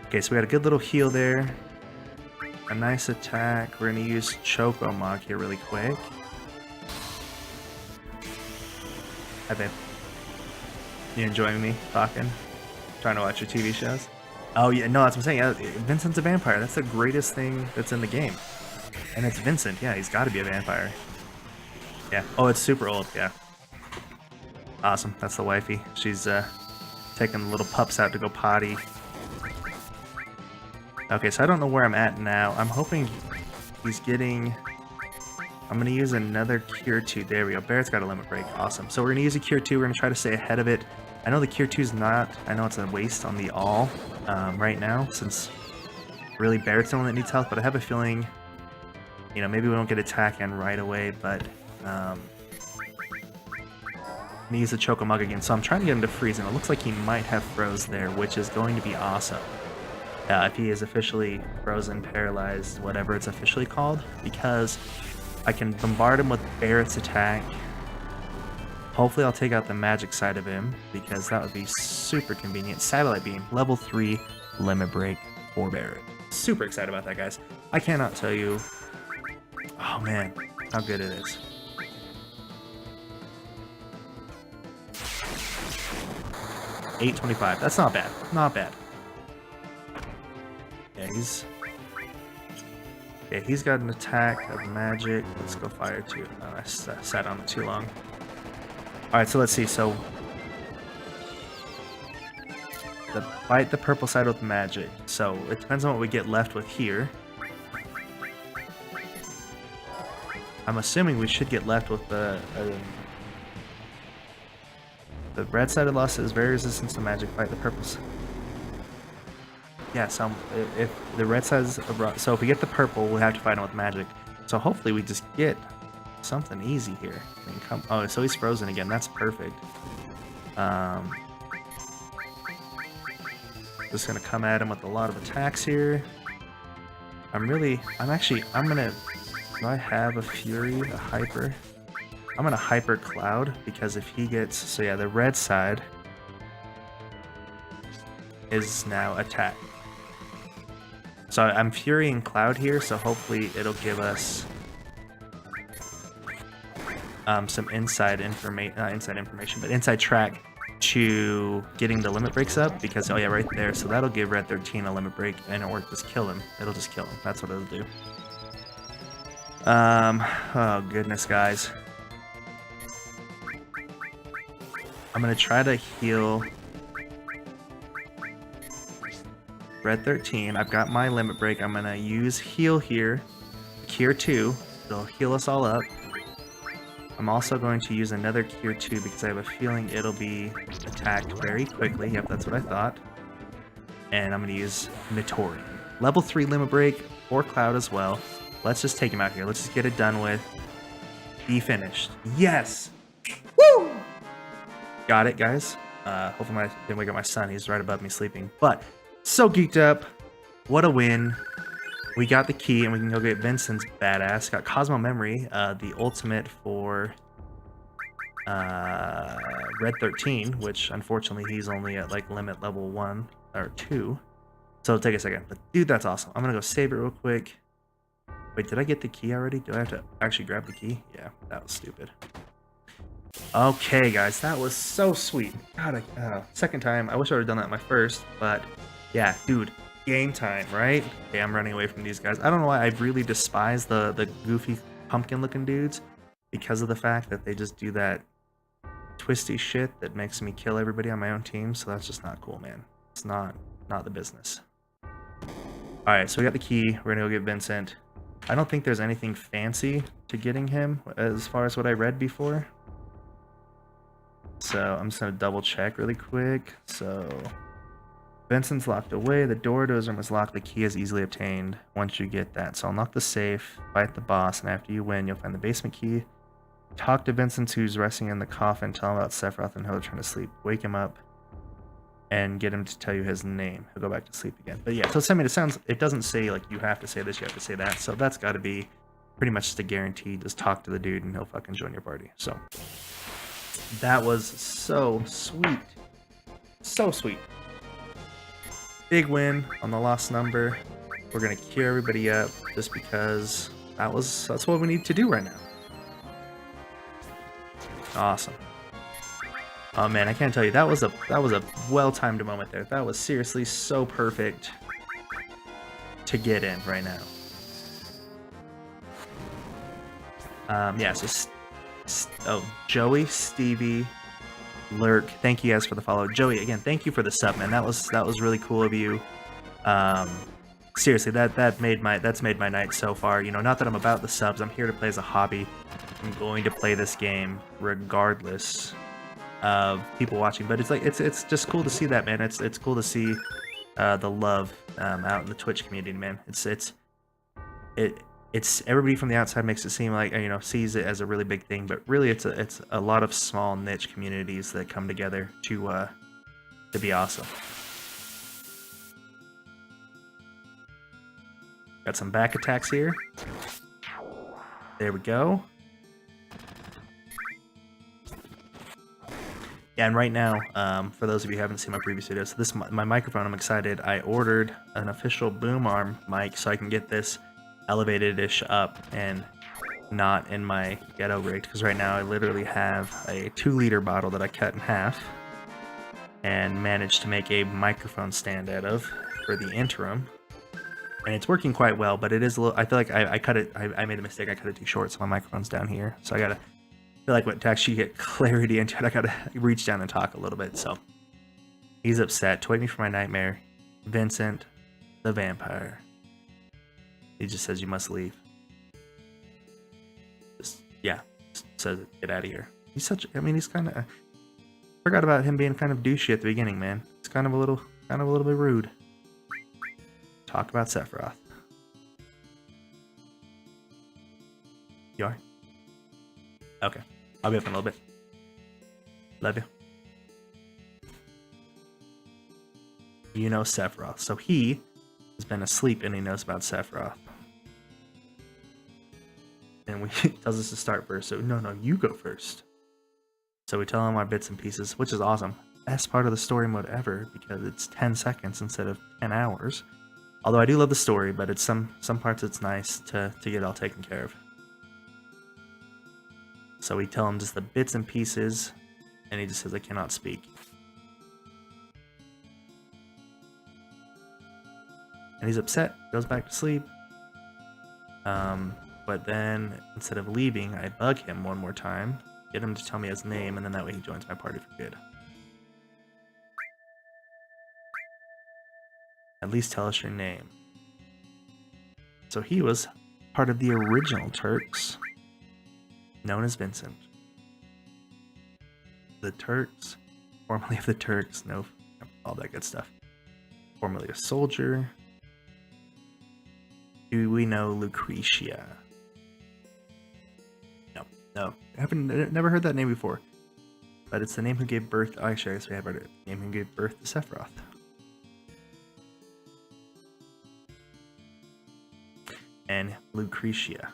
Okay, so we got a good little heal there. A nice attack. We're going to use Choco Mog here really quick. Hi, babe. You enjoying me talking? Trying to watch your TV shows? Oh, yeah, no, that's what I'm saying. Yeah, Vincent's a vampire. That's the greatest thing that's in the game. And it's Vincent. Yeah, he's got to be a vampire. Yeah. Oh, it's super old. Yeah. Awesome. That's the wifey. She's taking the little pups out to go potty. Okay, so I don't know where I'm at now. I'm hoping he's getting... I'm going to use another Cure 2. There we go. Barrett's got a limit break. Awesome. So we're going to use a Cure 2. We're going to try to stay ahead of it. I know the Cure 2 is not... I know it's a waste on the all right now, since really Barrett's the one that needs health, but I have a feeling, you know, maybe we don't get attack in right away, but I'm going to use the Choco Mug again. So I'm trying to get him to freeze, and it looks like he might have froze there, which is going to be awesome. If he is officially frozen, paralyzed, whatever it's officially called, because I can bombard him with Barrett's attack. Hopefully I'll take out the magic side of him, because that would be super convenient. Satellite Beam, level 3 limit break for Barrett. Super excited about that, guys. I cannot tell you, oh man, how good it is. $825, that's not bad, not bad. Yeah, he's got an attack of magic. Let's go Fire 2. Oh, I sat on it too long. Alright, so let's see. So, fight the purple side with magic. So, it depends on what we get left with here. I'm assuming we should get left with the red side of loss is very resistant to magic. Fight the purple side. Yeah, so if the red side's... So if we get the purple, we'll have to fight him with magic. So hopefully we just get something easy here. I mean, oh, so he's frozen again. That's perfect. Just gonna come at him with a lot of attacks here. I'm gonna... Do I have a Fury, a Hyper? I'm gonna Hyper Cloud, because if he gets... So yeah, the red side is now attack. So I'm Fury and Cloud here, so hopefully it'll give us some inside information, not inside information, but inside track to getting the limit breaks up, because, oh yeah, right there, so that'll give Red 13 a limit break, and or just kill him. It'll just kill him. That's what it'll do. Oh goodness, guys. I'm gonna try to heal Red 13. I've got my limit break. I'm gonna use heal here. Cure 2. It'll heal us all up. I'm also going to use another Cure 2 because I have a feeling it'll be attacked very quickly. Yep, that's what I thought. And I'm gonna use Notori. Level 3 limit break for Cloud as well. Let's just take him out here. Let's just get it done with. Be finished. Yes! Woo! Got it, guys. Hopefully I didn't wake up my son. He's right above me sleeping. But, so geeked up. What a win. We got the key, and we can go get Vincent's badass. Got Cosmo Memory, the ultimate for Red 13, which unfortunately he's only at like limit level 1 or 2. So it'll take a second. But dude, that's awesome. I'm gonna go save it real quick. Wait, did I get the key already? Do I have to actually grab the key? Yeah, that was stupid. Okay, guys, that was so sweet. God, second time. I wish I would have done that my first, but yeah, dude, game time, right? Okay, I'm running away from these guys. I don't know why I really despise the goofy pumpkin-looking dudes because of the fact that they just do that twisty shit that makes me kill everybody on my own team. So that's just not cool, man. It's not the business. All right, so we got the key. We're gonna go get Vincent. I don't think there's anything fancy to getting him as far as what I read before. So I'm just gonna double check really quick. So Vincent's locked away. The door to his room is locked. The key is easily obtained once you get that. So unlock the safe, fight the boss, and after you win, you'll find the basement key. Talk to Vincent, who's resting in the coffin. Tell him about Sephiroth and he'll return to sleep. Wake him up and get him to tell you his name. He'll go back to sleep again. But yeah, so I mean, it doesn't say like you have to say this, you have to say that. So that's got to be pretty much just a guarantee. Just talk to the dude and he'll fucking join your party. So that was so sweet. So sweet. Big win on the lost number. We're gonna cure everybody up just because that's what we need to do right now. Awesome. Oh man, I can't tell you, that was a well-timed moment there. That was seriously so perfect to get in right now. Yeah, so Joey, Stevie, Lurk, thank you guys for the follow. Joey, again, thank you for the sub, man. That was really cool of you. Seriously, that's made my night so far. You know, not that I'm about the subs. I'm here to play as a hobby. I'm going to play this game regardless of people watching, but it's like it's just cool to see that, man. It's cool to see the love out in the Twitch community, man. It's everybody from the outside makes it seem like, you know, sees it as a really big thing, but really it's a lot of small niche communities that come together to be awesome. Got some back attacks here. There we go. Yeah, and right now, for those of you who haven't seen my previous videos, this my microphone, I'm excited. I ordered an official boom arm mic so I can get this elevated-ish up and not in my ghetto rig, because right now I literally have a 2-liter bottle that I cut in half and managed to make a microphone stand out of for the interim. And it's working quite well, but it is a little, I feel like I made a mistake. I cut it too short, so my microphone's down here. So I feel like to actually get clarity into it, I gotta reach down and talk a little bit. So he's upset. Wait me for my nightmare. Vincent, the vampire. He just says you must leave. Just says get out of here. He's he's kind of. Forgot about him being kind of douchey at the beginning, man. It's kind of a little bit rude. Talk about Sephiroth. You are? Okay. I'll be up in a little bit. Love you. You know Sephiroth. So he has been asleep and he knows about Sephiroth. And he tells us to start first. So no, you go first. So we tell him our bits and pieces, which is awesome. Best part of the story mode ever, because it's 10 seconds instead of 10 hours. Although I do love the story, but it's some parts it's nice to get it all taken care of. So we tell him just the bits and pieces, and he just says, I cannot speak. And he's upset, goes back to sleep. But then, instead of leaving, I bug him one more time, get him to tell me his name, and then that way he joins my party for good. At least tell us your name. So he was part of the original Turks, known as Vincent. The Turks, formerly of the Turks, no, all that good stuff. Formerly a soldier. Do we know Lucretia? No, no. I haven't never heard that name before. But it's the name who gave birth. Oh, actually, I guess we have heard it. The name who gave birth to Sephiroth. And Lucretia.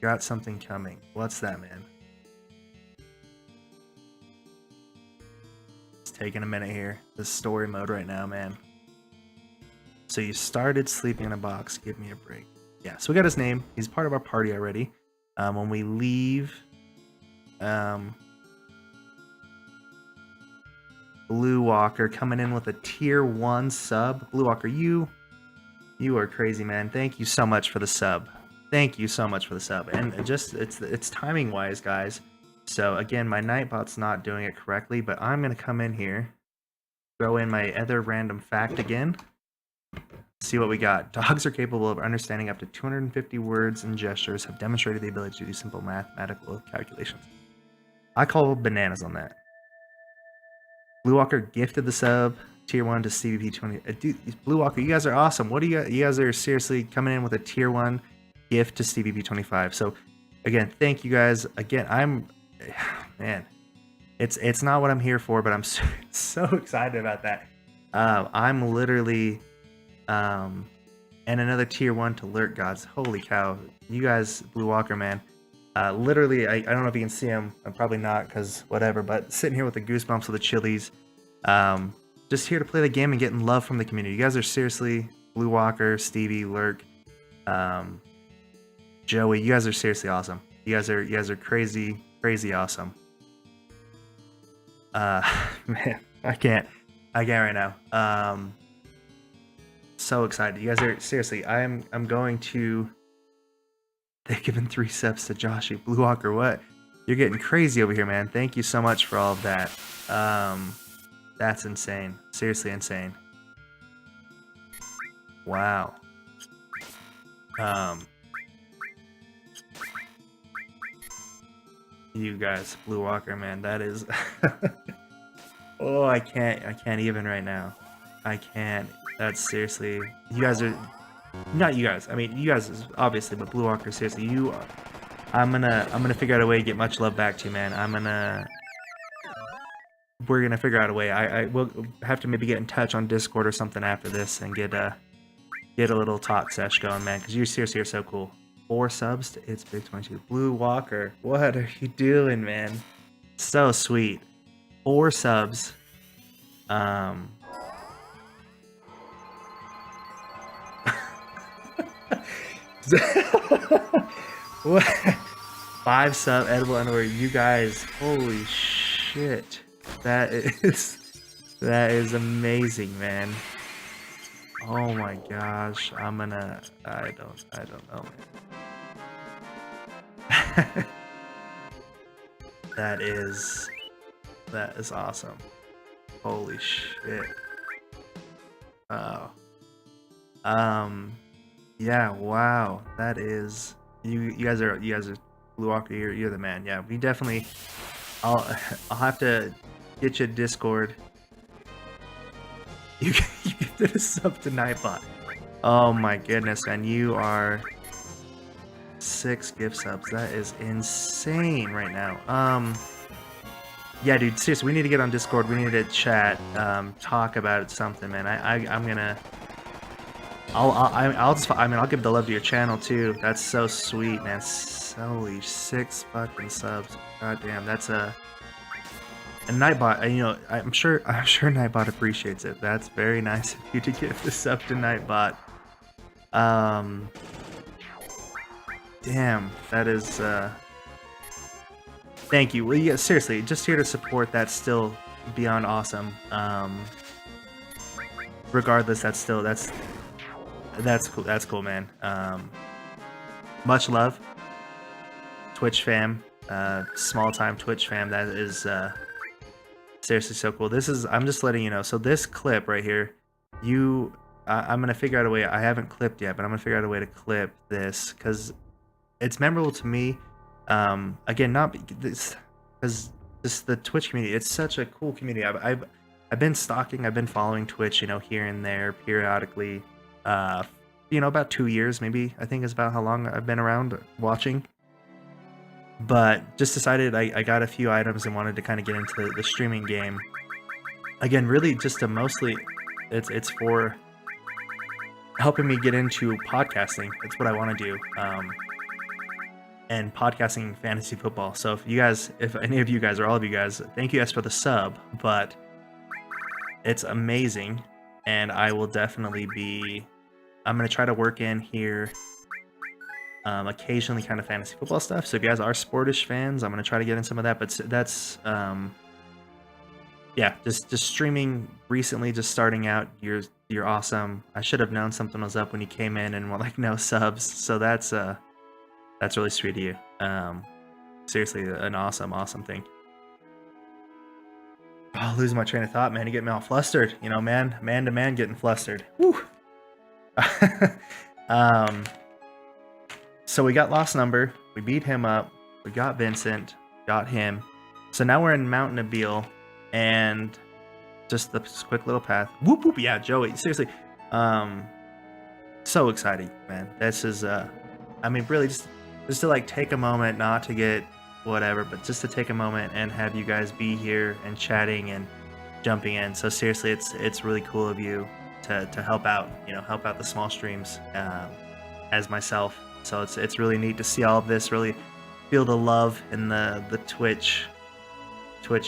Got something coming. What's that, man? It's taking a minute here. This story mode right now, man. So you started sleeping in a box. Give me a break. Yeah, so we got his name. He's part of our party already. When we leave, Blue Walker coming in with a tier 1 sub. Blue Walker, you are crazy, man. Thank you so much for the sub. Thank you so much for the sub. And just it's timing wise, guys. So again, my Nightbot's not doing it correctly, but I'm gonna come in here, throw in my other random fact again. See what we got. Dogs are capable of understanding up to 250 words and gestures, have demonstrated the ability to do simple mathematical calculations. I call bananas on that. Blue Walker gifted the sub, tier 1 to CVP20. Dude, Blue Walker, you guys are awesome. What do you guys are seriously coming in with a tier 1 gift to CVP25. So again, thank you guys. Again, man, it's not what I'm here for, but I'm so excited about that. I'm literally, and another tier 1 to Lurk Gods. Holy cow. You guys, Blue Walker, man. Literally, I don't know if you can see him. I'm probably not, because whatever, but sitting here with the goosebumps with the chilies. Just here to play the game and getting love from the community. You guys are seriously, Blue Walker, Stevie, Lurk, Joey, you guys are seriously awesome. You guys are crazy awesome. Man, I can't right now. So excited. You guys are seriously, I'm going to. They've given 3 steps to Joshy. Blue Walker, what? You're getting crazy over here, man. Thank you so much for all of that. That's insane. Seriously insane. Wow. You guys, Blue Walker, man, that is. Oh, I can't even right now. I can't. That's seriously. You guys are. Not you guys. I mean, you guys obviously, but Blue Walker, seriously, you are. I'm gonna figure out a way to get much love back to you, man. We're gonna figure out a way. I will have to maybe get in touch on Discord or something after this and get a little talk sesh going, man. Because you seriously are so cool. 4 subs to It's Big 22. Blue Walker, what are you doing, man? So sweet. 4 subs. What? 5 sub edible underwear. You guys, holy shit. That is amazing, man. Oh my gosh. I don't know, man. That is awesome. Holy shit. Oh. Yeah, wow. That is you guys are Blue Walker, you're the man. Yeah, we definitely I'll have to get you a Discord. You did a sub to Nightbot. Oh my goodness, man. You are 6 gift subs. That is insane right now. Yeah, dude, seriously, we need to get on Discord. We need to chat, talk about something, man. I'm gonna. I'll give the love to your channel too. That's so sweet, man. Holy 6 fucking subs. God damn, that's a Nightbot. You know, I'm sure Nightbot appreciates it. That's very nice of you to give the sub to Nightbot. Damn, that is. Thank you. Well, yeah, seriously, just here to support. That's still beyond awesome. Regardless, that's cool. That's cool, man. Much love, Twitch fam. Small time Twitch fam. That is seriously so cool. I'm just letting you know. So this clip right here, I'm gonna figure out a way. I haven't clipped yet, but I'm gonna figure out a way to clip this because it's memorable to me. Again, not this because the Twitch community. It's such a cool community. I've been stalking. I've been following Twitch, you know, here and there periodically. about 2 years, maybe, I think is about how long I've been around watching. But just decided I got a few items and wanted to kind of get into the streaming game. Again, really just to mostly, it's for helping me get into podcasting. That's what I want to do. And podcasting fantasy football. So if any of you guys or all of you guys, thank you guys for the sub, but it's amazing. And I will definitely I'm going to try to work in here occasionally kind of fantasy football stuff. So if you guys are sportish fans, I'm going to try to get in some of that, but that's, yeah, just streaming recently, just starting out. You're awesome. I should have known something was up when you came in and were like, no subs. So that's really sweet of you. Seriously, an awesome thing. Oh, losing my train of thought, man. You get me all flustered. Man to man getting flustered. Woo. So we got Lost Number. We beat him up. We got Vincent. Got him. So now we're in Mountain Abil, and just the quick little path. Whoop whoop. Yeah, Joey. Seriously. So exciting, man. This is really just to like take a moment, not to get whatever, but just to take a moment and have you guys be here and chatting and jumping in. So seriously, it's really cool of you to help out, help out the small streams as myself. So it's really neat to see all of this, really feel the love in the Twitch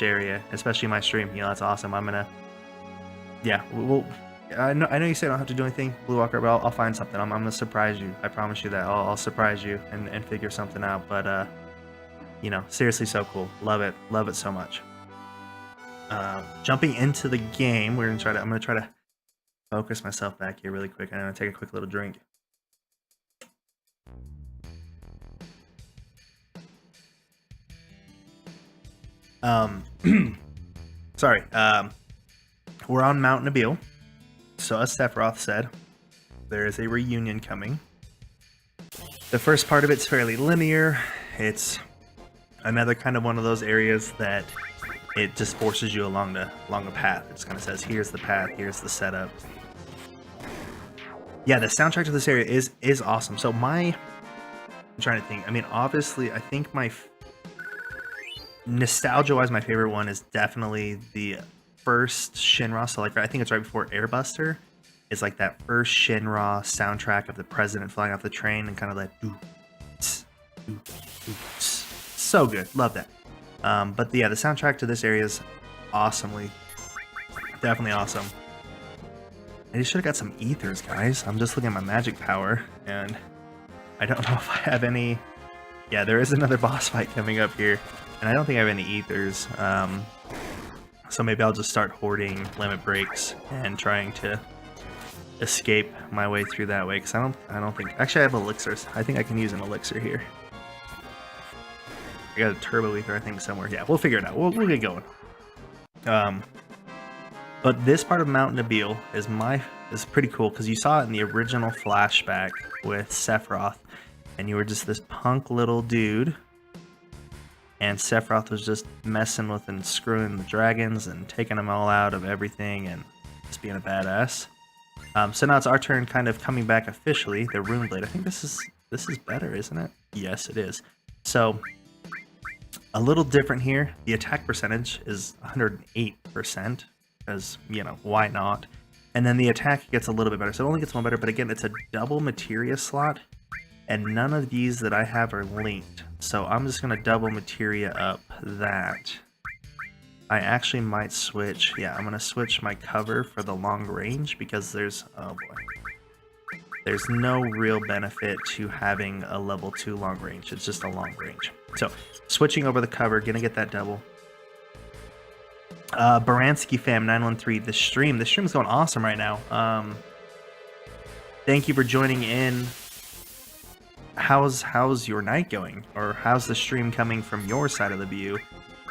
area, especially my stream. That's awesome. I'm gonna, yeah, I know you say I don't have to do anything, Blue Walker, but I'll find something. I'm gonna surprise you. I promise you that. I'll surprise you and figure something out. But seriously, so cool. Love it so much. Jumping into the game, I'm gonna try to focus myself back here really quick. I'm gonna take a quick little drink. Sorry. We're on Mountain Abil. So as Sephiroth said, there is a reunion coming. The first part of it's fairly linear. It's another kind of one of those areas that it just forces you along the path. It just kind of says, here's the path, here's the setup. Yeah, the soundtrack to this area is awesome. So I'm trying to think. Obviously, I think nostalgia-wise, my favorite one is definitely the first Shinra. So I think it's right before Airbuster. It's like that first Shinra soundtrack of the president flying off the train and kind of like, so good. Love that. But yeah, the soundtrack to this area is definitely awesome. I should have got some ethers, guys. I'm just looking at my magic power, and I don't know if I have any. Yeah, there is another boss fight coming up here, and I don't think I have any ethers. So maybe I'll just start hoarding limit breaks and trying to escape my way through that way. Because I don't think. Actually, I have elixirs. I think I can use an elixir here. I got a turbo ether, I think, somewhere. Yeah, we'll figure it out. We'll get going. But this part of Mountain Abil is pretty cool because you saw it in the original flashback with Sephiroth, and you were just this punk little dude, and Sephiroth was just messing with and screwing the dragons and taking them all out of everything and just being a badass. So now it's our turn, kind of coming back officially. The Rune Blade. I think this is better, isn't it? Yes, it is. So a little different here. The attack percentage is 108%. Because, why not? And then the attack gets a little bit better. So it only gets one better, but again, it's a double materia slot, and none of these that I have are linked. So I'm just going to double materia up that. I actually might switch. Yeah, I'm going to switch my cover for the long range because there's no real benefit to having a level 2 long range. It's just a long range. So switching over the cover, going to get that double. Baranski Fam 913, the stream's going awesome right now. Thank you for joining in. How's your night going, or how's the stream coming from your side of the view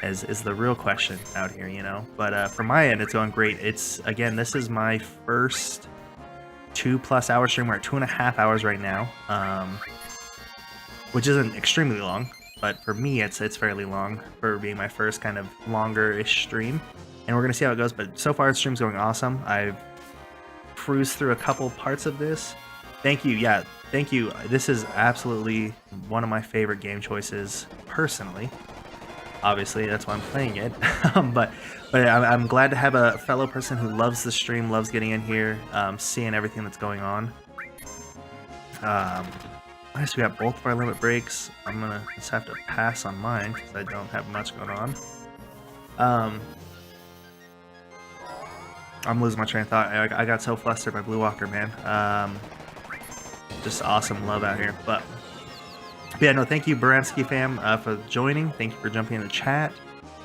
is the real question out here, but from my end, it's going great. This is my first 2+ hour stream. We're at 2.5 hours right now, which isn't extremely long. But for me, it's fairly long for being my first kind of longer-ish stream. And we're going to see how it goes. But so far, the stream's going awesome. cruise through a couple parts of this. Thank you. Yeah, thank you. This is absolutely one of my favorite game choices personally. Obviously, that's why I'm playing it. but I'm glad to have a fellow person who loves the stream, loves getting in here, seeing everything that's going on. Nice, we got both of our limit breaks. I'm gonna just have to pass on mine because I don't have much going on. I'm losing my train of thought. I got so flustered by Blue Walker, man. Just awesome love out here. But yeah, no, thank you, Baramski fam, for joining. Thank you for jumping in the chat.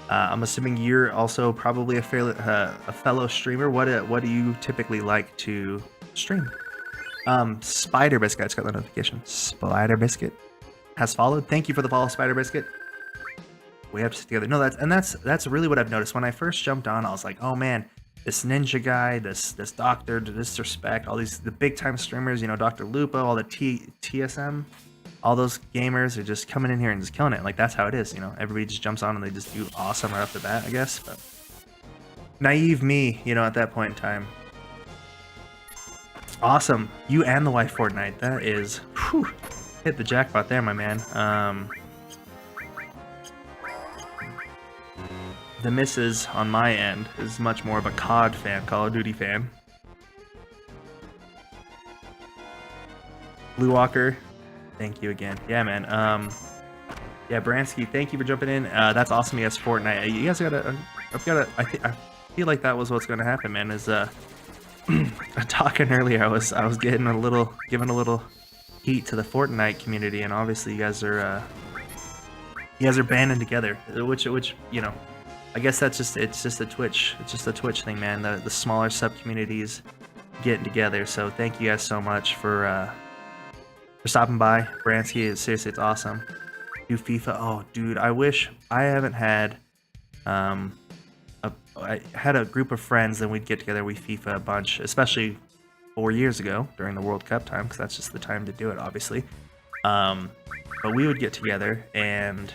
I'm assuming you're also probably a fellow streamer. What do you typically like to stream? Spider Biscuit, I just got the notification. Spider Biscuit has followed. Thank you for the follow, Spider Biscuit. We have to sit together. No, that's really what I've noticed. When I first jumped on, I was like, oh man, this ninja guy, this doctor, disrespect, all the big time streamers, you know, Dr. Lupo, all the TSM, all those gamers are just coming in here and just killing it. Like that's how it is, you know. Everybody just jumps on and they just do awesome right off the bat, I guess. But naive me, you know, at that point in time. Awesome. You and the wife Fortnite. That is, whew, hit the jackpot there, my man. The missus on my end is much more of a COD fan, Call of Duty fan. Blue Walker, thank you again. Yeah, man. Yeah, Bransky, thank you for jumping in. That's awesome. Yes, Fortnite. You guys gotta. I feel like that was what's gonna happen, man. Is talking earlier, I was giving a little heat to the Fortnite community, and obviously you guys are banding together, which you know, I guess it's just a Twitch thing, man. The smaller sub communities getting together. So thank you guys so much for stopping by, Bransky. Seriously, it's awesome. Do FIFA? Oh, dude, I wish I haven't had. I had a group of friends, and we'd get together, we FIFA a bunch, especially 4 years ago during the World Cup time, because that's just the time to do it, obviously. But we would get together and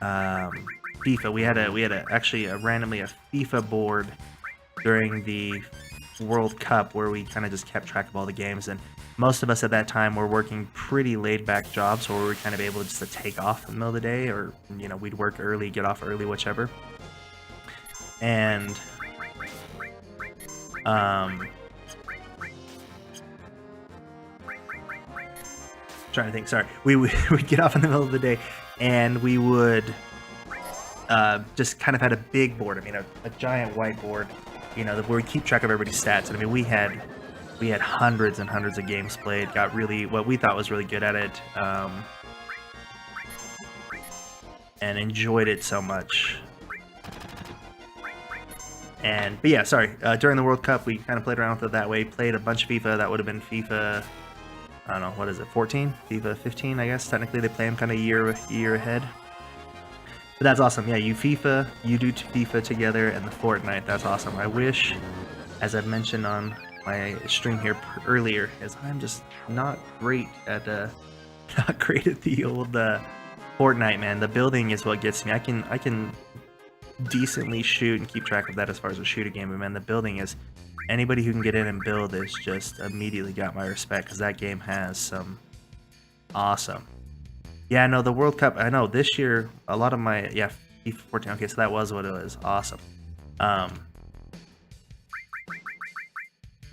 FIFA. We had actually randomly a FIFA board during the World Cup where we kind of just kept track of all the games, and most of us at that time were working pretty laid-back jobs where we were kind of able just to take off in the middle of the day, or you know, we'd work early, get off early, whichever. And trying to think. Sorry, we'd get off in the middle of the day, and we would just kind of had a big board. I mean, a giant whiteboard, you know, where we keep track of everybody's stats. And I mean, we had hundreds and hundreds of games played, got really, what we thought was really good at it, and enjoyed it so much. But yeah, sorry, during the World Cup, we kind of played around with it that way, played a bunch of FIFA. That would have been FIFA, I don't know, what is it, 14? FIFA 15, I guess. Technically, they play them kind of year ahead. But that's awesome. Yeah, you do FIFA together, and the Fortnite, that's awesome. I wish, as I've mentioned on my stream here earlier, is I'm just not great at the old Fortnite, man. The building is what gets me. I can decently shoot and keep track of that as far as a shooter game, but man, the building is, anybody who can get in and build is just immediately got my respect, because that game has some awesome. Yeah, no, the World Cup, I know this year a lot of my, yeah, FIFA 14. Okay, so that was what it was. Awesome. Hold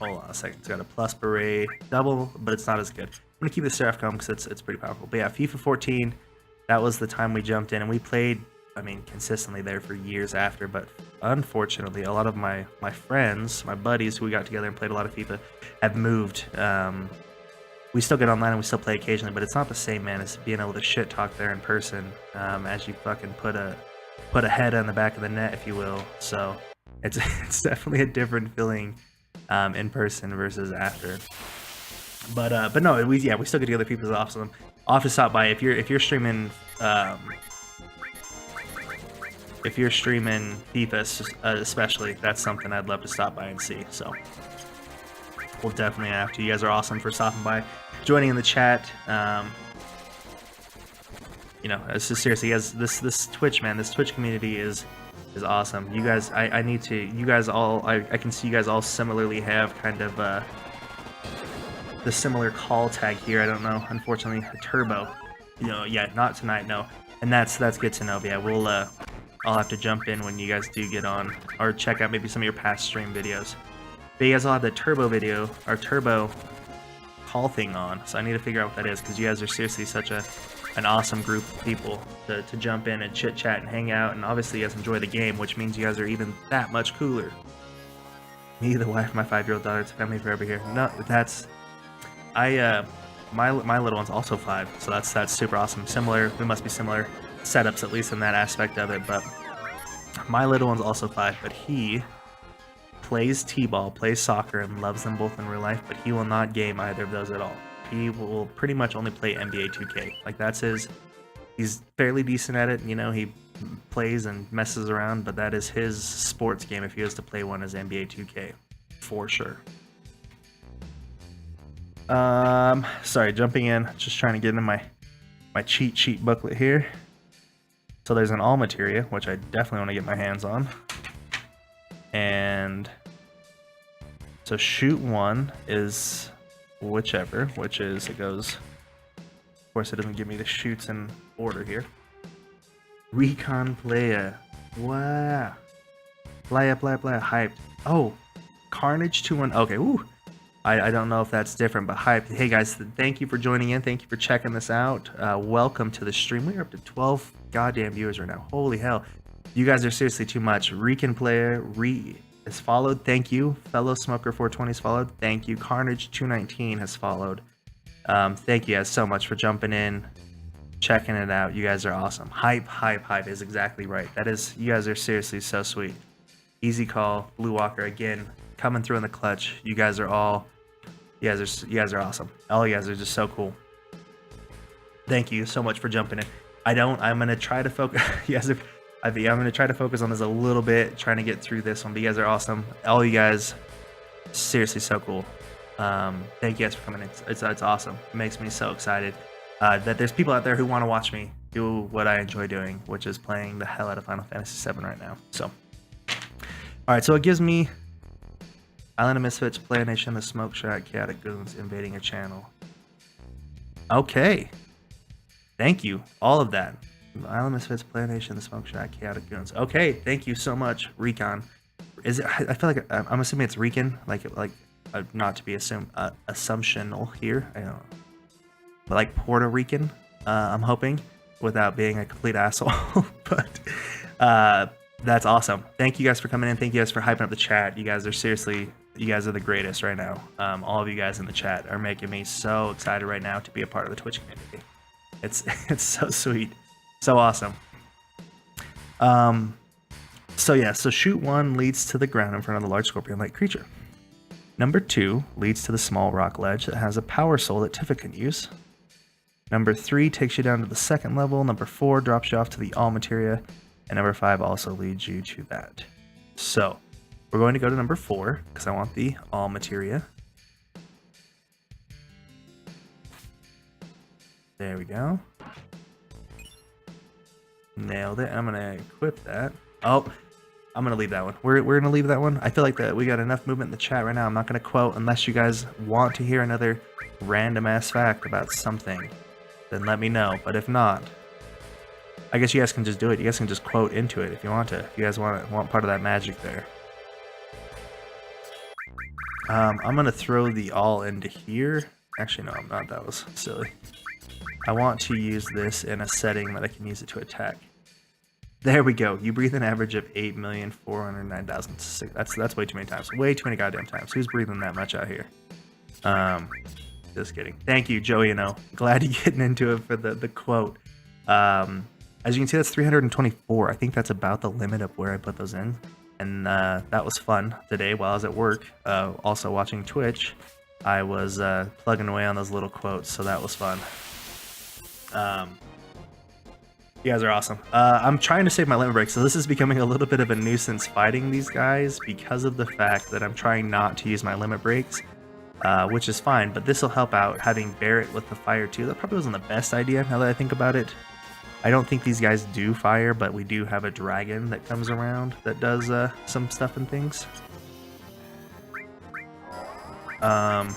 on a second. It's got a plus beret double, but it's not as good. I'm gonna keep the Seraph Cone because it's pretty powerful. But yeah, FIFA 14, that was the time we jumped in, and we played, I mean, consistently there for years after. But unfortunately, a lot of my friends, my buddies who we got together and played a lot of FIFA, have moved. We still get online and we still play occasionally, but it's not the same, man, as being able to shit talk there in person, as you fucking put a head on the back of the net, if you will. So it's definitely a different feeling in person versus after. But no, we still get together. People is awesome. I'll have to stop by if you're streaming FIFA, especially. That's something I'd love to stop by and see. So we'll definitely have to. You guys are awesome for stopping by, joining in the chat. You know, it's just seriously, guys, this Twitch, man, this Twitch community is is awesome. You guys, I need to, you guys all, I can see you guys all similarly have kind of the similar call tag here. I don't know, unfortunately, a turbo. You know, yeah, not tonight, no. And that's good to know. But yeah, we'll I'll have to jump in when you guys do get on, or check out maybe some of your past stream videos. But you guys all have the turbo video, or turbo call thing on, so I need to figure out what that is, because you guys are seriously such an awesome group of people to jump in and chit chat and hang out, and obviously you guys enjoy the game, which means you guys are even that much cooler. Me, the wife, my 5-year-old daughter, it's family forever here. No, that's my little one's also 5, so that's super awesome. Similar, we must be similar setups at least in that aspect of it. But my little one's also 5, but he plays t-ball, plays soccer, and loves them both in real life, but he will not game either of those at all. He will pretty much only play NBA 2K. Like, that's his, he's fairly decent at it, you know, he plays and messes around, but that is his sports game if he was to play one, as NBA 2K, for sure. Sorry, jumping in, just trying to get into my cheat sheet booklet here. So there's an all materia, which I definitely want to get my hands on. And so shoot 1 is whichever, which is, it goes, of course it doesn't give me the shoots in order here. Recon player, wow, playa, hyped. Oh, Carnage 2-1, okay, ooh. I don't know if that's different, but hyped. Hey guys, thank you for joining in, thank you for checking this out. Welcome to the stream. We're up to 12 goddamn viewers right now, holy hell. You guys are seriously too much. Recon player is followed. Thank you. Fellow Smoker 420 is followed. Thank you. Carnage 219 has followed. Thank you guys so much for jumping in, checking it out. You guys are awesome. Hype is exactly right. That is, you guys are seriously so sweet. Easy call. Blue Walker again coming through in the clutch. You guys are all. You guys are awesome. All you guys are just so cool. Thank you so much for jumping in. I'm gonna try to focus. You guys are. I'm going to try to focus on this a little bit, trying to get through this one, but you guys are awesome. All you guys, seriously so cool. Thank you guys for coming in. It's awesome. It makes me so excited that there's people out there who want to watch me do what I enjoy doing, which is playing the hell out of Final Fantasy VII right now. So, all right, so it gives me Island of Misfits, Play Nation, the Smoke Shack, Chaotic Goons, invading a channel. Okay. Thank you. All of that. Island Misfits, Play Nation, the Smoke Shack, Chaotic Goons. Okay, thank you so much, Recon. Is it? I feel like I'm assuming it's Recon, like not to be assumptional here. I don't know, but like Puerto Rican. I'm hoping, without being a complete asshole. But that's awesome. Thank you guys for coming in. Thank you guys for hyping up the chat. You guys are seriously, you guys are the greatest right now. All of you guys in the chat are making me so excited right now to be a part of the Twitch community. It's so sweet. So awesome. So yeah, so shoot 1 leads to the ground in front of the large scorpion-like creature. Number 2 leads to the small rock ledge that has a power soul that Tifa can use. Number 3 takes you down to the 2nd level. Number 4 drops you off to the all materia. And number 5 also leads you to that. So we're going to go to number 4 because I want the all materia. There we go. Nailed it. I'm gonna equip that. Oh, I'm gonna leave that one. We're gonna leave that one. I feel like that we got enough movement in the chat right now. I'm not gonna quote unless you guys want to hear another random ass fact about something. Then let me know. But if not, I guess you guys can just do it. You guys can just quote into it if you want to. If you guys want part of that magic there. I'm gonna throw the all into here. Actually, no, I'm not. That was silly. I want to use this in a setting that I can use it to attack. There we go. You breathe an average of 8,409,000. That's way too many times. Way too many goddamn times. Who's breathing that much out here? Just kidding. Thank you, Joey. Glad you're getting into it for the quote. As you can see, that's 324. I think that's about the limit of where I put those in. And that was fun today while I was at work. Also watching Twitch, I was plugging away on those little quotes, so that was fun. You guys are awesome. I'm trying to save my limit break, so this is becoming a little bit of a nuisance fighting these guys because of the fact that I'm trying not to use my limit breaks, which is fine, but this will help out having Barret with the fire too. That probably wasn't the best idea now that I think about it. I don't think these guys do fire, but we do have a dragon that comes around that does some stuff and things. I'm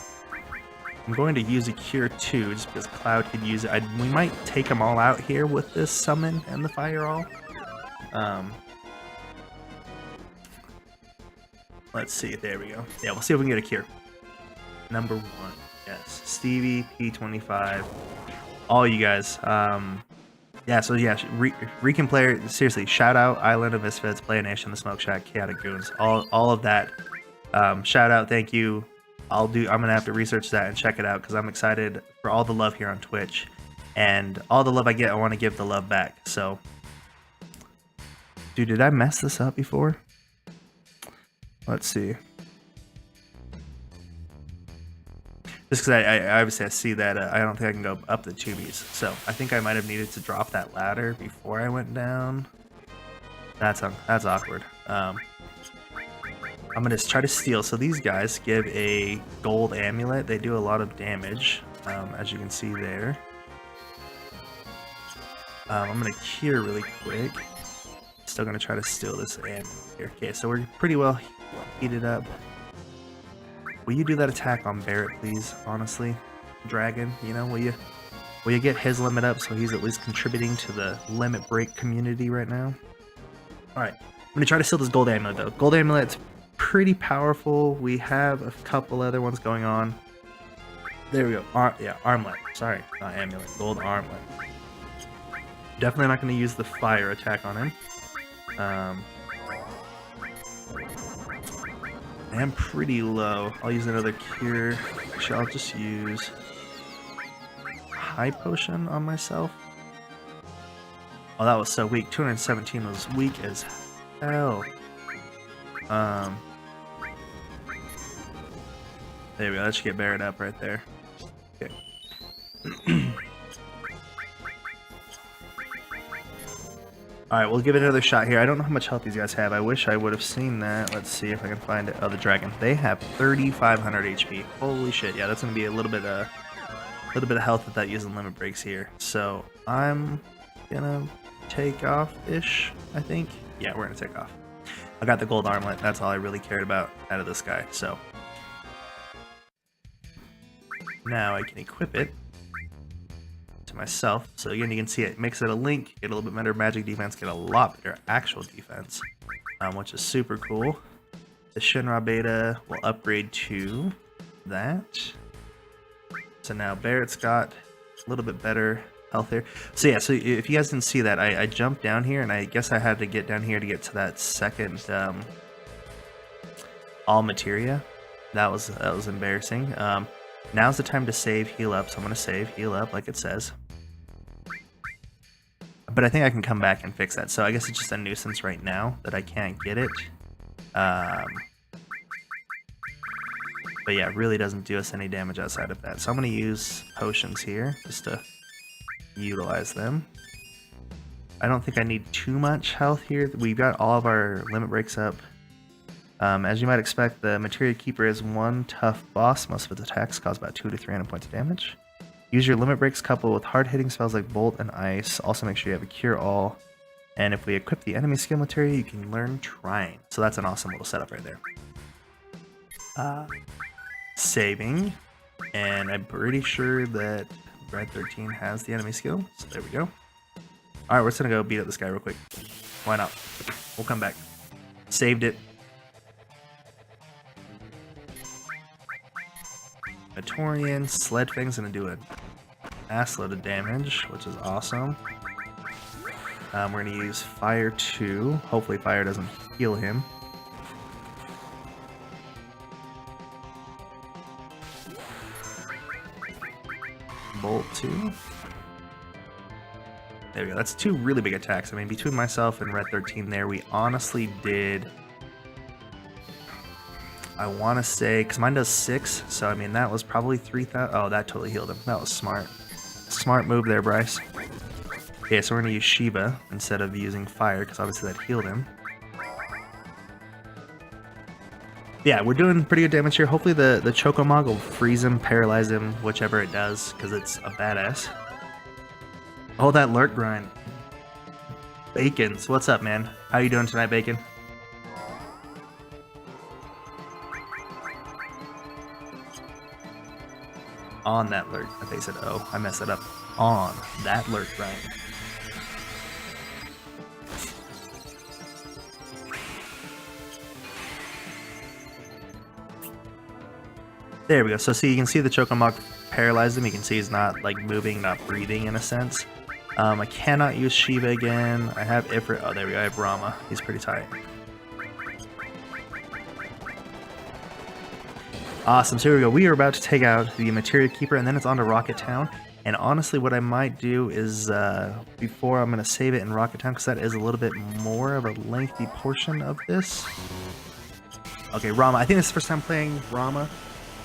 going to use a cure too, just because Cloud could use it. We might take them all out here with this summon and the fire all. Let's see. There we go. Yeah, we'll see if we can get a cure. Number 1. Yes. Stevie, P25. All you guys. Yeah, so yeah, Recon player, seriously, shout out Island of Misfits, Play Nation, The Smoke Shack, Chaotic Goons, all of that. Shout out, thank you. I'm gonna have to research that and check it out because I'm excited for all the love here on Twitch. And all the love I get, I want to give the love back. So, dude, did I mess this up before? Let's see. Just because I obviously I see that I don't think I can go up the tubies. So I think I might have needed to drop that ladder before I went down. That's awkward. I'm going to try to steal. So these guys give a gold amulet. They do a lot of damage, as you can see there. I'm going to cure really quick. Still going to try to steal this amulet here. Okay, so we're pretty well heated up. Will you do that attack on Barrett, please? Honestly, Dragon, you know, will you get his limit up so he's at least contributing to the limit break community right now? All right, I'm gonna try to steal this gold amulet though. Gold amulet's pretty powerful. We have a couple other ones going on. There we go. Armlet. Sorry, not amulet. Gold armlet. Definitely not gonna use the fire attack on him. I am pretty low. I'll use another cure. Actually, I'll just use high potion on myself. Oh, that was so weak. 217 was weak as hell. There we go. That should get Barrett up right there. Okay. Alright, we'll give it another shot here. I don't know how much health these guys have. I wish I would have seen that. Let's see if I can find it. Oh, the dragon. They have 3,500 HP. Holy shit. Yeah, that's going to be a little bit of health without using limit breaks here. So, I'm going to take off-ish, I think. Yeah, we're going to take off. I got the gold armlet. That's all I really cared about out of this guy. So, now I can equip it to myself. So again, you can see it makes it a link, get a little bit better magic defense, get a lot better actual defense, which is super cool. The Shinra beta will upgrade to that. So now Barrett's got a little bit better health here. So yeah, so if you guys didn't see that, I jumped down here, and I guess I had to get down here to get to that second all materia. That was embarrassing. Now's the time to save, heal up, so I'm going to save, heal up, like it says. But I think I can come back and fix that, so I guess it's just a nuisance right now that I can't get it. But yeah, it really doesn't do us any damage outside of that. So I'm going to use potions here, just to utilize them. I don't think I need too much health here. We've got all of our limit breaks up. As you might expect, the Materia Keeper is one tough boss. Most of its attacks cause about 200 to 300 points of damage. Use your limit breaks coupled with hard-hitting spells like Bolt and Ice. Also make sure you have a Cure All. And if we equip the enemy skill materia, you can learn Trine. So that's an awesome little setup right there. Saving. And I'm pretty sure that Red 13 has the enemy skill. So there we go. Alright, we're just going to go beat up this guy real quick. Why not? We'll come back. Saved it. Praetorian, Sled Fang's gonna do an ass load of damage, which is awesome. We're gonna use Fire 2. Hopefully Fire doesn't heal him. Bolt 2. There we go. That's 2 really big attacks. I mean, between myself and Red 13 there, we honestly did... I want to say, because mine does 6, so I mean, that was probably 3,000. Oh, that totally healed him. That was smart. Smart move there, Bryce. Okay, so we're going to use Shiva instead of using Fire, because obviously that healed him. Yeah, we're doing pretty good damage here. Hopefully the Chocomog will freeze him, paralyze him, whichever it does, because it's a badass. Oh, that lurk grind. Bacons, what's up, man? How you doing tonight, Bacon? On that lurk. I think I said, oh, I messed it up. On that lurk, right? There we go. So see, you can see the Chocomock paralyzed him. You can see he's not like moving, not breathing in a sense. I cannot use Shiva again. I have Ifrit. Oh, there we go. I have Rama. He's pretty tight. Awesome. So here we go. We are about to take out the Materia Keeper, and then it's on to Rocket Town. And honestly, what I might do is, before I'm going to save it in Rocket Town, because that is a little bit more of a lengthy portion of this. Okay, Rama. I think this is the first time playing Rama.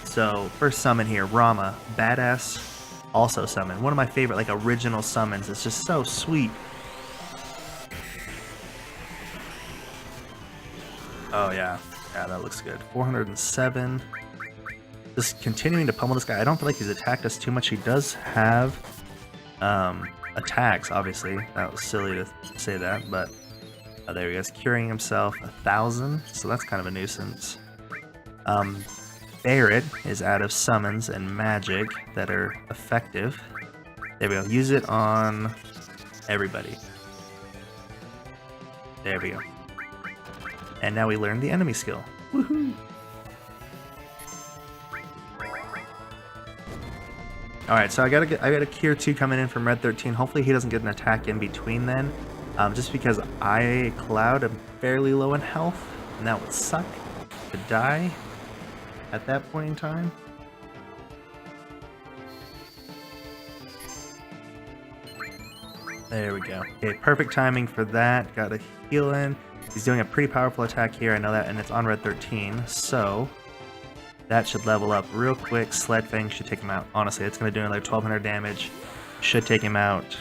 So, first summon here, Rama. Badass. Also summon. One of my favorite, like, original summons. It's just so sweet. Oh, yeah. Yeah, that looks good. 407. Just continuing to pummel this guy. I don't feel like he's attacked us too much. He does have attacks, obviously. That was silly to say that, but there he is, curing himself 1,000, so that's kind of a nuisance. Barret is out of summons and magic that are effective. There we go. Use it on everybody. There we go. And now we learned the enemy skill. Woohoo! Alright, so I got a Cure 2 coming in from Red 13. Hopefully he doesn't get an attack in between then. Just because I, Cloud, am fairly low in health, and that would suck to die at that point in time. There we go. Okay, perfect timing for that. Got a heal in. He's doing a pretty powerful attack here, I know that, and it's on Red 13, so that should level up real quick. Sledfang should take him out. Honestly, it's going to do like 1,200 damage. Should take him out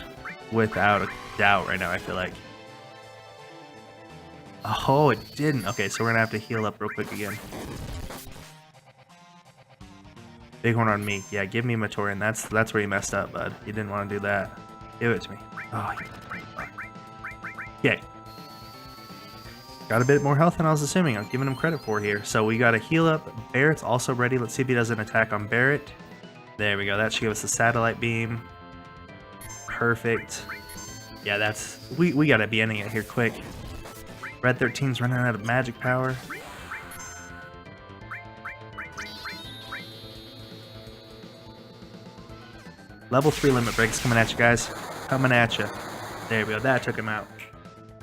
without a doubt right now, I feel like. Oh, it didn't. Okay, so we're going to have to heal up real quick again. Bighorn on me. Yeah, give me Matorian. That's where you messed up, bud. You didn't want to do that. Give it to me. Oh, okay. Got a bit more health than I was assuming. I'm giving him credit for here. So we got a heal up. Barrett's also ready. Let's see if he does an attack on Barret. There we go. That should give us a satellite beam. Perfect. Yeah, that's... We gotta be ending it here quick. Red 13's running out of magic power. Level 3 limit breaks coming at you guys. Coming at you. There we go. That took him out.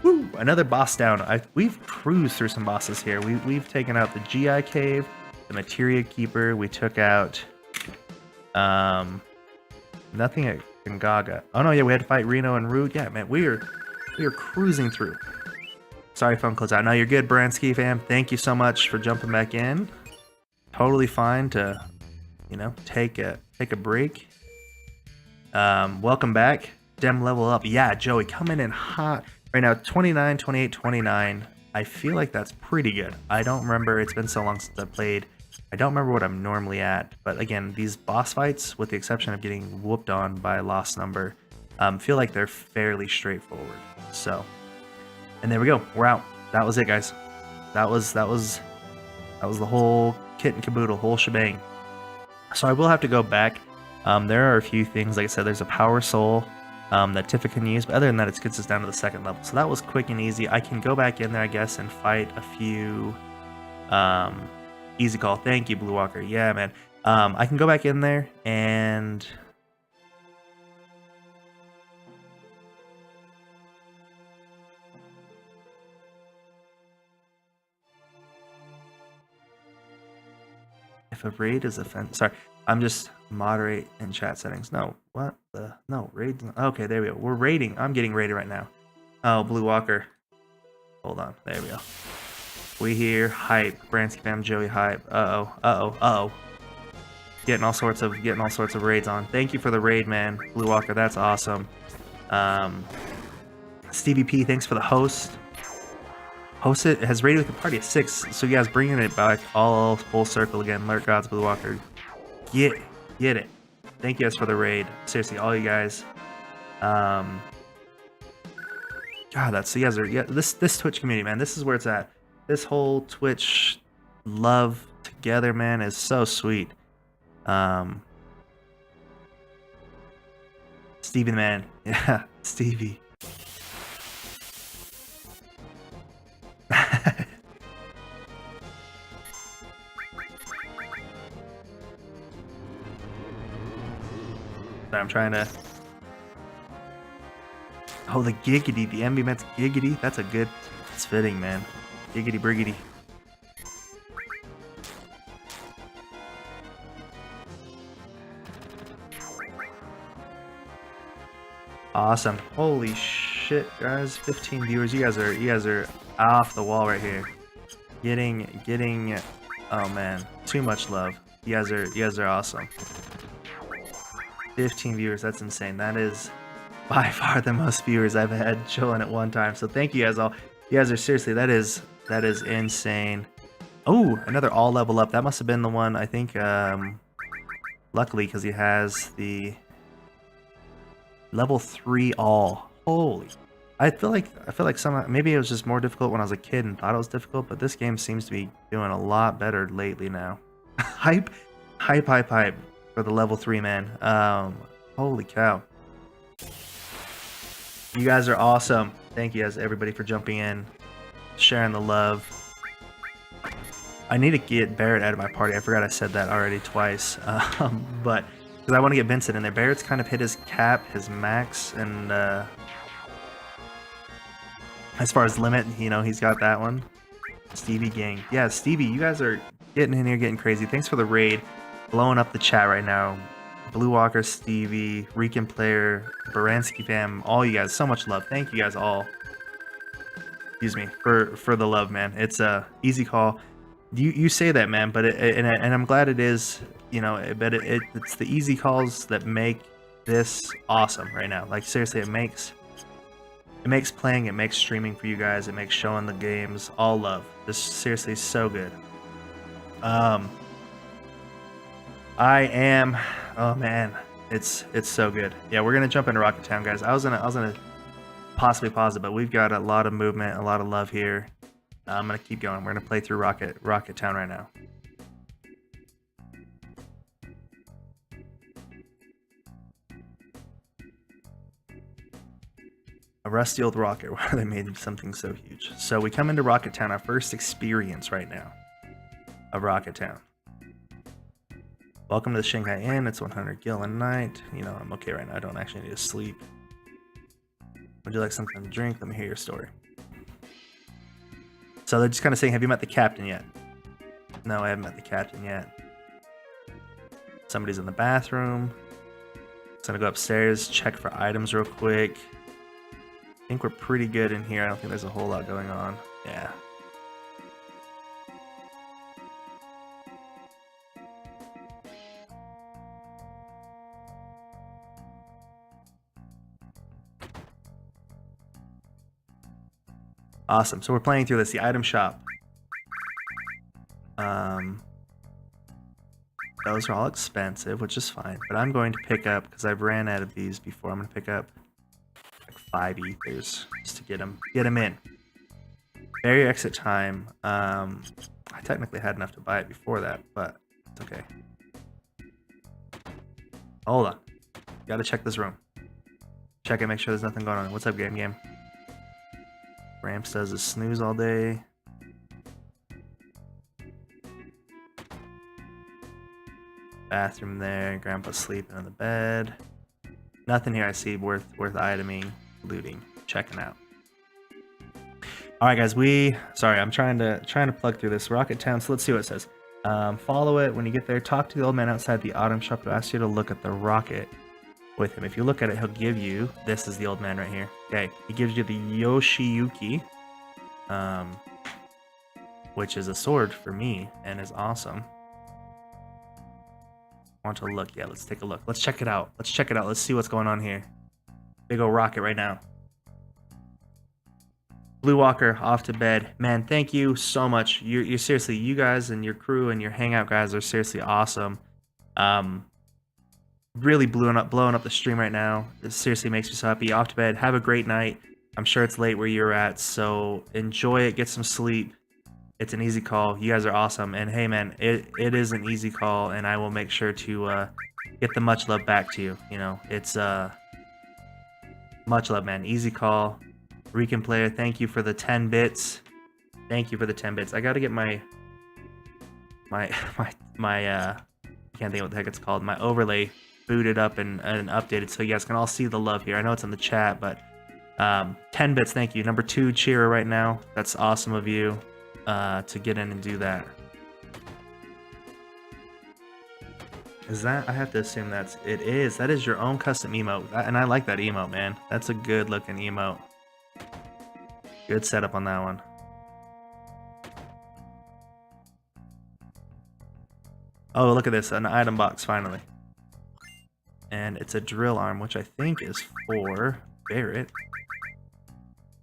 Woo! Another boss down. We've cruised through some bosses here. We've taken out the GI Cave, the Materia Keeper. We took out nothing at Gongaga. Oh no, yeah, we had to fight Reno and Root. Yeah, man, we are cruising through. Sorry, phone closed out. No, you're good, Bransky fam. Thank you so much for jumping back in. Totally fine to, you know, take a break. Welcome back. Dem level up. Yeah, Joey coming in hot. Right now, 29, 28, 29. I feel like that's pretty good. I don't remember. It's been so long since I played. I don't remember what I'm normally at. But again, these boss fights, with the exception of getting whooped on by a lost number, feel like they're fairly straightforward. So, and there we go. We're out. That was it, guys. That was the whole kit and caboodle, whole shebang. So I will have to go back. There are a few things. Like I said, there's a power soul that Tifa can use, but other than that, it gets us down to the second level. So that was quick and easy. I can go back in there, I guess, and fight a few. Easy call. Thank you, Blue Walker. Yeah, man. I can go back in there and if a raid is offensive. Sorry, I'm just moderate in chat settings. No, what the? No, raid. Okay, there we go. We're raiding. I'm getting raided right now. Oh, Blue Walker. Hold on. There we go. We hear hype. Bransky fam, Joey hype. Uh-oh. Getting all sorts of raids on. Thank you for the raid, man. Blue Walker, that's awesome. Stevie P, thanks for the host. Host it has raided with the party at 6, so you guys bringing it back all full circle again. Lurk Gods, Blue Walker. Get it. Thank you guys for the raid. Seriously, all you guys. God, that's you guys are this Twitch community, man. This is where it's at. This whole Twitch love together, man, is so sweet. Stevie, man, yeah, Stevie. I'm trying to. Oh, the giggity, the MB Mets giggity. That's a good. It's fitting, man. Giggity briggity. Awesome. Holy shit, guys. 15 viewers. You guys are off the wall right here. Getting. Oh man, too much love. You guys are awesome. 15 viewers. That's insane. That is by far the most viewers I've had chilling at one time. So thank you guys all. You guys are seriously. That is insane. Oh, another all level up. That must have been the one. I think. Luckily, because he has the level 3 all. Holy. I feel like some maybe it was just more difficult when I was a kid and thought it was difficult, but this game seems to be doing a lot better lately now. hype for the level 3, man. Holy cow. You guys are awesome. Thank you guys everybody for jumping in, sharing the love. I need to get Barrett out of my party. I forgot I said that already twice. But because I want to get Vincent in there. Barrett's kind of hit his cap, his max, and as far as limit, you know, he's got that one. Stevie gang. Yeah, Stevie, you guys are getting in here, getting crazy. Thanks for the raid. Blowing up the chat right now. Blue Walker, Stevie, Rican Player, Baranski fam, all you guys. So much love. Thank you guys all. Excuse me, for the love, man. It's a easy call. You say that, man, but and I'm glad it is, you know, but it's the easy calls that make this awesome right now. Like seriously, it makes playing, it makes streaming for you guys, it makes showing the games all love. This seriously is so good. Oh man, it's so good. Yeah, we're gonna jump into Rocket Town, guys. I was gonna possibly pause it, but we've got a lot of movement, a lot of love here. I'm gonna keep going. We're gonna play through Rocket Town right now. A rusty old rocket where they made something so huge. So we come into Rocket Town, our first experience right now of Rocket Town. Welcome to the Shanghai Inn. It's 100 gil a night. You know, I'm okay right now. I don't actually need to sleep. Would you like something to drink? Let me hear your story. So they're just kind of saying, have you met the captain yet? No, I haven't met the captain yet. Somebody's in the bathroom. Just gonna go upstairs, check for items real quick. I think we're pretty good in here. I don't think there's a whole lot going on. Yeah. Awesome. So we're playing through this, the item shop. Those are all expensive, which is fine. But I'm going to pick up, because I've ran out of these before, I'm going to pick up like 5 ethers just to get them in. Barrier exit time. I technically had enough to buy it before that, but it's okay. Hold on. Gotta check this room. Check it, make sure there's nothing going on. What's up, game? Ramps does a snooze all day. Bathroom there. Grandpa's sleeping in the bed. Nothing here I see worth iteming, looting, checking out. All right, guys. Sorry, I'm trying to plug through this Rocket Town. So let's see what it says. Follow it. When you get there, talk to the old man outside the item shop who asks you to look at the rocket with him. If you look at it, he'll give you, this is the old man right here. Okay, he gives you the Yoshiyuki, which is a sword for me and is awesome. Want to look? Yeah, let's take a look. Let's check it out. Let's see what's going on here. Big ol' rocket right now. Blue Walker off to bed. Man, thank you so much. You're seriously, you guys and your crew and your hangout guys are seriously awesome. Really blowing up the stream right now. It seriously makes me so happy. Off to bed. Have a great night. I'm sure it's late where you're at, so enjoy it. Get some sleep. It's an easy call. You guys are awesome. And hey, man, it is an easy call, and I will make sure to get the much love back to you. You know, it's much love, man. Easy call. Recon player, thank you for the 10 bits. Thank you for the 10 bits. I gotta get my can't think of what the heck it's called. My overlay booted up and updated so you guys can all see the love here. I know it's in the chat, but 10 bits, thank you. Number 2 cheerer right now. That's awesome of you to get in and do that. Is that? I have to assume it is. That is your own custom emote. And I like that emote, man. That's a good looking emote. Good setup on that one. Oh, look at this. An item box, finally. And it's a drill arm, which I think is for Barrett.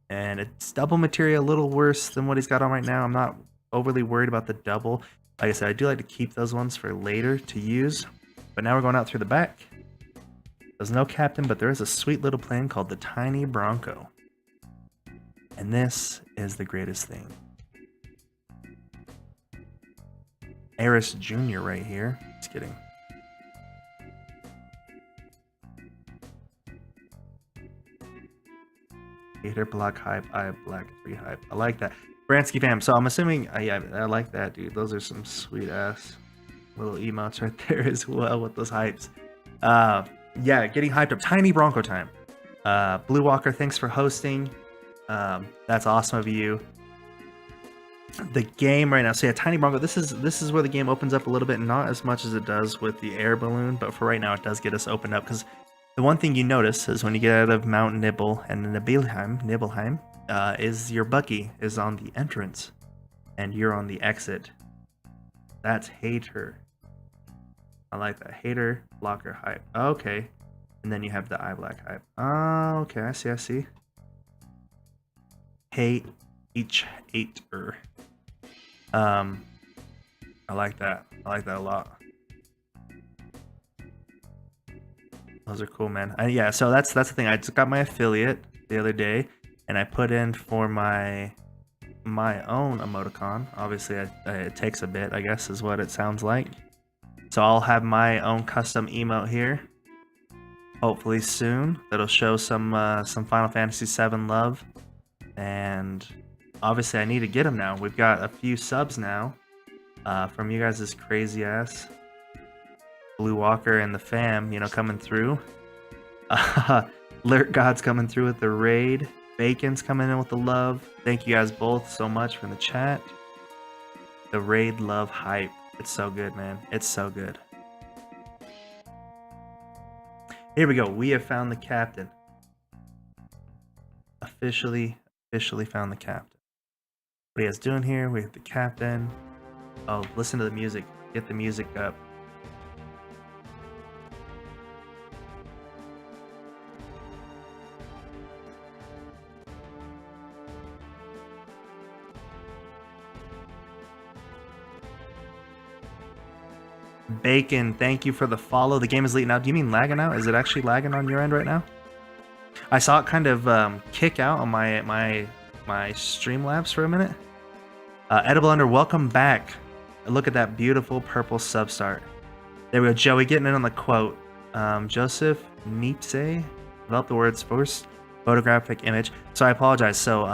And it's double material, a little worse than what he's got on right now. I'm not overly worried about the double. Like I said, I do like to keep those ones for later to use. But now we're going out through the back. There's no captain, but there is a sweet little plane called the Tiny Bronco. And this is the greatest thing. Eris Jr. right here. Just kidding. Hater, black hype, I black 3 hype. I like that. Bransky fam. So I'm assuming, yeah, I like that, dude. Those are some sweet ass little emotes right there as well with those hypes. Yeah, getting hyped up. Tiny Bronco time. Blue Walker, thanks for hosting. That's awesome of you. The game right now, so yeah, Tiny Bronco, this is where the game opens up a little bit, not as much as it does with the air balloon, but for right now it does get us opened up, because the one thing you notice is when you get out of Mount Nibble and Nibelheim, is your Bucky is on the entrance and you're on the exit. That's hater. I like that. Hater, blocker, hype. Okay. And then you have the eye black hype. Oh, okay, I see. Hate each hater. I like that. I like that a lot. Those are cool, man. Yeah, so that's the thing. I just got my affiliate the other day, and I put in for my own emoticon. Obviously, it takes a bit, I guess, is what it sounds like. So I'll have my own custom emote here, hopefully soon. That'll show some Final Fantasy VII love, and obviously I need to get them now. We've got a few subs now from you guys, this crazy ass Blue Walker and the fam, you know, coming through. Lurk God's coming through with the raid. Bacon's coming in with the love. Thank you guys both so much from the chat. The raid love hype. It's so good, man. It's so good. Here we go. We have found the captain. Officially found the captain. What he is doing here, we have the captain. Oh, listen to the music. Get the music up. Bacon, thank you for the follow. The game is leaking out. Do you mean lagging out? Is it actually lagging on your end right now? I saw it kind of kick out on my Streamlabs for a minute. Edible Under, welcome back. Look at that beautiful purple substart. There we go. Joey getting in on the quote. Joseph Nietzsche developed the words first photographic image. So I apologize. So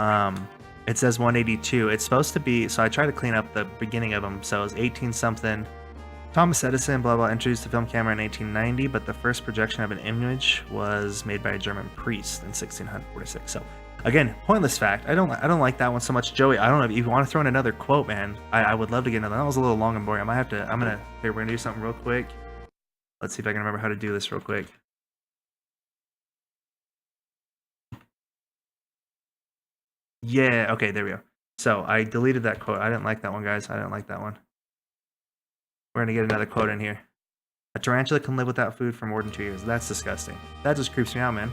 it says 182. It's supposed to be. So I tried to clean up the beginning of them. So it was 18 something. Thomas Edison, blah blah, introduced the film camera in 1890, but the first projection of an image was made by a German priest in 1646. So, again, pointless fact. I don't like that one so much, Joey. I don't know if you want to throw in another quote, man. I would love to get another. That was a little long and boring. Here, we're gonna do something real quick. Let's see if I can remember how to do this real quick. Yeah, okay, there we go. So I deleted that quote. I didn't like that one, guys. I didn't like that one. We're gonna get another quote in here. A tarantula can live without food for more than 2 years. That's disgusting. That just creeps me out, man.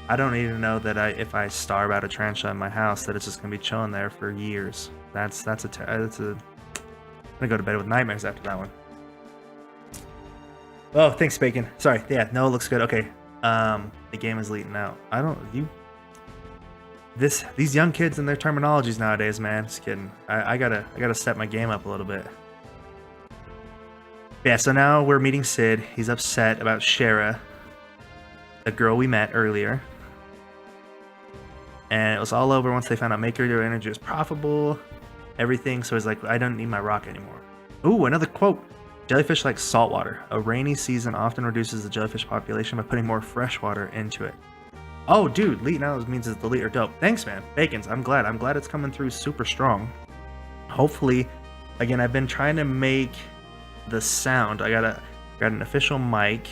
I don't even know that if I starve out a tarantula in my house, that it's just gonna be chilling there for years. I'm gonna go to bed with nightmares after that one. Oh, thanks, Bacon. Sorry. Yeah, no, it looks good. Okay. The game is leaking out. these young kids and their terminologies nowadays, man. Just kidding. I gotta step my game up a little bit. Yeah, so now we're meeting Sid. He's upset about Shara, the girl we met earlier. And it was all over once they found out Maker Energy was profitable, everything. So he's like, I don't need my rock anymore. Ooh, another quote. Jellyfish like salt water. A rainy season often reduces the jellyfish population by putting more fresh water into it. Oh, dude, Leet now means it's the Leet are dope. Thanks, man. Bacons, I'm glad. I'm glad it's coming through super strong. Hopefully, again, I've been trying to make the sound. I got an official mic,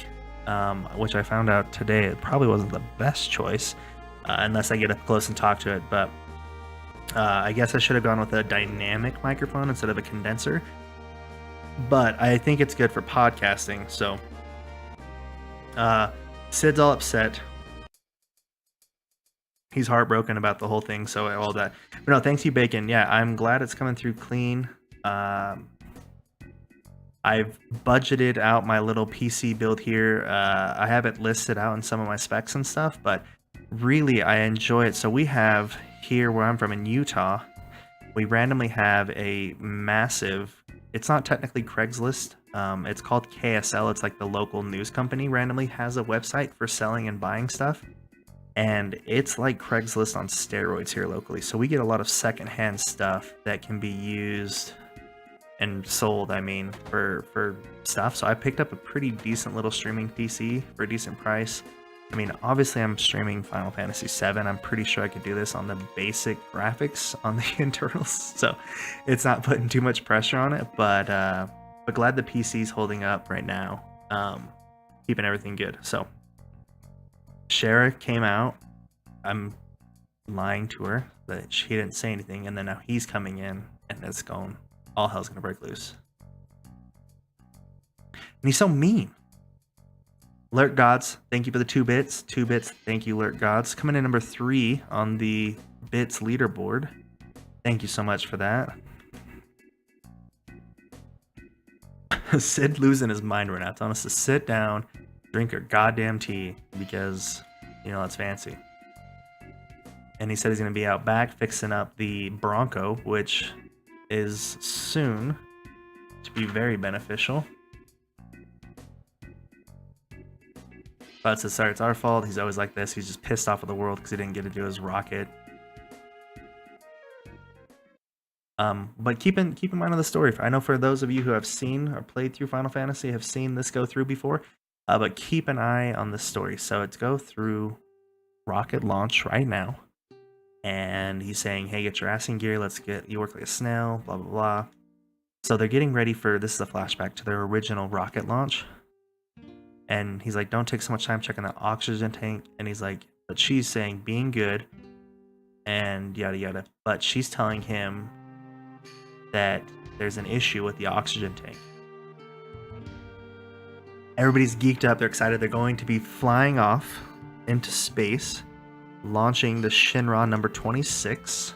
which I found out today it probably wasn't the best choice, unless I get up close and talk to it. But I guess I should have gone with a dynamic microphone instead of a condenser. But I think it's good for podcasting. So Sid's all upset. He's heartbroken about the whole thing. So all that. But no, thanks you, Bacon. Yeah, I'm glad it's coming through clean. I've budgeted out my little PC build here. I have it listed out in some of my specs and stuff, but really I enjoy it. So we have here where I'm from in Utah, we randomly have a massive, it's not technically Craigslist, it's called KSL. It's like the local news company randomly has a website for selling and buying stuff. And it's like Craigslist on steroids here locally. So we get a lot of secondhand stuff that can be used and sold, I mean, for stuff. So I picked up a pretty decent little streaming PC for a decent price. I mean, obviously I'm streaming Final Fantasy VII. I'm pretty sure I could do this on the basic graphics on the internals. So it's not putting too much pressure on it, but glad the PC's holding up right now. Keeping everything good. So Shara came out. I'm lying to her that she didn't say anything, and then now he's coming in and it's going, all hell's gonna break loose. And he's so mean. Lurk Gods, thank you for the 2 bits. 2 bits, thank you, Lurk Gods. Coming in number 3 on the bits leaderboard. Thank you so much for that. Sid losing his mind right now. Telling us to sit down, drink your goddamn tea, because, you know, that's fancy. And he said he's going to be out back fixing up the Bronco, which is soon to be very beneficial. But says, sorry, it's our fault. He's always like this. He's just pissed off at the world because he didn't get to do his rocket. But keep in mind of the story. I know for those of you who have seen or played through Final Fantasy have seen this go through before. But keep an eye on the story. So it's go through rocket launch right now. And he's saying, hey, get your ass in gear. Let's get you work like a snail, blah, blah, blah. So they're getting ready for, this is a flashback to their original rocket launch. And he's like, don't take so much time checking that oxygen tank. And he's like, but she's saying being good and yada, yada. But she's telling him that there's an issue with the oxygen tank. Everybody's geeked up. They're excited. They're going to be flying off into space, launching the Shinra number 26.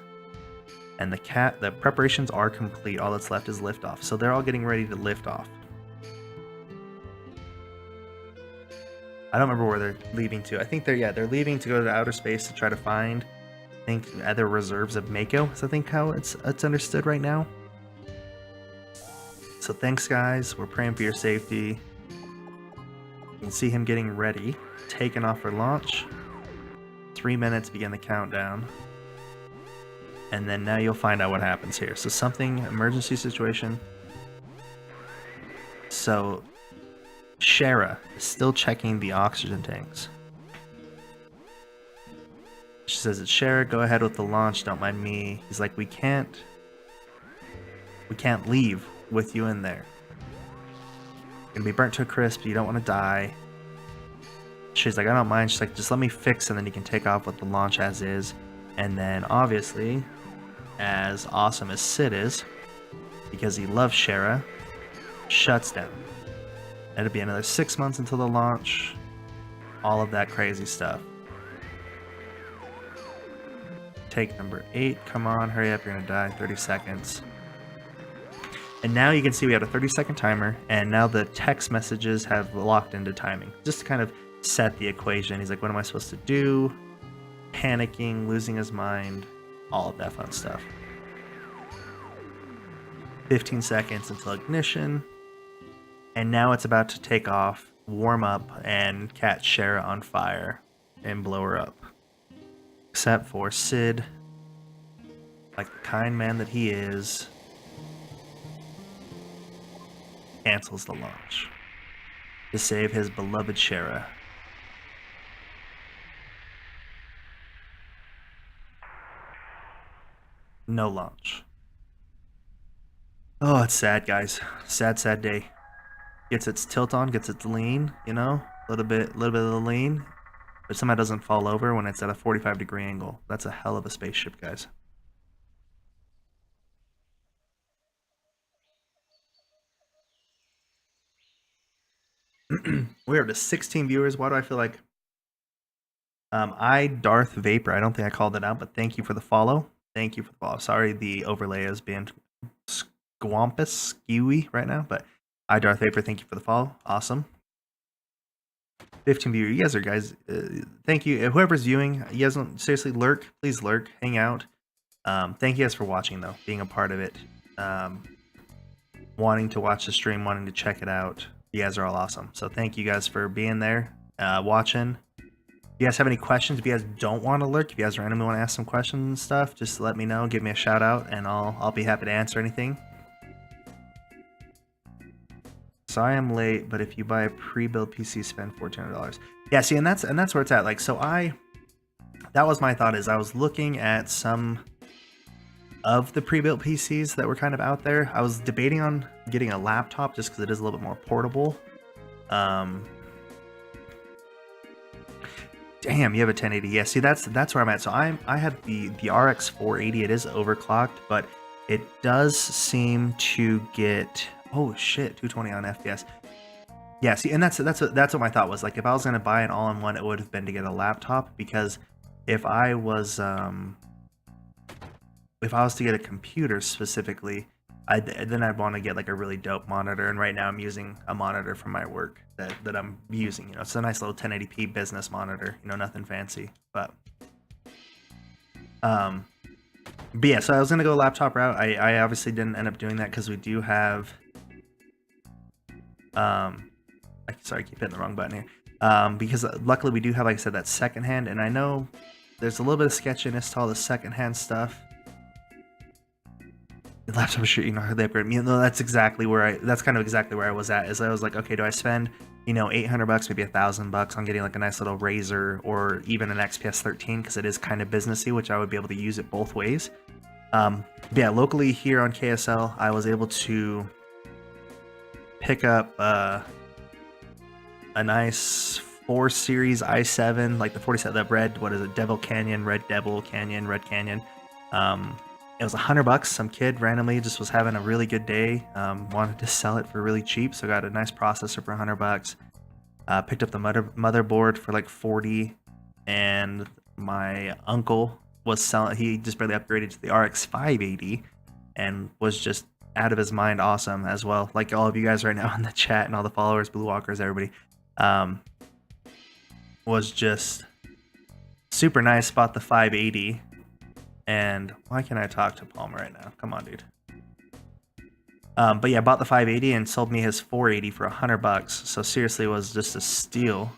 And the preparations are complete. All that's left is liftoff. So they're all getting ready to lift off. I don't remember where they're leaving to. I think they're leaving to go to outer space to try to find, I think, other reserves of Mako. Is I think how it's understood right now. So thanks, guys. We're praying for your safety. You can see him getting ready, taking off for launch. 3 minutes, begin the countdown. And then now you'll find out what happens here. So something, emergency situation. So Shara is still checking the oxygen tanks. She says, it's Shara, go ahead with the launch, don't mind me. He's like, we can't leave with you in there. You're gonna be burnt to a crisp, you don't want to die. She's like, I don't mind. She's like, just let me fix and then you can take off with the launch as is. And then obviously, as awesome as Sid is, because he loves Shara, shuts down. It'll be another 6 months until the launch. All of that crazy stuff. Take number 8. Come on, hurry up, you're gonna die. 30 seconds. And now you can see we have a 30-second timer, and now the text messages have locked into timing. Just to kind of set the equation. He's like, what am I supposed to do? panicking, losing his mind, all of that fun stuff. 15 seconds until ignition. And now it's about to take off, warm up, and catch Shara on fire and blow her up. Except for Sid, like the kind man that he is, cancels the launch to save his beloved Shara. No launch. Oh, it's sad, guys. Sad, sad day. Gets its tilt on, gets its lean, you know, a little bit of the lean, but somehow doesn't fall over when it's at a 45-degree angle. That's a hell of a spaceship, guys. We're up to 16 viewers. Why do I feel like Darth Vapor? I don't think I called it out, but thank you for the follow. Thank you for the follow. Sorry, the overlay is being skewy right now, but Darth Vapor, thank you for the follow. Awesome. 15 viewers. You guys are guys. Thank you. Whoever's viewing, you guys don't seriously lurk. Please lurk. Hang out. Thank you guys for watching, though, being a part of it. Wanting to watch the stream, wanting to check it out. You guys are all awesome. So thank you guys for being there, watching. If you guys have any questions, if you guys don't want to lurk, if you guys randomly want to ask some questions and stuff, just let me know. Give me a shout out, and I'll be happy to answer anything. So I am late, but if you buy a pre-built PC, spend $1,400. Yeah, see, and that's where it's at. Like, so that was my thought. Is I was looking at some of the pre-built PCs that were kind of out there. I was debating on getting a laptop just because it is a little bit more portable. Damn, you have a 1080. Yeah, see, that's where I'm at. So I have the RX 480. It is overclocked, but it does seem to get, oh shit, 220 on FPS. Yeah, see, and that's what my thought was. Like, if I was gonna buy an all-in-one, it would have been to get a laptop, because if I was to get a computer specifically, then I'd want to get like a really dope monitor. And right now I'm using a monitor from my work that I'm using. You know, it's a nice little 1080p business monitor. You know, nothing fancy. But yeah, so I was gonna go laptop route. I obviously didn't end up doing that because we do have sorry, I keep hitting the wrong button here. Because luckily we do have, like I said, that secondhand, and I know there's a little bit of sketchiness to all the secondhand stuff. The laptop shoot, you know, how they upgrade me. You know, that's kind of exactly where I was at. Is I was like, okay, do I spend, you know, $800, maybe $1,000 on getting like a nice little Razer or even an XPS 13, because it is kind of businessy, which I would be able to use it both ways. Yeah, locally here on KSL, I was able to pick up a nice 4 Series i7, like the 47, the red, what is it, Red Devil Canyon. It was $100. Some kid randomly just was having a really good day, wanted to sell it for really cheap, so got a nice processor for $100. Picked up the motherboard for like 40, and my uncle was selling. He just barely upgraded to the RX 580, and was just out of his mind awesome as well. Like all of you guys right now in the chat and all the followers, Blue Walkers, everybody, was just super nice. Bought the 580. And why can't I talk to Palmer right now? Come on, dude. But yeah, bought the 580 and sold me his 480 for $100. So seriously, it was just a steal.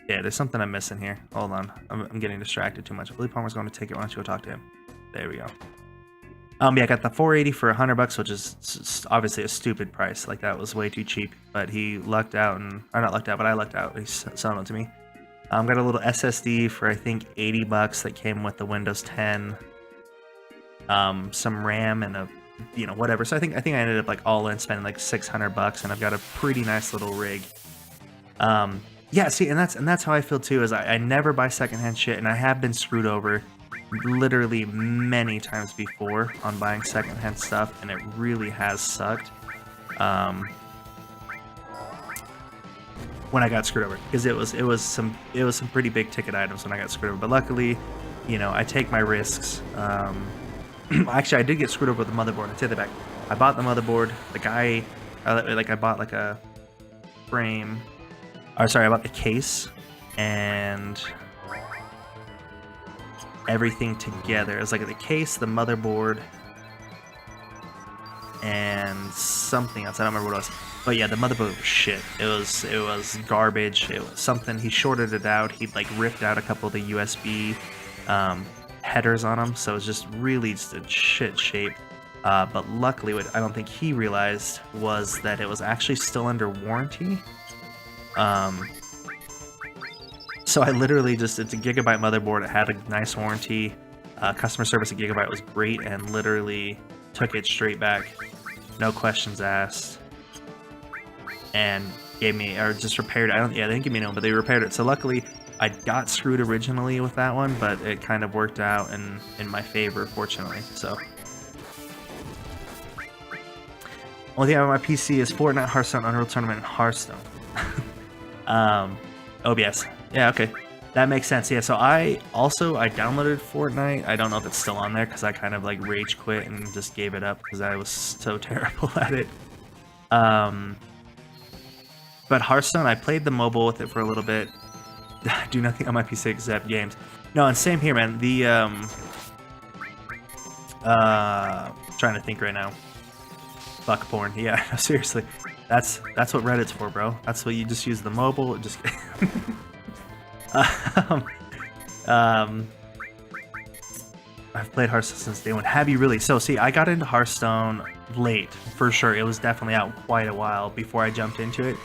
Yeah, there's something I'm missing here. Hold on, I'm getting distracted too much. I believe Palmer's going to take it. Why don't you go talk to him? There we go. Yeah, I got the 480 for $100, which is obviously a stupid price. Like, that was way too cheap. But he lucked out, or not lucked out, but I lucked out. He's selling it to me. Got a little SSD for I think $80 that came with the Windows 10, some RAM and a, you know, whatever. So I think I ended up like all in spending like $600, and I've got a pretty nice little rig. Yeah, see, and that's how I feel too. Is I never buy secondhand shit, and I have been screwed over literally many times before on buying secondhand stuff, and it really has sucked. When I got screwed over, because it was some pretty big ticket items when I got screwed over. But luckily, you know, I take my risks. Actually, I did get screwed over with the motherboard. I take that back. I bought the motherboard. The guy, I bought like a frame. Or sorry, I bought the case and everything together. It was like the case, the motherboard, and something else. I don't remember what it was. But yeah, the motherboard was shit. It was garbage. It was something. He shorted it out. He like ripped out a couple of the USB headers on them, so it was just really just a shit shape. But luckily, what I don't think he realized was that it was actually still under warranty. So I literally just, it's a Gigabyte motherboard. It had a nice warranty. Customer service at Gigabyte was great and literally took it straight back. No questions asked. And gave me, or just repaired it. They didn't give me no, but they repaired it. So luckily, I got screwed originally with that one, but it kind of worked out in my favor, fortunately. So. Only thing I have on my PC is Fortnite, Hearthstone, Unreal Tournament, and Hearthstone. OBS. Yeah, okay. That makes sense. Yeah, so I downloaded Fortnite. I don't know if it's still on there because I kind of like rage quit and just gave it up because I was so terrible at it. But Hearthstone, I played the mobile with it for a little bit. I do nothing on my PC except games. No, and same here, man. The trying to think right now. Fuck porn. Yeah, seriously. That's what Reddit's for, bro. That's what you just use the mobile. Just I've played Hearthstone since day one. Have you really? So see, I got into Hearthstone late, for sure. It was definitely out quite a while before I jumped into it,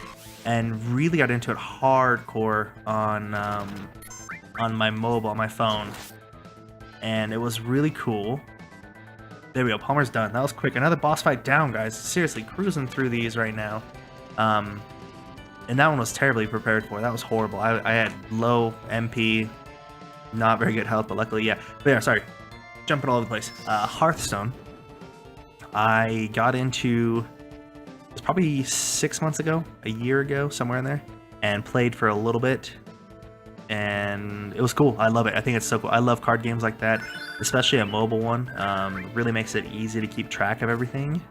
and really got into it hardcore on my mobile, on my phone, and it was really cool. There we go. Palmer's done. That was quick. Another boss fight down, guys. Seriously, cruising through these right now. And that one was terribly prepared for. That was horrible. I had low MP, not very good health, but luckily, yeah. But yeah, sorry. Jumping all over the place. Hearthstone. I got into, it was probably 6 months ago, a year ago, somewhere in there, and played for a little bit. And it was cool. I love it. I think it's so cool. I love card games like that, especially a mobile one. Really makes it easy to keep track of everything.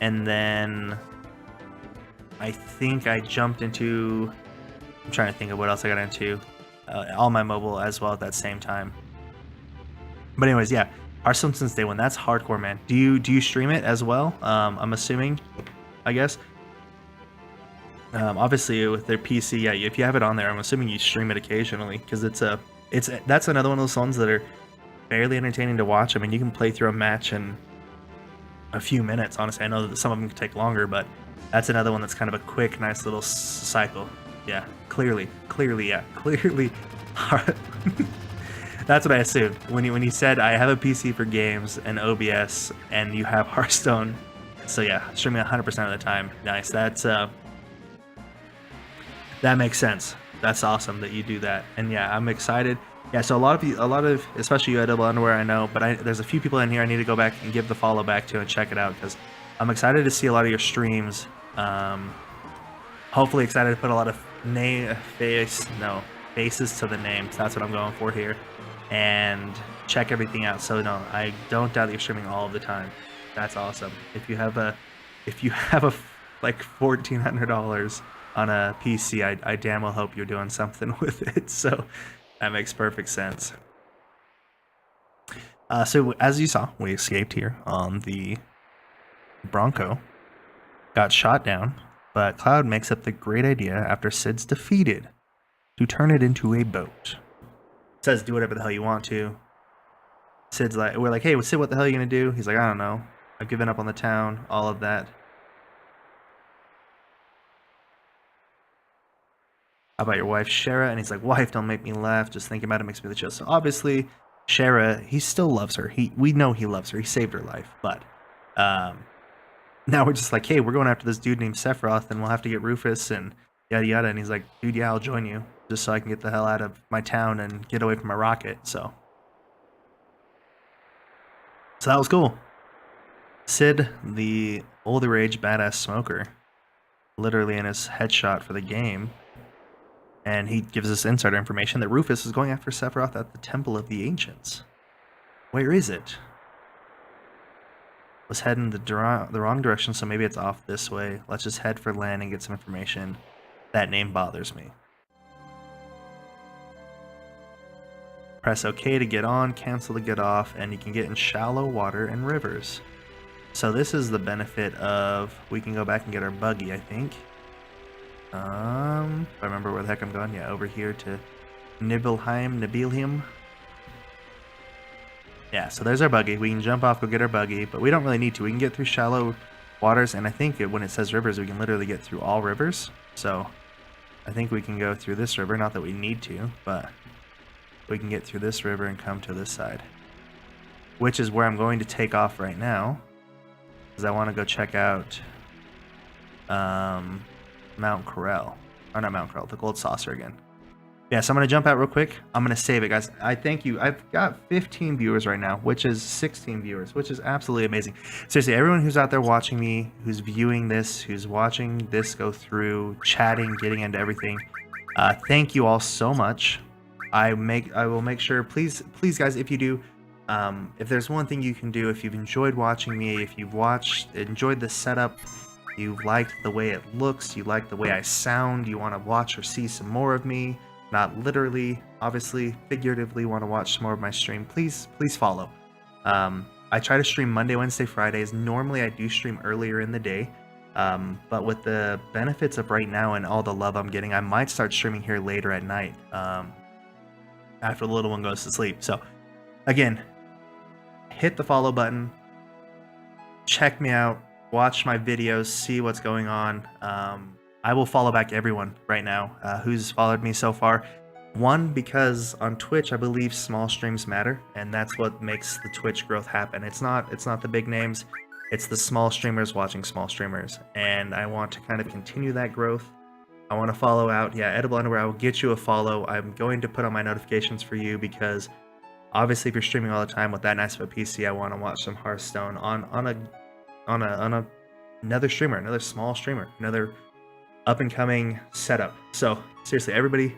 And then I think I jumped into, I'm trying to think of what else I got into, all my mobile as well at that same time. But anyways, yeah, Hearthstone since day one. That's hardcore, man. Do you stream it as well? I'm assuming, I guess. Obviously with their PC, yeah, if you have it on there, I'm assuming you stream it occasionally because that's another one of those ones that are fairly entertaining to watch. I mean, you can play through a match in a few minutes. Honestly, I know that some of them can take longer, but that's another one that's kind of a quick, nice little cycle. Yeah, clearly, yeah, clearly. That's what I assumed when you said I have a PC for games and OBS, and you have Hearthstone. So yeah, streaming 100% of the time. Nice. That makes sense. That's awesome that you do that. And yeah, I'm excited. Yeah, so a lot of especially you at Double Underwear, I know, but there's a few people in here I need to go back and give the follow back to and check it out because I'm excited to see a lot of your streams. Hopefully excited to put a lot of faces to the names. That's what I'm going for here, and check everything out. So no, I don't doubt that you're streaming all of the time. That's awesome. If you have like $1,400 on a PC, I damn well hope you're doing something with it. So that makes perfect sense. So as you saw, we escaped here on the Bronco, got shot down, but Cloud makes up the great idea after Sid's defeated to turn it into a boat. Says do whatever the hell you want to. Sid's like, we're like, hey, Sid, what the hell are you gonna do? He's like, I don't know. I've given up on the town, all of that. How about your wife, Shara? And he's like, wife, don't make me laugh. Just thinking about it makes me the chill. So obviously, Shara, he still loves her. We know he loves her. He saved her life. But now we're just like, hey, we're going after this dude named Sephiroth, and we'll have to get Rufus and yada yada. And he's like, dude, yeah, I'll join you, just so I can get the hell out of my town and get away from my rocket. So that was cool. Sid, the older age badass smoker, literally in his headshot for the game. And he gives us insider information that Rufus is going after Sephiroth at the Temple of the Ancients. Where is it? Was heading the wrong direction, so maybe it's off this way. Let's just head for land and get some information. That name bothers me. Press OK to get on, cancel to get off, and you can get in shallow water and rivers. So this is the benefit of, we can go back and get our buggy, I think. If I remember where the heck I'm going. Yeah, over here to Nibelheim. Yeah, so there's our buggy. We can jump off, go get our buggy, but we don't really need to. We can get through shallow waters, and I think when it says rivers, we can literally get through all rivers. So I think we can go through this river. Not that we need to, but we can get through this river and come to this side, which is where I'm going to take off right now, because I want to go check out Mount Corel. Or not Mount Corel, the Gold Saucer again. Yeah, so I'm going to jump out real quick. I'm going to save it, guys. I thank you. I've got 15 viewers right now, which is 16 viewers, which is absolutely amazing. Seriously, everyone who's out there watching me, who's viewing this, who's watching this go through, chatting, getting into everything, thank you all so much. I will make sure, please guys, if you do, if there's one thing you can do, if you've enjoyed watching me, if you've enjoyed the setup, you liked the way it looks, you like the way I sound, you want to watch or see some more of me, not literally, obviously, figuratively want to watch some more of my stream, please follow. I try to stream Monday, Wednesday, Fridays. Normally I do stream earlier in the day, but with the benefits of right now and all the love I'm getting, I might start streaming here later at night, after the little one goes to sleep. So again, hit the follow button, check me out, watch my videos, see what's going on. I will follow back everyone right now who's followed me so far. One, because on Twitch, I believe small streams matter, and that's what makes the Twitch growth happen. It's not the big names, it's the small streamers watching small streamers, and I want to kind of continue that growth. I want to follow out. Yeah, Edible Underwear, I will get you a follow. I'm going to put on my notifications for you, because obviously if you're streaming all the time with that nice of a PC, I want to watch some Hearthstone on another streamer, another small streamer, another up and coming setup. So seriously, everybody,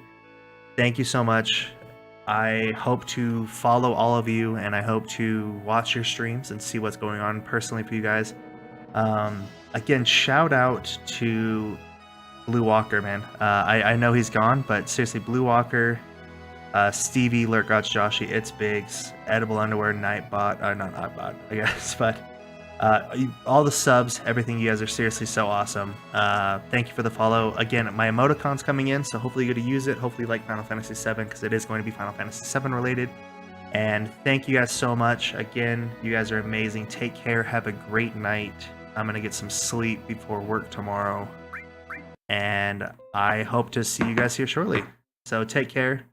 thank you so much. I hope to follow all of you, and I hope to watch your streams and see what's going on personally for you guys. Again, shout out to Blue Walker, man. I know he's gone, but seriously, Blue Walker, Stevie, Lurk Gods, Joshy, It's Bigs, Edible Underwear, Nightbot, not Nightbot, I guess, but all the subs, everything, you guys are seriously so awesome. Thank you for the follow. Again, my emoticon's coming in, so hopefully you get to use it. Hopefully you like Final Fantasy VII, because it is going to be Final Fantasy VII related. And thank you guys so much. Again, you guys are amazing. Take care. Have a great night. I'm going to get some sleep before work tomorrow. And I hope to see you guys here shortly. So take care.